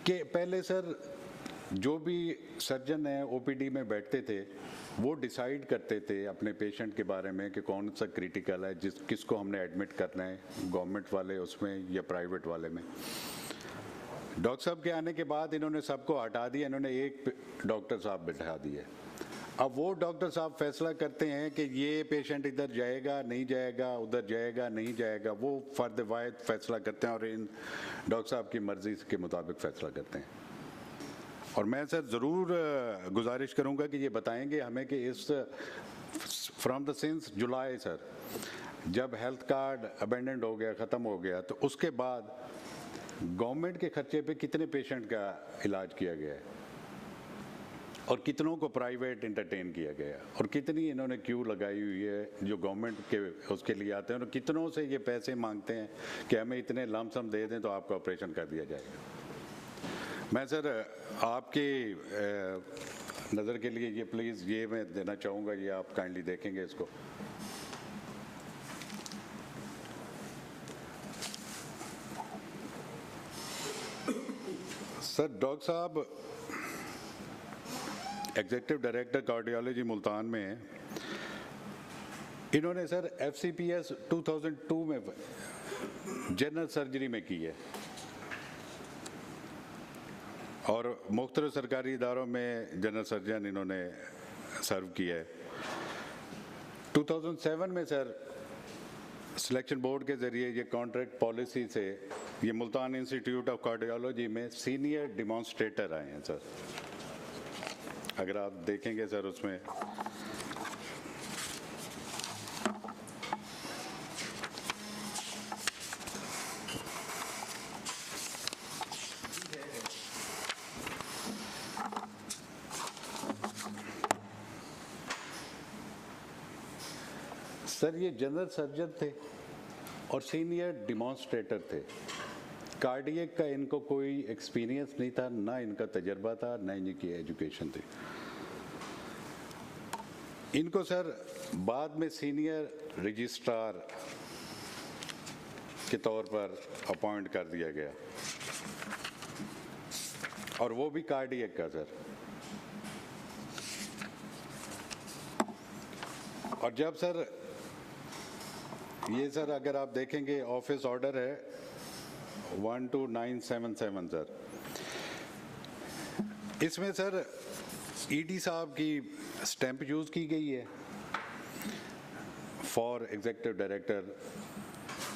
कि पहले सर जो भी सर्जन हैं ओपीडी में बैठते थे वो डिसाइड करते थे अपने पेशेंट के बारे में कि कौन सा क्रिटिकल है, किसको हमने एडमिट करना है, गवर्नमेंट वाले उसमें या प्राइवेट वाले में। डॉक्टर साहब के आने के बाद इन्होंने सबको हटा दिया, इन्होंने एक डॉक्टर साहब बैठा दिए। अब वो डॉक्टर साहब फैसला करते हैं कि ये पेशेंट इधर जाएगा नहीं जाएगा, उधर जाएगा नहीं जाएगा, वो फर्द वायद फैसला करते हैं और इन डॉक्टर साहब की मर्जी के मुताबिक फैसला करते हैं। और मैं सर ज़रूर गुजारिश करूंगा कि ये बताएंगे हमें कि इस from the sins July sir, जब हेल्थ कार्ड अबेंडेंट हो गया, ख़त्म हो गया, तो उसके बाद गवर्नमेंट के खर्चे पे कितने पेशेंट का इलाज किया गया है और कितनों को प्राइवेट इंटरटेन किया गया और कितनी इन्होंने क्यू लगाई हुई है जो गवर्नमेंट के उसके लिए आते हैं और कितनों से ये पैसे मांगते हैं कि हमें इतने लमसम दे दें तो आपका ऑपरेशन कर दिया जाएगा। मैं सर आपकी नज़र के लिए ये प्लीज़ ये मैं देना चाहूँगा, ये आप काइंडली देखेंगे इसको। सर डॉक्टर साहब एग्जीक्यूटिव डायरेक्टर कार्डियोलॉजी मुल्तान में हैं। इन्होंने सर FCPS 2002 में जनरल सर्जरी में की है और मुख्तलिफ सरकारी इदारों में जनरल सर्जन इन्होंने सर्व किया है। 2007 में सर सिलेक्शन बोर्ड के ज़रिए ये कॉन्ट्रैक्ट पॉलिसी से ये मुल्तान इंस्टीट्यूट ऑफ कार्डियोलॉजी में सीनियर डिमॉन्स्ट्रेटर आए हैं सर। अगर आप देखेंगे सर उसमें सर ये जनरल सर्जन थे और सीनियर डिमॉन्स्ट्रेटर थे। कार्डियक का इनको कोई एक्सपीरियंस नहीं था, ना इनका तजर्बा था, ना इनकी एजुकेशन थी। इनको सर बाद में सीनियर रजिस्ट्रार के तौर पर अपॉइंट कर दिया गया और वो भी कार्डियक का सर। और जब सर ये सर अगर आप देखेंगे ऑफिस ऑर्डर है 12977 सर, इसमें सर ईडी साहब की स्टैंप यूज़ की गई है for executive director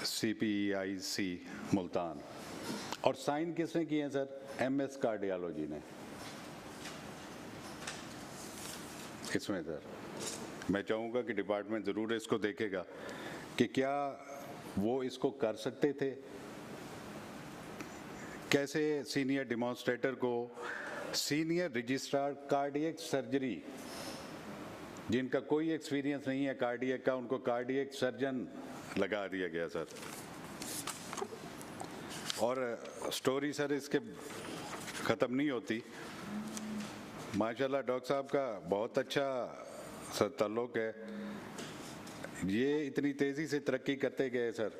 CPEIC Multan और साइन किसने किए हैं सर? MS कार्डियोलॉजी ने। इसमें सर मैं चाहूँगा कि डिपार्टमेंट ज़रूर इसको देखेगा कि क्या वो इसको कर सकते थे, कैसे सीनियर डिमॉन्स्ट्रेटर को सीनियर रजिस्ट्रार कार्डियक सर्जरी जिनका कोई एक्सपीरियंस नहीं है कार्डियक का, उनको कार्डियक सर्जन लगा दिया गया सर। और स्टोरी सर इसके ख़त्म नहीं होती। माशाल्लाह डॉक्टर साहब का बहुत अच्छा सर ताल्लुक़ है, ये इतनी तेज़ी से तरक्की करते गए सर।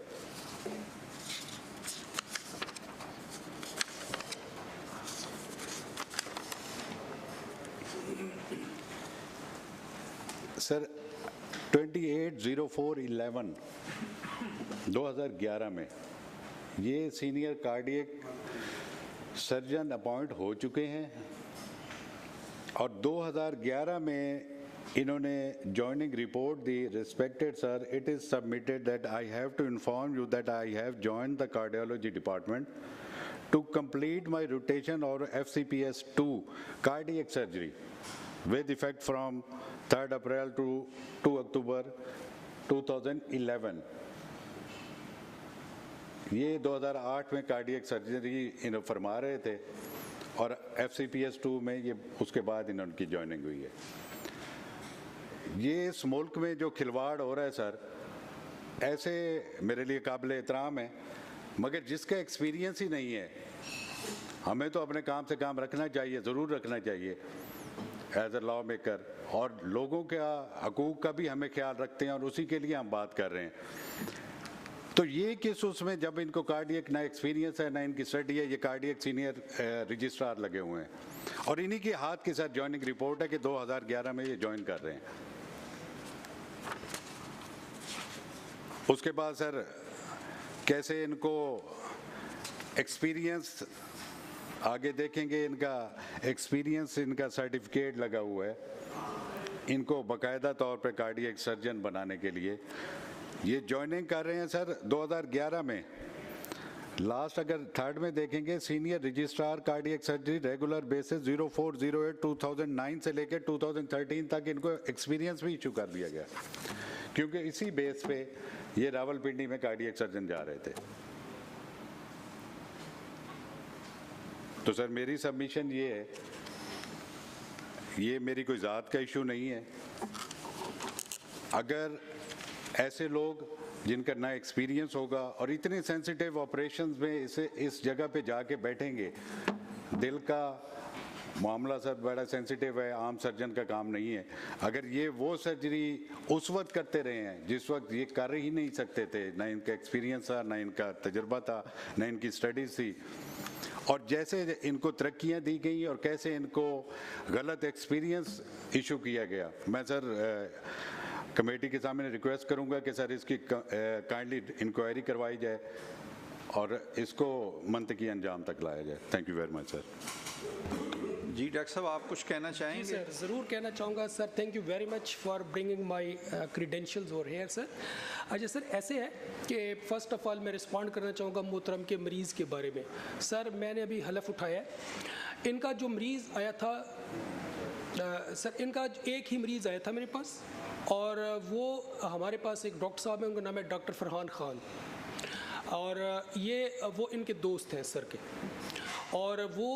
280411 2011 में ये सीनियर कार्डियक सर्जन अपॉइंट हो चुके हैं और 2011 में इन्होंने जॉइनिंग रिपोर्ट दी। Respected sir, it is submitted that I have to inform you that I have joined the cardiology department to complete my rotation or FCPS 2 cardiac surgery with effect from 3rd April to 2 October 2011. ये 2008 में कार्डियक सर्जरी इन्होंने फरमा रहे थे और FCPS 2 में ये उसके बाद इनकी जॉइनिंग हुई है। ये इस मुल्क में जो खिलवाड़ हो रहा है सर, ऐसे मेरे लिए काबिल एहतराम है, मगर जिसका एक्सपीरियंस ही नहीं है, हमें तो अपने काम से काम रखना चाहिए, ज़रूर रखना चाहिए एज ए लॉ मेकर, और लोगों के हकूक़ का भी हमें ख्याल रखते हैं और उसी के लिए हम बात कर रहे हैं। तो ये किस उसमें जब इनको कार्डियक ना एक्सपीरियंस है ना इनकी स्टडी है, ये कार्डियक सीनियर रजिस्ट्रार लगे हुए हैं और इन्हीं के हाथ के साथ जॉइनिंग रिपोर्ट है कि 2011 में ये ज्वाइन कर रहे हैं। उसके बाद सर कैसे इनको एक्सपीरियंस आगे देखेंगे, इनका एक्सपीरियंस, इनका सर्टिफिकेट लगा हुआ है इनको बाकायदा तौर पे कार्डियक सर्जन बनाने के लिए। ये जॉइनिंग कर रहे हैं सर 2011 में। लास्ट अगर थर्ड में देखेंगे, senior registrar cardiac surgery regular basis 0408 2009 से लेकर 2013 तक इनको एक्सपीरियंस भी इशू कर दिया गया, क्योंकि इसी बेस पे ये रावलपिंडी में कार्डियक सर्जन जा रहे थे। तो सर मेरी सबमिशन ये है, ये मेरी कोई ज़ात का इशू नहीं है। अगर ऐसे लोग जिनका ना एक्सपीरियंस होगा और इतने सेंसिटिव ऑपरेशंस में इस जगह पे जाके बैठेंगे, दिल का मामला सर बड़ा सेंसिटिव है, आम सर्जन का काम नहीं है। अगर ये वो सर्जरी उस वक्त करते रहे हैं जिस वक्त ये कर ही नहीं सकते थे, ना इनका एक्सपीरियंस था, ना इनका तजुर्बा था, ना इनकी स्टडीज़ थी, और जैसे इनको तरक्कियाँ दी गई और कैसे इनको गलत एक्सपीरियंस इशू किया गया, मैं सर कमेटी के सामने रिक्वेस्ट करूंगा कि सर इसकी काइंडली इंक्वायरी करवाई जाए और इसको मंतकी अंजाम तक लाया जाए। Thank you very much sir. जी डॉक्टर साहब, आप कुछ कहना चाहेंगे? जी सर, ज़रूर कहना चाहूँगा sir. Thank you very much for bringing my credentials over here sir. अच्छा सर, ऐसे है कि फ़र्स्ट ऑफ ऑल मैं रिस्पॉन्ड करना चाहूँगा मोहतरम के मरीज़ के बारे में। सर मैंने अभी हलफ उठाया है, इनका जो मरीज़ आया था सर, इनका एक ही मरीज़ आया था मेरे पास, और वो हमारे पास एक डॉक्टर साहब हैं, उनका नाम है डॉक्टर फरहान ख़ान, और ये वो इनके दोस्त हैं सर के, और वो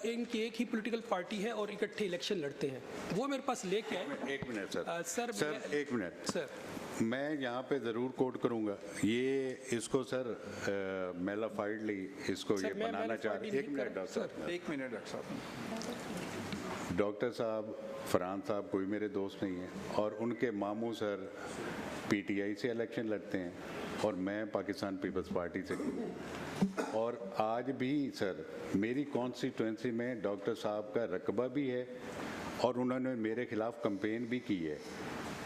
इनकी एक ही पॉलिटिकल पार्टी है और इकट्ठे इलेक्शन लड़ते हैं। वो मेरे पास लेके आए। एक मिनट सर, सर एक मिनट सर, मैं यहाँ पे ज़रूर कोट करूँगा, ये इसको सर मेलाफाइडली इसको ये बनाना चाह रहे। एक मिनट डॉक्टर साहब, एक मिनट डॉक्टर साहब। डॉक्टर साहब फरहान साहब कोई मेरे दोस्त नहीं है, और उनके मामू सर पीटीआई से इलेक्शन लड़ते हैं और मैं पाकिस्तान पीपल्स पार्टी से। और आज भी सर मेरी कॉन्स्टिट्यूंसी में डॉक्टर साहब का रकबा भी है और उन्होंने मेरे खिलाफ कंपेन भी की है।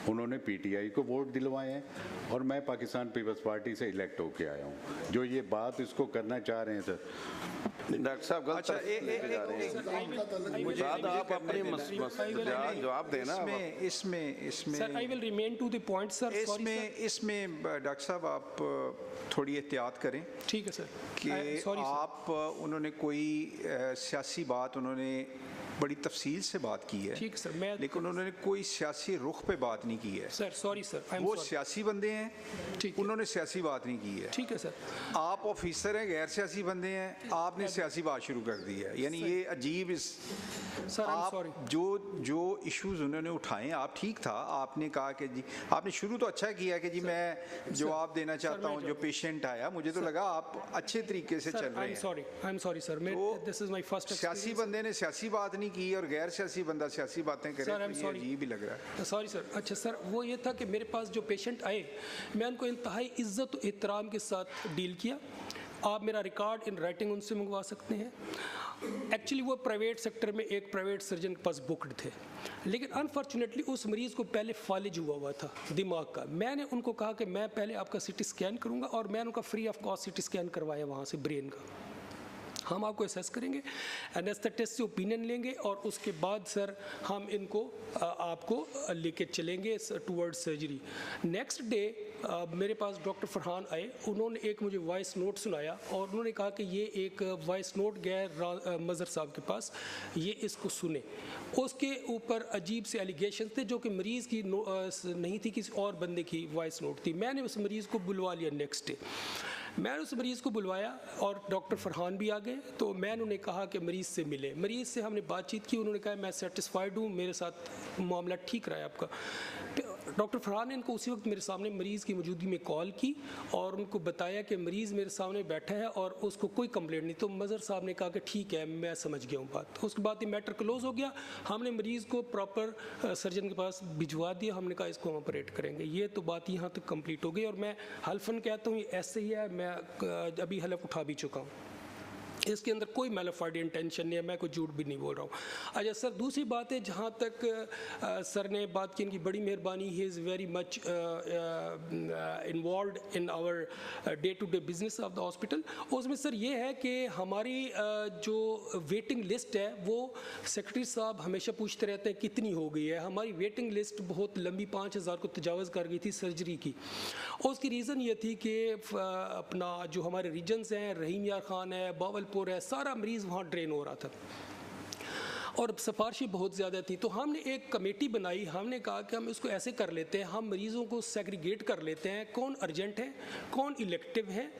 उन्होंने पीटीआई को वोट दिलवाए हैं और मैं पाकिस्तान पीपल्स पार्टी से इलेक्ट होके आया हूँ। जो ये बात इसको करना चाह रहे हैं सर, डॉक्टर साहब गलत लेके जा रहे हैं। मुझे आप अपने जवाब देना। इसमें sir I will remain to the point sir. इसमें डॉक्टर साहब आप थोड़ी एहतियात करें। ठीक है सर। कि आप उन्होंने कोई सियासी बात उन्होंने बड़ी तफसील से बात की है, ठीक सर, लेकिन उन्होंने कोई सियासी रुख पे बात नहीं की है। सर सॉरी सर, वो सियासी बंदे हैं, उन्होंने सियासी बात नहीं की है। ठीक है सर। आप ऑफिसर हैं, गैर सियासी बंदे हैं, आपने सियासी बात शुरू कर दी है। यानी ये अजीब सर, आप जो इश्यूज उन्होंने उठाए, आप ठीक था, आपने कहा कि जी आपने शुरू तो अच्छा किया कि जी मैं जवाब देना चाहता हूँ, जो पेशेंट आया, मुझे तो लगा आप अच्छे तरीके से चल रहे हैं। I am sorry sir, this is my first. सियासी बंदे ने सियासी बात नहीं की और गैर सियासी बंदा सियासी बातें करे, तो ये अजीब ही लग रहा है। Sorry sir. अच्छा सर, वो ये था कि मेरे पास जो पेशेंट आए, मैं उनको इंतहाई इज्जत और एहतराम के साथ डील किया। आप मेरा रिकॉर्ड इन राइटिंग उनसे मंगवा सकते हैं। एक्चुअली वो प्राइवेट सेक्टर में एक प्राइवेट सर्जन के पास बुक्ड थे, लेकिन अनफॉर्चुनेटली उस मरीज़ को पहले फालिज हुआ था दिमाग का। मैंने उनको कहा कि मैं पहले आपका सीटी स्कैन करूँगा, और मैंने उनका free of cost CT scan करवाया वहाँ से ब्रेन का। हम आपको असेस करेंगे, एनेस्थेटिस्ट से ओपिनियन लेंगे, और उसके बाद सर हम इनको आपको लेके चलेंगे टूवर्ड्स सर्जरी। नेक्स्ट डे मेरे पास डॉक्टर फरहान आए, उन्होंने एक मुझे वॉइस नोट सुनाया, और उन्होंने कहा कि ये एक वॉइस नोट गया मज़र साहब के पास, ये इसको सुने। उसके ऊपर अजीब से एलिगेशन थे जो कि मरीज़ की नहीं थी, किसी और बंदे की वॉइस नोट थी। मैंने उस मरीज़ को बुलवा लिया नेक्स्ट डे। मैंने उस मरीज़ को बुलवाया और डॉक्टर फरहान भी आ गए, तो मैंने उन्हें कहा कि मरीज़ से मिले। मरीज़ से हमने बातचीत की, उन्होंने कहा मैं सेटिस्फाइड हूँ, मेरे साथ मामला ठीक रहा है आपका। डॉक्टर फरहान ने इनको उसी वक्त मेरे सामने मरीज़ की मौजूदगी में कॉल की और उनको बताया कि मरीज़ मेरे सामने बैठा है और उसको कोई कंप्लेंट नहीं। तो मज़र साहब ने कहा कि ठीक है, मैं समझ गया हूँ बात। उसके बाद ये मैटर क्लोज हो गया। हमने मरीज़ को प्रॉपर सर्जन के पास भिजवा दिया, हमने कहा इसको हम ऑपरेट करेंगे। ये तो बात यहाँ तक कंप्लीट हो गई, और मैं हल्फन कहता हूँ ये ऐसे ही है, मैं अभी हलफ उठा भी चुका हूँ, इसके अंदर कोई मैलिफाइड इंटेंशन नहीं है, मैं कोई झूठ भी नहीं बोल रहा हूँ। अच्छा सर, दूसरी बात है, जहाँ तक सर ने बात की, इनकी बड़ी मेहरबानी, he is very much involve in our day to day business of the hospital. उसमें सर ये है कि हमारी जो वेटिंग लिस्ट है वो सेक्रेटरी साहब हमेशा पूछते रहते हैं कितनी हो गई है। हमारी वेटिंग लिस्ट बहुत लंबी, 5000 को तजावज़ कर गई थी सर्जरी की। उसकी रीज़न ये थी कि अपना जो हमारे रीजन्स हैं, रहीम यार खान है, बावलपुर है, सारा मरीज़ वहाँ ड्रेन हो रहा था और सिफारिशें बहुत ज़्यादा थी। तो हमने एक कमेटी बनाई, हमने कहा कि हम इसको ऐसे कर लेते हैं, हम मरीज़ों को सेग्रीगेट कर लेते हैं, कौन अर्जेंट है, कौन इलेक्टिव है,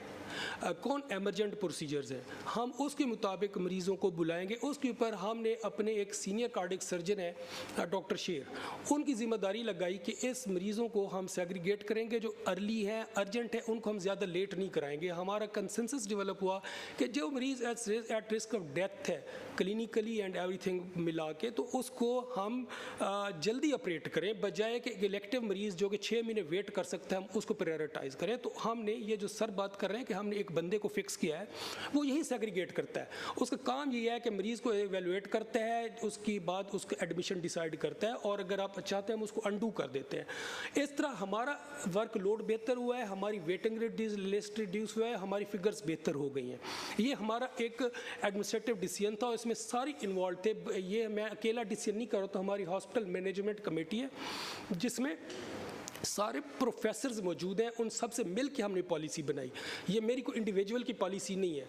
कौन एमरजेंट प्रोसीजर्स है, हम उसके मुताबिक मरीज़ों को बुलाएंगे। उसके ऊपर हमने अपने एक सीनियर कार्डिक सर्जन है डॉक्टर शेर, उनकी ज़िम्मेदारी लगाई कि इस मरीज़ों को हम सेग्रीगेट करेंगे, जो अर्ली हैं, अर्जेंट है, उनको हम ज़्यादा लेट नहीं कराएंगे। हमारा कंसेंसस डेवलप हुआ कि जो मरीज़ एट रिस्क ऑफ डेथ है क्लिनिकली एंड एवरीथिंग मिला के, तो उसको हम जल्दी ऑपरेट करें, बजाय कि इलेक्टिव मरीज़ जो कि 6 महीने वेट कर सकता है हम उसको प्रायोरिटाइज़ करें। तो हमने ये जो सर बात कर रहे हैं कि हमने एक बंदे को फिक्स किया है, वो यही सेग्रीगेट करता है। उसका काम ये है कि मरीज़ को एवेलुएट करता है, उसके बाद उसका एडमिशन डिसाइड करता है, और अगर आप चाहते हैं हम उसको अंडू कर देते हैं। इस तरह हमारा वर्क लोड बेहतर हुआ है, हमारी वेटिंग लिस्ट रिड्यूस हुआ है, हमारी फिगर्स बेहतर हो गई हैं। ये हमारा एक एडमिनिस्ट्रेटिव डिसीजन था, इसमें सारी इन्वॉल्व थे। ये मैं अकेला डिसीजन नहीं कर रहा, तो हमारी हॉस्पिटल मैनेजमेंट कमेटी है जिसमें सारे प्रोफेसर्स मौजूद हैं, उन सब से मिल के हमने पॉलिसी बनाई। ये मेरी कोई इंडिविजुअल की पॉलिसी नहीं है।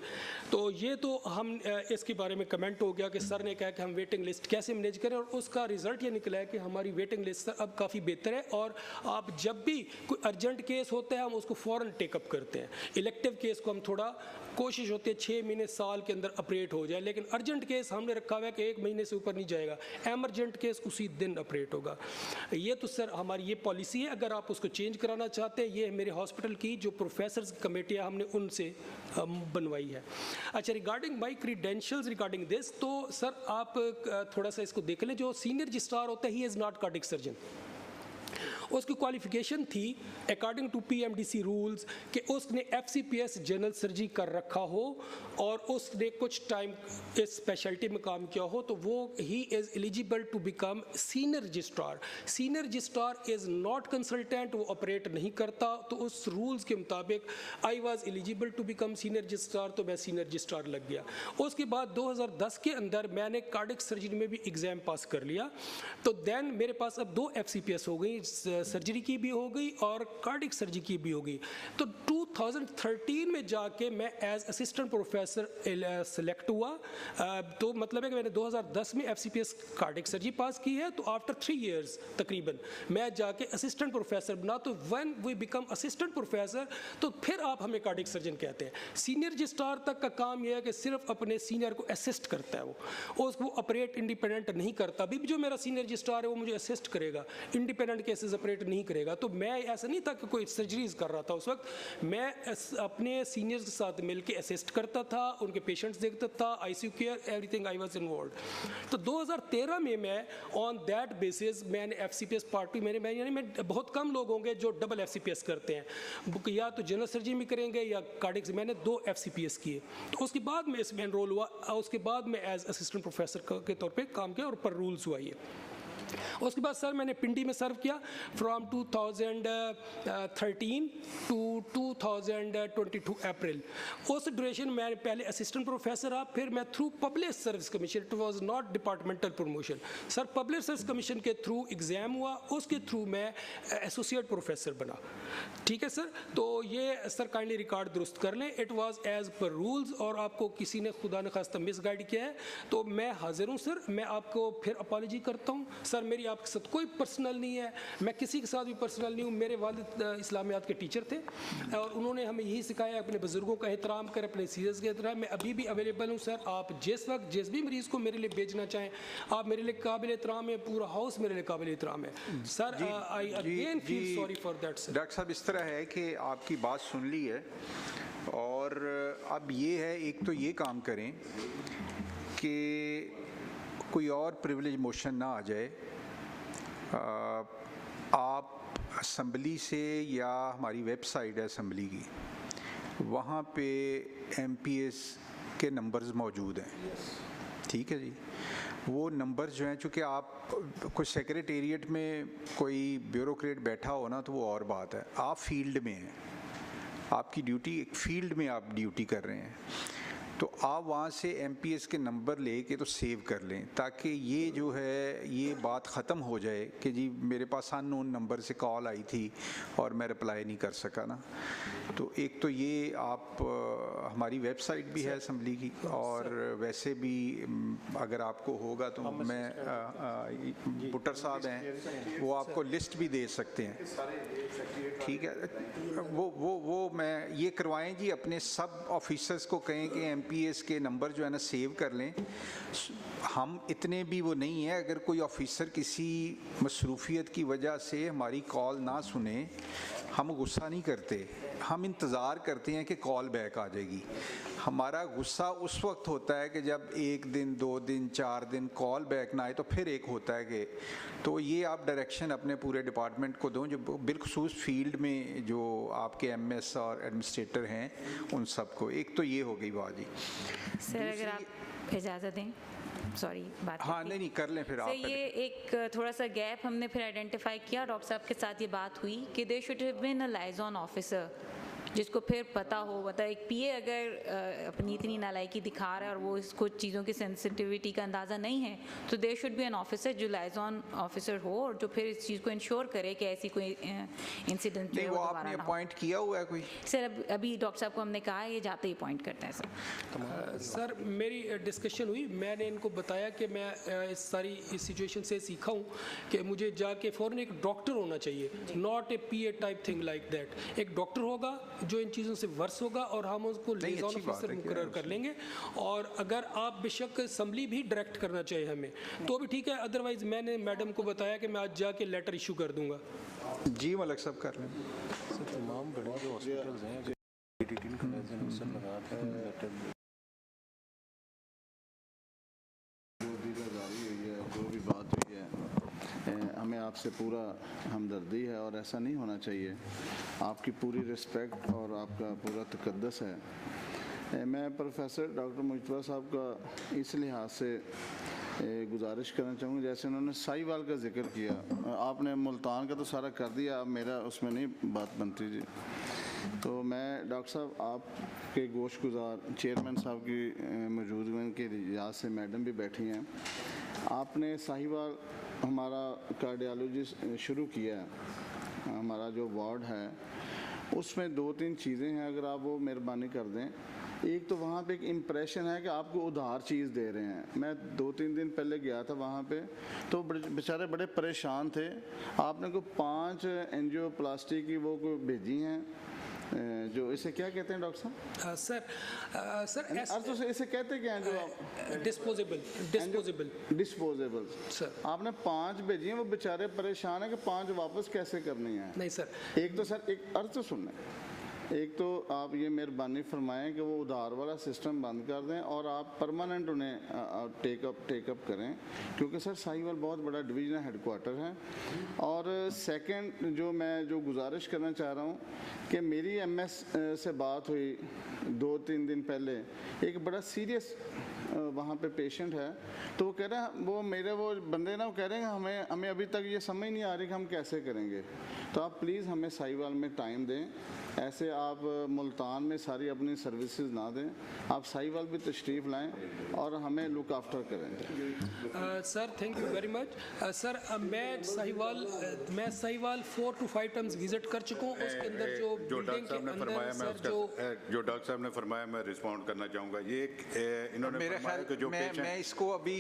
तो ये तो हम इसके बारे में कमेंट हो गया कि सर ने कहा कि हम वेटिंग लिस्ट कैसे मैनेज करें, और उसका रिजल्ट ये निकला है कि हमारी वेटिंग लिस्ट अब काफ़ी बेहतर है, और आप जब भी कोई अर्जेंट केस होता है हम उसको फ़ौरन टेकअप करते हैं। इलेक्टिव केस को हम थोड़ा कोशिश होती है 6 महीने साल के अंदर ऑपरेट हो जाए, लेकिन अर्जेंट केस हमने रखा हुआ है कि 1 महीने से ऊपर नहीं जाएगा, एमरजेंट केस उसी दिन ऑपरेट होगा। ये तो सर हमारी ये पॉलिसी है। अगर आप उसको चेंज कराना चाहते हैं, ये मेरे हॉस्पिटल की जो प्रोफेसर्स की कमेटी है हमने उनसे बनवाई है। अच्छा, regarding my credentials regarding this, तो सर आप थोड़ा सा इसको देख लें। जो सीनियर रजिस्ट्रार होता है, he is not cardiac surgeon. उसकी क्वालिफिकेशन थी अकॉर्डिंग टू पीएमडीसी रूल्स कि उसने एफसीपीएस जनरल सर्जरी कर रखा हो और उसने कुछ टाइम इस स्पेशलिटी में काम किया हो, तो वो he is eligible to become senior registrar. Senior registrar is not consultant, वो ऑपरेट नहीं करता। तो उस रूल्स के मुताबिक I was eligible to become senior registrar, तो मैं सीनियर रजिस्ट्रार लग गया। उसके बाद 2010 के अंदर मैंने कार्डिक सर्जरी में भी एग्ज़ाम पास कर लिया। तो देन मेरे पास अब 2 एफसीपीएस हो गई, सर्जरी की भी हो गई और कार्डिक सर्जरी की भी हो गई। तो 2013 में जाके मैं एज असिस्टेंट प्रोफेसर सेलेक्ट हुआ। तो मतलब है कि मैंने 2010 में एफसीपीएस कार्डिक सर्जरी पास की है। तो आफ्टर 3 इयर्स तकरीबन मैं जाके असिस्टेंट प्रोफेसर बना। तो when we become assistant professor, तो फिर आप हमें कार्डिक सर्जन कहते हैं। सीनियर रजिस्ट्रार तक का काम यह है कि सिर्फ अपने सीनियर को असिस्ट करता है, वो उसको ऑपरेट इंडिपेंडेंट नहीं करता। अभी भी जो मेरा सीनियर रजिस्ट्रार है वो मुझे असिस्ट करेगा, इंडिपेंडेंट केसेस ऑपरेट नहीं करेगा। तो मैं ऐसा नहीं था कि कोई सर्जरीज कर रहा था, उस वक्त मैं अपने सीनियर्स के साथ मिलकर असिस्ट करता था, उनके पेशेंट्स देखता था, ICU care, everything I was involve. तो 2013 में मैं ऑन दैट बेसिस मैंने एफसीपीएस पार्टी मैं बहुत कम लोग होंगे जो डबल एफसीपीएस करते हैं, या तो जनरल सर्जरी में करेंगे या कार्डियक। मैंने 2 एफसीपीएस किए, तो उसके बाद मैं इसमें एनरोल हुआ। उसके बाद मैं एज असिस्टेंट प्रोफेसर के तौर पे काम किया और पर रूल्स हुआ ये। उसके बाद सर मैंने पिंडी में सर्व किया फ्रॉम 2013 टू 2022 अप्रैल। उस ड्यूरेशन में पहले असिस्टेंट प्रोफेसर रहा, फिर मैं through public service commission, it was not departmental promotion sir, public service commission के थ्रू एग्ज़ाम हुआ, उसके थ्रू मैं एसोसिएट प्रोफेसर बना। ठीक है सर, तो ये सर काइंडली रिकॉर्ड दुरुस्त कर लें, it was as per rules, और आपको किसी ने खुदा न खास्ता मिस गाइड किया है तो मैं हाजिर हूँ सर, मैं आपको फिर अपॉलॉजी करता हूँ सर। मेरी आपके साथ कोई पर्सनल नहीं है, मैं किसी के साथ भी पर्सनल नहीं हूँ। मेरे वालिद इस्लामियात के टीचर थे और उन्होंने हमें यही सिखाया अपने बुजुर्गों का एहतराम करें, अपने सीनियर्स का एहतराम। मैं अभी भी अवेलेबल हूँ सर, आप जिस वक्त जिस भी मरीज़ को मेरे लिए भेजना चाहें, आप मेरे लिए काबिल एहतराम है, पूरा हाउस मेरे लिए काबिल एहतराम है sir. I again feel sorry for that sir. Doctor साहब, इस तरह है कि आपकी बात सुन ली है और अब ये है, एक तो ये काम करें कि कोई और प्रिविलेज मोशन ना आ जाए। आप असम्बली से या हमारी वेबसाइट है असम्बली की, वहाँ पे एमपीएस के नंबर्स मौजूद हैं, ठीक है जी। वो नंबर्स जो हैं, चूँकि आप कोई सेक्रेटेरिएट में कोई ब्यूरोक्रेट बैठा हो ना तो वो और बात है, आप फील्ड में हैं, आपकी ड्यूटी एक फील्ड में आप ड्यूटी कर रहे हैं, तो आप वहाँ से एमपीएस के नंबर लेके तो सेव कर लें, ताकि ये जो है ये बात ख़त्म हो जाए कि जी मेरे पास अननोन नंबर से कॉल आई थी और मैं रिप्लाई नहीं कर सका ना। तो एक तो ये आप हमारी वेबसाइट भी है असम्बली की, और वैसे भी अगर आपको होगा तो मैं बुटर साहब हैं, वो आपको लिस्ट भी दे सकते हैं, ठीक है। वो मैं ये करवाएं जी, अपने सब ऑफिसर्स को कहें कि एमपीएस के नंबर जो है ना सेव कर लें। हम इतने भी वो नहीं है, अगर कोई ऑफिसर किसी मसरूफियत की वजह से हमारी कॉल ना सुने, हम गुस्सा नहीं करते, हम इंतज़ार करते हैं कि कॉल बैक आ जाएगी। हमारा गुस्सा उस वक्त होता है कि जब 1 दिन 2 दिन 4 दिन कॉल बैक ना आए, तो फिर एक होता है कि, तो ये आप डायरेक्शन अपने पूरे डिपार्टमेंट को दो, जो बिलखसूस फील्ड में जो आपके एमएस और एडमिनिस्ट्रेटर हैं उन सबको। एक तो ये हो गई बात जी सर, अगर आप इजाज़त दें, सॉरी बात, हाँ नहीं कर लें फिर आप। ये एक थोड़ा सा गैप हमने फिर आइडेंटिफाई किया, डॉक्टर साहब के साथ ये बात हुई कि there should have been a liaison officer जिसको फिर पता हो। मतलब एक पीए अगर अपनी इतनी नालायकी दिखा रहा है और वो इसको चीज़ों की सेंसिटिविटी का अंदाज़ा नहीं है, तो there should be an officer जो लाइजॉन ऑफिसर हो और जो फिर इस चीज़ को इंश्योर करे कि ऐसी कोई इंसिडेंट नहीं। वो आपने अपॉइंट किया हुआ है कोई? सर अभी डॉक्टर साहब को हमने कहा है, ये जाते ही अपॉइंट करते हैं सर। सर मेरी डिस्कशन हुई, मैंने इनको बताया कि मैं इस सारी इस सिचुएशन से सीखा हूँ कि मुझे जाके फ़ौरन एक डॉक्टर होना चाहिए, not a PA type thing like that. एक डॉक्टर होगा जो इन चीज़ों से वर्स होगा और हम उसको लियाज़ोन ऑफिसर मुकर्रर कर लेंगे। और अगर आप बेशक असम्बली भी डायरेक्ट करना चाहिए हमें तो भी ठीक है, अदरवाइज मैंने मैडम को बताया कि मैं आज जाके लेटर इशू कर दूंगा। जी मलिक साहब कर लें। तमाम बड़े जो हॉस्पिटल्स हैं जो भी बात हुई है, हमें आपसे पूरा हमदर्दी है और ऐसा नहीं होना चाहिए। आपकी पूरी रिस्पेक्ट और आपका पूरा तकद्दस है। मैं प्रोफेसर डॉक्टर मुजतबा साहब का इस लिहाज से गुजारिश करना चाहूँगा, जैसे उन्होंने साहिवाल का जिक्र किया, आपने मुल्तान का तो सारा कर दिया, अब मेरा उसमें नहीं बात बनती जी। तो मैं डॉक्टर साहब आपके गोश गुजार चेयरमैन साहब की मौजूदगी के लिहाज से, मैडम भी बैठी हैं, आपने साहिवाल हमारा कार्डियोलॉजी शुरू किया है, हमारा जो वार्ड है उसमें 2-3 चीज़ें हैं, अगर आप वो मेहरबानी कर दें। एक तो वहाँ पे एक इम्प्रेशन है कि आपको उधार चीज़ दे रहे हैं। मैं 2-3 दिन पहले गया था वहाँ पे, तो बेचारे बड़े परेशान थे। आपने को 5 एंजियोप्लास्टी की वो को भेजी हैं जो इसे क्या कहते हैं डॉक्टर साहब? सर अर्थ से इसे कहते क्या हैं जो आप डिस्पोजेबल सर आपने 5 भेजी हैं, वो बेचारे परेशान है कि 5 वापस कैसे करनी है। नहीं सर, एक तो सर एक अर्थ सुनने, एक तो आप ये मेहरबानी फरमाएं कि वो उधार वाला सिस्टम बंद कर दें और आप परमानेंट उन्हें टेकअप करें, क्योंकि सर साहिवाल बहुत बड़ा डिवीजन हेडक्वार्टर है। और सेकंड जो मैं गुजारिश करना चाह रहा हूँ कि मेरी एमएस से बात हुई 2-3 दिन पहले, एक बड़ा सीरियस वहाँ पे पेशेंट है, तो वो कह रहे हैं वो बंदे ना वो कह रहे हैं हमें अभी तक ये समझ नहीं आ रही कि हम कैसे करेंगे। तो आप प्लीज़ हमें साहिवाल में टाइम दें, ऐसे आप मुल्तान में सारी अपनी सर्विसेज ना दें, आप साहिवाल भी तशरीफ़ लाएं और हमें लुक आफ्टर करें। Sir thank you very much. Sir मैं साहिवाल 4 to 5 टाइम्स विजिट कर चुका हूँ। उसके अंदर जो बिल्डिंग के अंदर सर जो डॉक्टर साहब ने फरमाया मैं रिस्पॉन्ड करना चाहूँगा। ये इन्होंने मेरे ख्याल मैं इसको अभी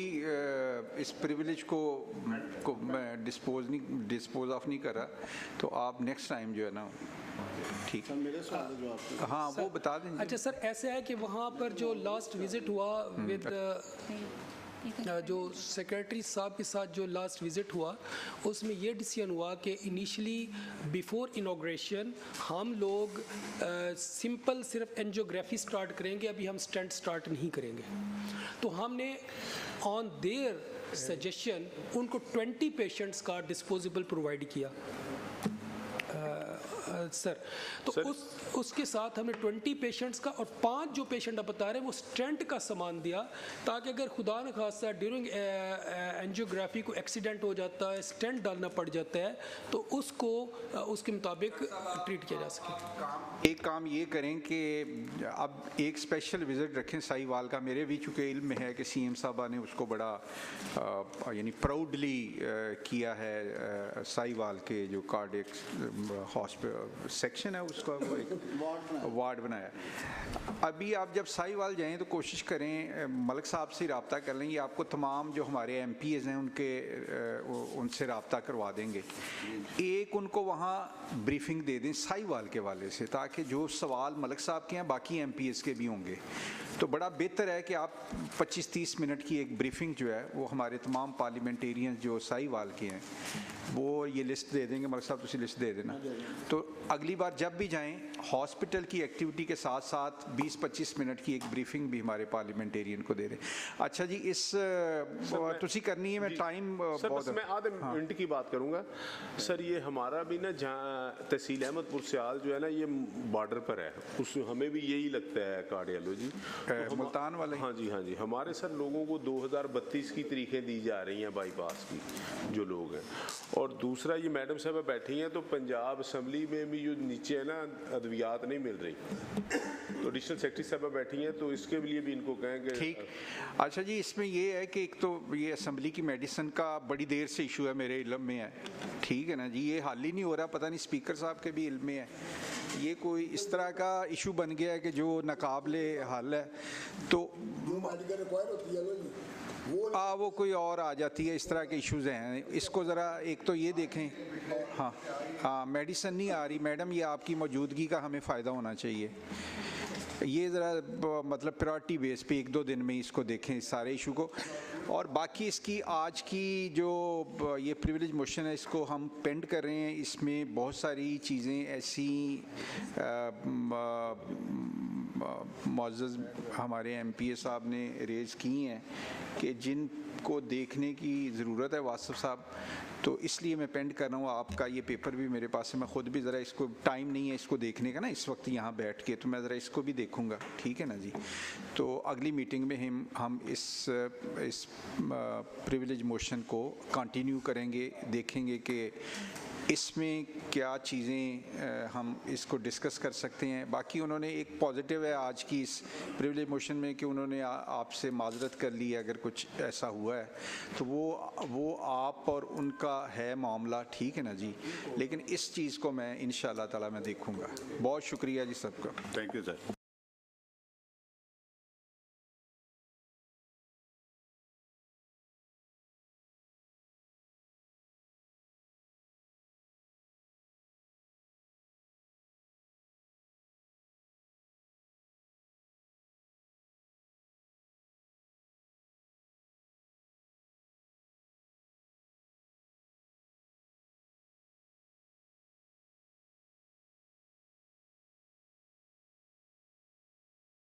इस प्रिविलेज को मैं डिस्पोज ऑफ नहीं कर रहा, तो आप नेक्स्ट टाइम जो है ना ठीक है मेरे सवाल जो आपके हाँ वो बता दें। अच्छा सर ऐसे है कि वहाँ पर जो लास्ट विजिट हुआ विद जो सेक्रेटरी साहब के साथ जो लास्ट विजिट हुआ, उसमें ये डिसीजन हुआ कि इनिशियली बिफोर इनॉग्रेशन हम लोग सिंपल सिर्फ एंजियोग्राफी स्टार्ट करेंगे, अभी हम स्टेंट स्टार्ट नहीं करेंगे। तो हमने ऑन देयर सजेशन उनको 20 पेशेंट्स का डिस्पोजेबल प्रोवाइड किया सर। तो उसके साथ हमने 20 पेशेंट्स का और 5 जो पेशेंट आप बता रहे हैं वो स्टेंट का सामान दिया, ताकि अगर खुदा न खास्ता ड्यूरिंग एंजियोग्राफी को एक्सीडेंट हो जाता है, स्टेंट डालना पड़ जाता है, तो उसको उसके मुताबिक ट्रीट किया जा सके। एक काम ये करें कि अब एक स्पेशल विज़िट रखें साहिवाल का। मेरे भी चूँकि इल्म है कि सीएम साहबा ने उसको बड़ा यानी प्राउडली किया है, साहिवाल के जो कार्डियक हॉस्पिटल सेक्शन है उसका वो एक वार्ड बनाया। अभी आप जब साहिवाल जाएं तो कोशिश करें मलिक साहब से रब्ता कर लें, ये आपको तमाम जो हमारे MPs हैं उनसे रब्ता करवा देंगे। एक उनको वहाँ ब्रीफिंग दे दें साहिवाल के वाले से, ताकि जो सवाल मलिक साहब के हैं बाकी MPs के भी होंगे। तो बड़ा बेहतर है कि आप 25-30 मिनट की एक ब्रीफिंग जो है वो हमारे तमाम पार्लियामेंटेरियन जो साहिवाल के हैं वो ये लिस्ट दे देंगे। मलिक साहब तुसी लिस्ट दे देना, तो अगली बार जब भी जाएं हॉस्पिटल की एक्टिविटी के साथ साथ 20-25 मिनट की एक ब्रीफिंग भी हमारे पार्लियामेंटेरियन को दे दें। अच्छा जी, इस तुसी करनी है, मैं टाइम बहुत मैं आधे मिनट की बात करूंगा सर। ये हमारा भी ना जहाँ तहसील अहमदपुर सियाल जो है ना ये बॉर्डर पर है, उस हमें भी यही लगता है कार्डियोलॉजी मुल्तान वाले। हाँ जी हमारे सर लोगों को 2032 की तारीखें दी जा रही हैं बाईपास की जो लोग हैं। और दूसरा ये मैडम साहब बैठी हैं तो पंजाब असम्बली में भी जो नीचे है ना अद्वियात नहीं मिल रही, तो एडिशनल सेक्रेटरी साहब बैठी हैं, तो इसके लिए भी इनको कहेंगे। ठीक। अच्छा जी, इसमें ये है कि एक तो ये असम्बली की मेडिसिन का बड़ी देर से इशू है, मेरे इल्म में है, ठीक है ना जी, ये हल ही नहीं हो रहा, पता नहीं स्पीकर साहब के भी इल्म में है। ये कोई इस तरह का इशू बन गया है कि जो नाकाबिले हल है, तो वो कोई और आ जाती है, इस तरह के इश्यूज़ हैं। इसको ज़रा एक तो ये देखें। हाँ मेडिसिन नहीं आ रही मैडम, ये आपकी मौजूदगी का हमें फ़ायदा होना चाहिए। ये ज़रा मतलब प्रायोरिटी बेस पे 1-2 दिन में इसको देखें इस सारे इशू को। और बाकी इसकी आज की जो ये प्रिविलेज मोशन है इसको हम पेंड कर रहे हैं। इसमें बहुत सारी चीज़ें ऐसी मुअज़्ज़ज़ हमारे MPA साहब ने रेज़ की हैं कि जिनको देखने की ज़रूरत है वासिफ साहब, तो इसलिए मैं पेंड कर रहा हूँ। आपका ये पेपर भी मेरे पास है, मैं ख़ुद भी ज़रा इसको टाइम नहीं है इसको देखने का ना इस वक्त यहाँ बैठ के, तो मैं ज़रा इसको भी देखूँगा, ठीक है ना जी। तो अगली मीटिंग में हम इस प्रिविलेज मोशन को कंटिन्यू करेंगे, देखेंगे कि इसमें क्या चीज़ें हम इसको डिस्कस कर सकते हैं। बाकी उन्होंने एक पॉजिटिव है आज की इस प्रिविलेज मोशन में कि उन्होंने आपसे माजरत कर ली है अगर कुछ ऐसा हुआ है, तो वो आप और उनका है मामला, ठीक है ना जी। लेकिन इस चीज़ को मैं इंशाअल्लाह ताला मैं देखूँगा। बहुत शुक्रिया जी सबका। Thank you sir.